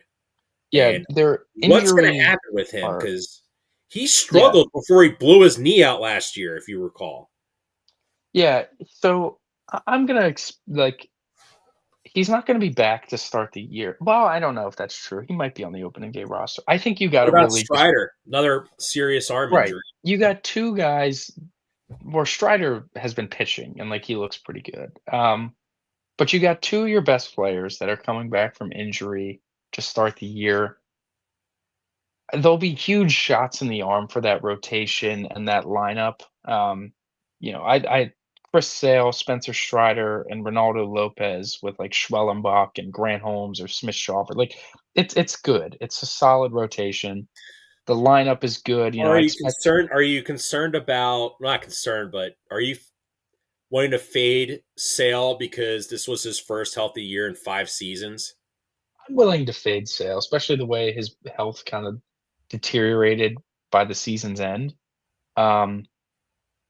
yeah, And their what's going to injury happen with him? are Because he yeah, struggled before he blew his knee out last year, if you recall. yeah. So I'm gonna like he's not gonna be back to start the year. Well, I don't know if that's true. He might be on the opening day roster. I think you What gotta about really just Strider? Another serious arm right. injury. You got 2 guys where Strider has been pitching and, like, he looks pretty good. But you got 2 of your best players that are coming back from injury to start the year. There'll be huge shots in the arm for that rotation and that lineup. I Chris Sale, Spencer Strider, and Ronaldo Lopez with, like, Schwellenbach and Grant Holmes or Smith Shawver. Like, it's good. It's a solid rotation. The lineup is good, Are I you expect. concerned? Are you concerned about not concerned, but are you wanting to fade Sale because this was his first healthy year in 5 seasons? I'm willing to fade Sale, especially the way his health kinda deteriorated by the season's end. Um,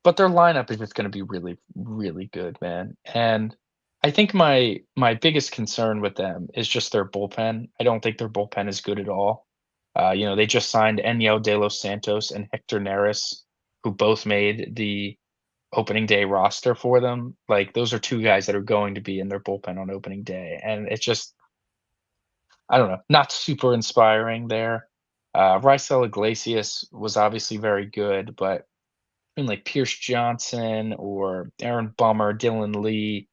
but their lineup is just gonna be really, really good, man, and I think my biggest concern with them is just their bullpen. I don't think their bullpen is good at all. They just signed Enyel De Los Santos and Hector Neris, who both made the opening day roster for them. Like, those are 2 guys that are going to be in their bullpen on opening day, and it's just, I don't know, not super inspiring there. Raisel Iglesias was obviously very good, but I mean, like Pierce Johnson or Aaron Bummer, Dylan Lee,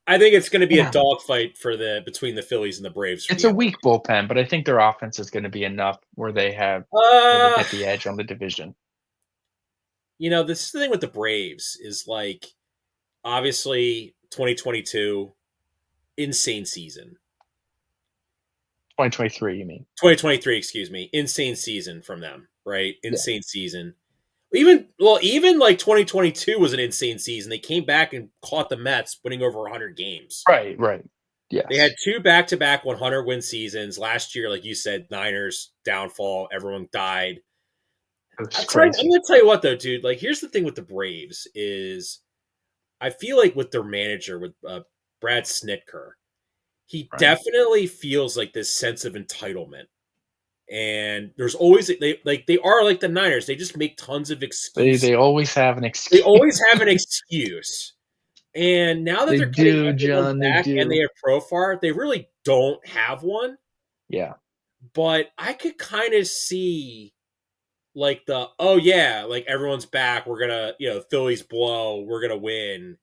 I think it's going to be a yeah, dogfight for the between the Phillies and the Braves for it's the a NL. weak bullpen, but I think their offense is gonna be enough where they Uh, get the edge on the division. this thing with the Braves is like obviously 2022 insane season. 2023, you mean? 2023, excuse me, insane season from them, right? Yeah. Insane season. Even like 2022 was an insane season. They came back and caught the Mets, winning over 100 games. Right, right. They had Yes. two back-to-back 100 win seasons last year. Like you said, Niners downfall, everyone died. It was I'm crazy. gonna tell you what though, dude. Like, here's the thing with the Braves is I feel like with their manager with Brad Snitker, he Right. definitely feels like this sense of entitlement. And there's always they are like the Niners. They just make tons of excuses. They always have an They excuse. always have an excuse. And now that They they're getting do, everyone John, they back and they do. have Profar, they really don't have one. Yeah. But I could kind of see like the oh yeah, like everyone's back. We're gonna Phillies blow. We're gonna win,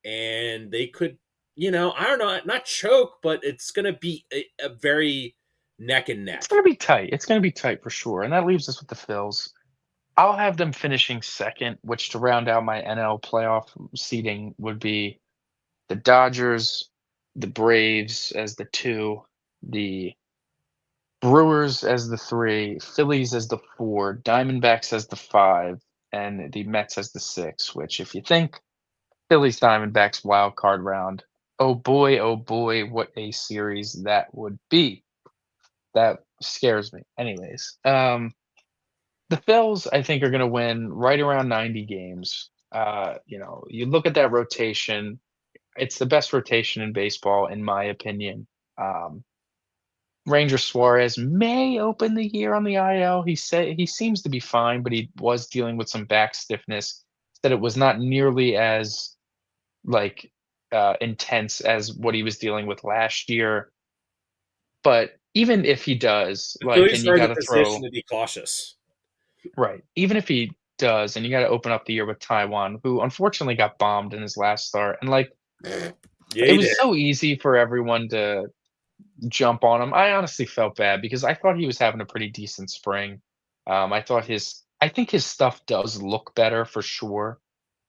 and they could I don't know, not choke, but it's gonna be a very neck and It's neck. gonna be tight. It's gonna be tight for sure, and that leaves us with the Phils. I'll have them finishing second, which to round out my NL playoff seeding would be the Dodgers, the Braves as the 2, the Brewers as the 3, Phillies as the 4, Diamondbacks as the 5, and the Mets as the 6, which if you think Phillies Diamondbacks wild card round, oh boy, what a series that would be. That scares me. Anyways, the Phils, I think, are gonna win right around 90 games. You look at that rotation, it's the best rotation in baseball, in my opinion. Um, Ranger Suarez may open the year on the IL. He said he seems to be fine, but he was dealing with some back stiffness. Said it was not nearly as like intense as what he was dealing with last year. But even if he does, The like, Phillies and you are in got the to position throw to be cautious. right, even if he does, and you got to open up the year with Taiwan, who unfortunately got bombed in his last start, and like Yeah, it he did. was so easy for everyone to jump on him. I honestly felt bad because I thought he was having a pretty decent spring. I think his stuff does look better for sure.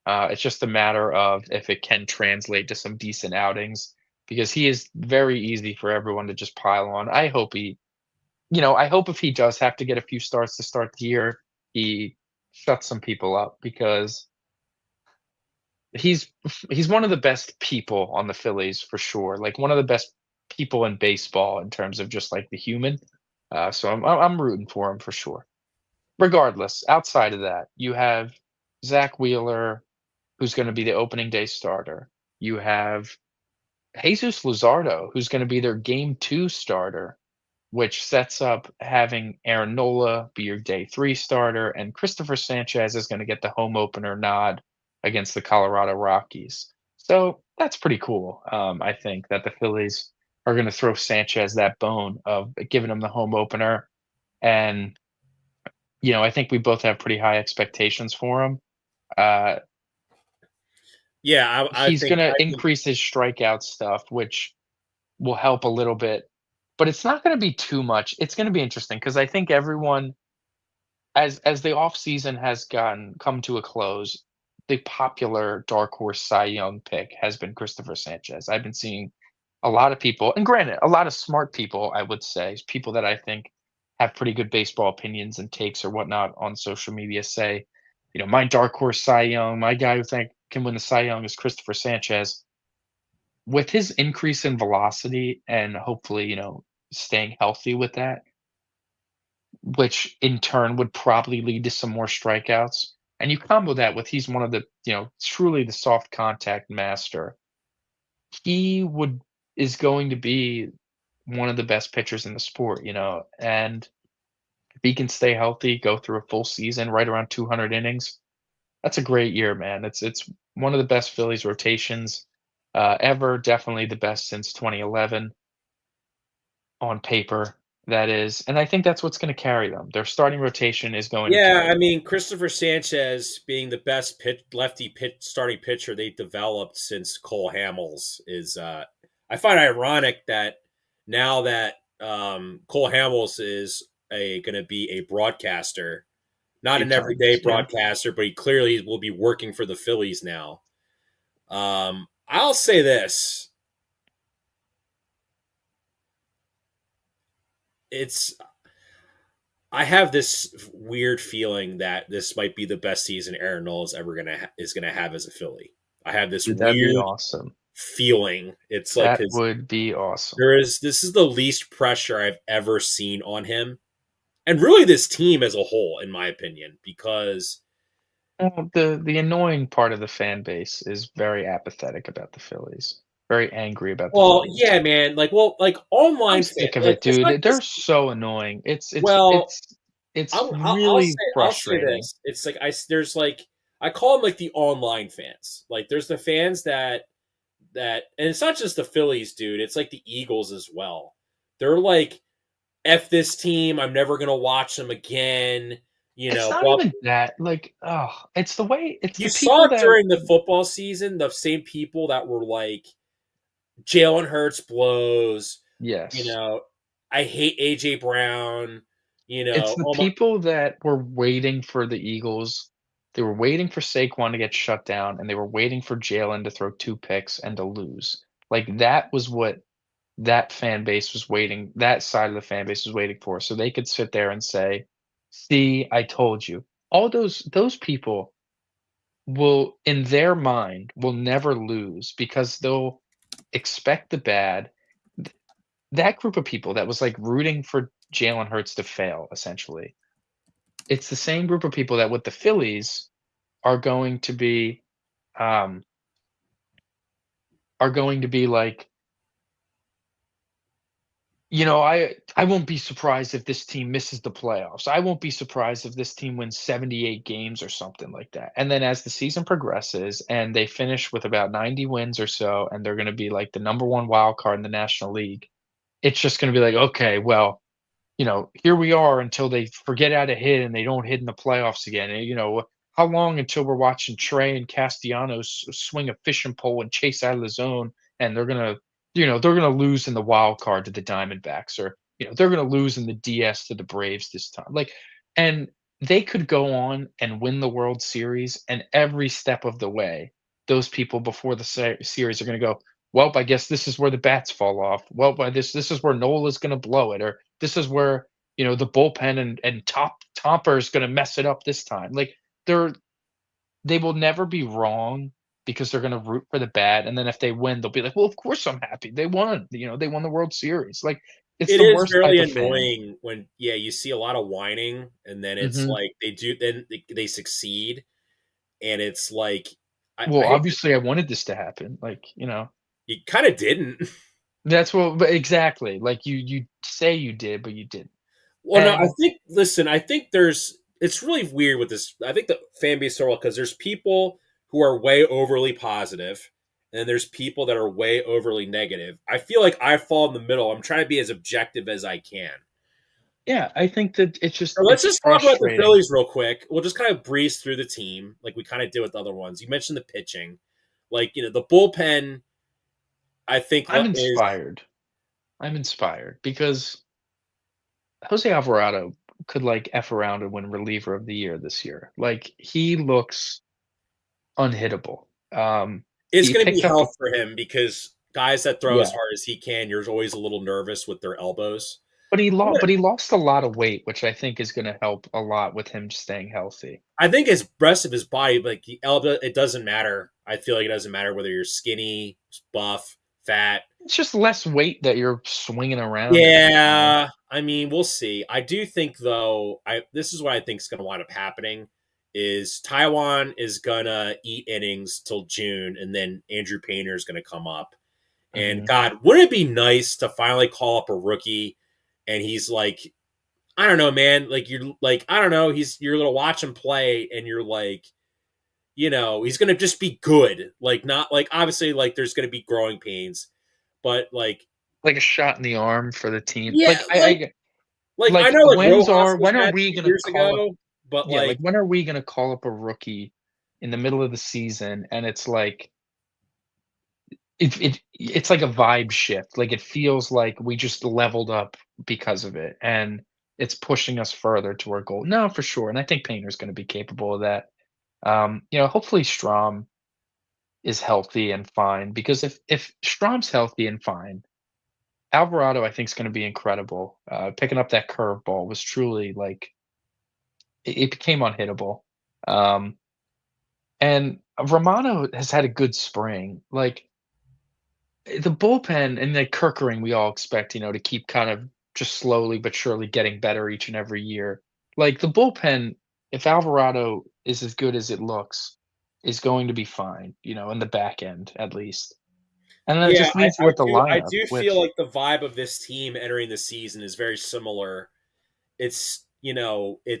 It's just a matter of if it can translate to some decent outings because he is very easy for everyone to just pile on. I hope if he does have to get a few starts to start the year, he shuts some people up because he's he's one of the best people on the Phillies for sure. Like one of the best people in baseball in terms of just like the human. So I'm rooting for him for sure. Regardless, outside of that, you have Zach Wheeler, who's going to be the opening day starter. You have Jesus Luzardo, who's going to be their game 2 starter, which sets up having Aaron Nola be your day 3 starter, and Christopher Sanchez is going to get the home opener nod against the Colorado Rockies. So that's pretty cool. I think that the Phillies are going to throw Sanchez that bone of giving him the home opener. And, I think we both have pretty high expectations for him. Uh, Yeah, I he's think going to I think increase his strikeout stuff, which will help a little bit, but it's not going to be too much. It's going to be interesting because I think everyone, as the offseason has come to a close, the popular dark horse Cy Young pick has been Christopher Sanchez. I've been seeing a lot of people, and granted, a lot of smart people, I would say, people that I think have pretty good baseball opinions and takes or whatnot on social media say, my dark horse Cy Young, my guy who think can win the Cy Young is Christopher Sanchez. With his increase in velocity and hopefully, staying healthy with that, which in turn would probably lead to some more strikeouts. And you combo that with he's one of the, truly the soft contact master. He would is going to be one of the best pitchers in the sport, and if he can stay healthy, go through a full season, right around 200 innings, that's a great year, man. It's one of the best Phillies rotations ever. Definitely the best since 2011 on paper. That is, and I think that's what's going to carry them. Their starting rotation is going to Yeah, carry I them. mean Christopher Sanchez being the best lefty starting pitcher they developed since Cole Hamels is. I find ironic that now that Cole Hamels is going to be a broadcaster, not Big an time, everyday yeah. broadcaster, but he clearly will be working for the Phillies now. I'll say this: it's I have this weird feeling that this might be the best season Aaron Nola is gonna have as a Philly. I have this Dude, that'd be weird awesome. feeling. It's like That because would be awesome. there is this is the least pressure I've ever seen on him, and really this team as a whole, in my opinion. Because Well, the annoying part of the fan base is very apathetic about the Phillies, very angry about the well, Phillies. yeah, man, like I'm online fan, sick of like it, it's not dude. They're just so annoying. It's it's well. it's it's I'll really say frustrating. this. It's like there's like I call them like the online fans. Like there's the fans and it's not just the Phillies, dude. It's like the Eagles as well. They're like, F this team. I'm never gonna watch them again. It's not Well, even that, like, oh, it's you the saw people it that during the football season. The same people that were like, Jalen Hurts blows. You yes. know, I hate AJ Brown. It's the Oh my, people that were waiting for the Eagles. They were waiting for Saquon to get shut down, and they were waiting for Jalen to throw 2 picks and to lose. Like, that was what that side of the fan base was waiting for, so they could sit there and say, "See, I told you." All those people will, in their mind, will never lose because they'll expect the bad. Th that group of people that was, like, rooting for Jalen Hurts to fail, essentially, it's the same group of people that with the Phillies are going to be, um, like, I won't be surprised if this team misses the playoffs. I won't be surprised if this team wins 78 games or something like that. And then as the season progresses and they finish with about 90 wins or so, and they're gonna be like the number 1 wild card in the National League, it's just gonna be like, "Okay, well, here we are until they forget how to hit and they don't hit in the playoffs again. And, how long until we're watching Trey and Castellanos swing a fishing pole and chase out of the zone, and they're gonna lose in the wild card to the Diamondbacks, or they're gonna lose in the DS to the Braves this time. Like, and they could go on and win the World Series, and every step of the way, those people before the series are gonna go, well, I guess this is where the bats fall off. Well, by this is where Nola's going to blow it, or this is where the bullpen and Topper is going to mess it up this time. Like, they will never be wrong because they're going to root for the bad, and then if they win, they'll be like, well, of course I'm happy they won. They won the World Series. Like, it's it the is worst really type of fan. annoying when you see a lot of whining, and then it's Hmm. like they succeed, and it's like Well, I hate obviously, I wanted this to happen. Like, you kind of didn't. that's what, but exactly. Like, you say you did, but you didn't. Well, no, I And think. Listen, I think it's really weird with this. I think the fan base are because there's people who are way overly positive, and there's people that are way overly negative. I feel like I fall in the middle. I'm trying to be as objective as I can. yeah, I think that So let's it's just talk about the frustrating. Phillies real quick. We'll just kind of breeze through the team like we kind of did with the other ones. You mentioned the pitching, like the bullpen. I think I'm is inspired. I'm inspired because Jose Alvarado could like F around and win reliever of the year this year. Like, he looks unhittable. it's He going to be picked up health for him because guys that throw as yeah, hard as he can, you're always a little nervous with their elbows. but he lost a lot of weight, which I think is gonna help a lot with him staying healthy. I think his rest of his body, like the elbow, it doesn't matter. I feel like it doesn't matter whether you're skinny, buff, fat. It's just less weight that you're swinging around every time. Yeah, I mean, we'll see. I do think though, this is what I think is going to wind up happening is Taiwan is gonna eat innings till June, and then Andrew Painter is going to come up. And Mhm. God, wouldn't it be nice to finally call up a rookie and he's like, I don't know, man, like you're like, I don't know, you're gonna watch him play and you're like, he's gonna just be good. Like not like obviously like there's gonna be growing pains, but like Like a shot in the arm for the team. yeah, Like I like I like know like Rojas was when are bad we 2 gonna years call up ago, but yeah, like like when are we gonna call up a rookie in the middle of the season and it's like it's like a vibe shift. Like it feels like we just leveled up because of it and it's pushing us further to our goal. No, for sure. And I think Painter's gonna be capable of that. Hopefully Strom is healthy and fine because if Strom's healthy and fine, Alvarado I think is going to be incredible. Picking up that curveball was truly like it became unhittable. Um, and Romano has had a good spring. Like the bullpen and the Kirkering, we all expect to keep kind of just slowly but surely getting better each and every year. Like the bullpen, if Alvarado is as good as it looks, is going to be fine. In the back end at least. And then it yeah, just leaves you I with the do I lineup do with feel like the vibe of this team entering the season is very similar. It's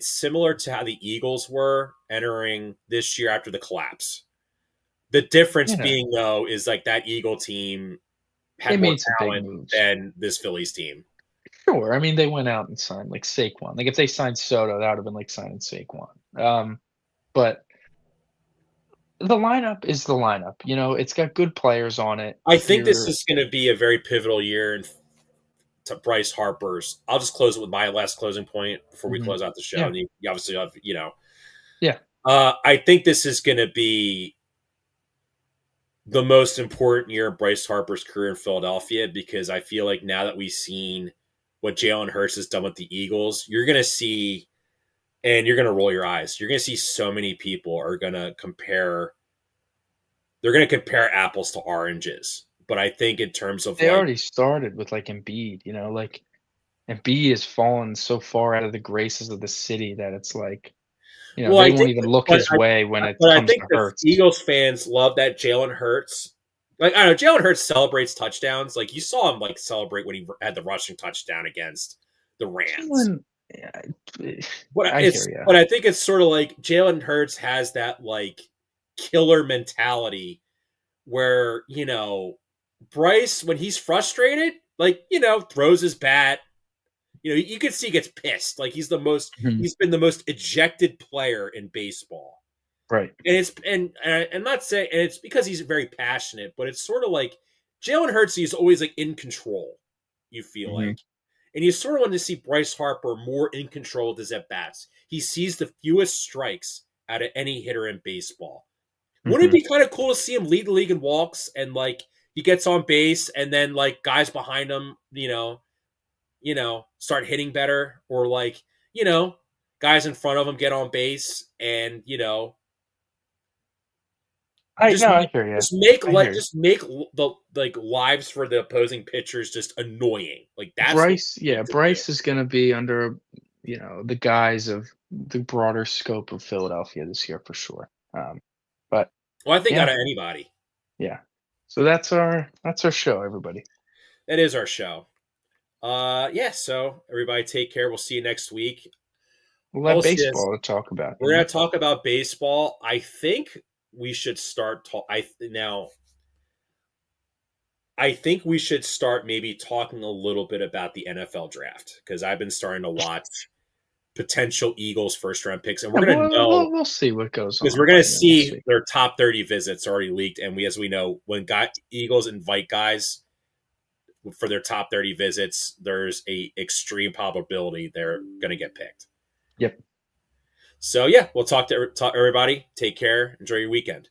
similar to how the Eagles were entering this year after the collapse. The difference you know, being though is like that Eagle team they had more made some big talent moves. than this Phillies team. Sure, I mean, they went out and signed, like, Saquon. Like, if they signed Soto, that would've been like signing Saquon. But the lineup is the lineup, it's got good players on it. I think this You're is going to be a very pivotal year to Bryce Harper's. I'll just close it with my last closing point before we Mhm. close out the show. Yeah, And you obviously have, yeah. I think this is going to be the most important year of Bryce Harper's career in Philadelphia because I feel like now that we've seen what Jalen Hurts has done with the Eagles, you're going to see, and you're going to roll your eyes. You're going to see so many people are going to compare. They're going to compare apples to oranges. But I think in terms of They like, already started with, like, Embiid, like, Embiid has fallen so far out of the graces of the city that it's like, well, they I won't think, even look but his way when it I comes think to the Hurts. Eagles fans love that Jalen Hurts. Like I don't know, Jalen Hurts celebrates touchdowns. Like you saw him like celebrate when he had the rushing touchdown against the Rams. Jalen yeah, But I hear it's you. but I think it's sort of like Jalen Hurts has that like killer mentality where Bryce when he's frustrated, like throws his bat. You can see he gets pissed. Like Mhm. he's been the most ejected player in baseball. Right. And I'm not saying, and it's because he's very passionate, but it's sort of like Jalen Hurts. He's always like in control. You feel Mhm. like, and you sort of want to see Bryce Harper more in control of his at bats. He sees the fewest strikes out of any hitter in baseball. Wouldn't it Mhm. be kind of cool to see him lead the league in walks and like he gets on base and then like guys behind him, start hitting better or like you know guys in front of him get on base and I just no, I hear you. I hear you. just make the like lives for the opposing pitchers just annoying. Like that's what Bryce, we yeah, need to do. Bryce is gonna be under, the guise of the broader scope of Philadelphia this year for sure. But Well, I think out yeah, of anybody. yeah. So that's our show, everybody. That is our show. Yeah. So everybody, take care. We'll see you next week. We'll have Osius, baseball to talk about, we're gonna talk about baseball. I think we should start. I think we should start maybe talking a little bit about the NFL draft because I've been starting to watch potential Eagles first round picks, and we're Yeah, going to know we'll see what goes because on we're going by to the end of this see week. their top 30 visits already leaked, and as we know, when Eagles invite guys for their top 30 visits, there's a extreme probability they're going to get picked. Yep. So yeah, we'll talk to everybody. Take care. Enjoy your weekend.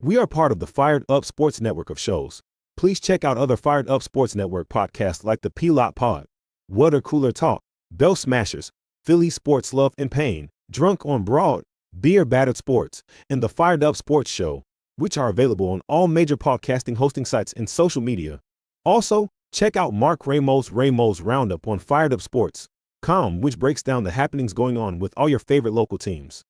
We are part of the Fired Up Sports Network of shows. Please check out other Fired Up Sports Network podcasts like the P-Lot Pod, Water Cooler Talk, Bell Smashers, Philly Sports Love and Pain, Drunk on Broad, Beer Battered Sports, and the Fired Up Sports Show, which are available on all major podcasting hosting sites and social media. Also, Check out Mark Ramos' Roundup on firedupsports.com, which breaks down the happenings going on with all your favorite local teams.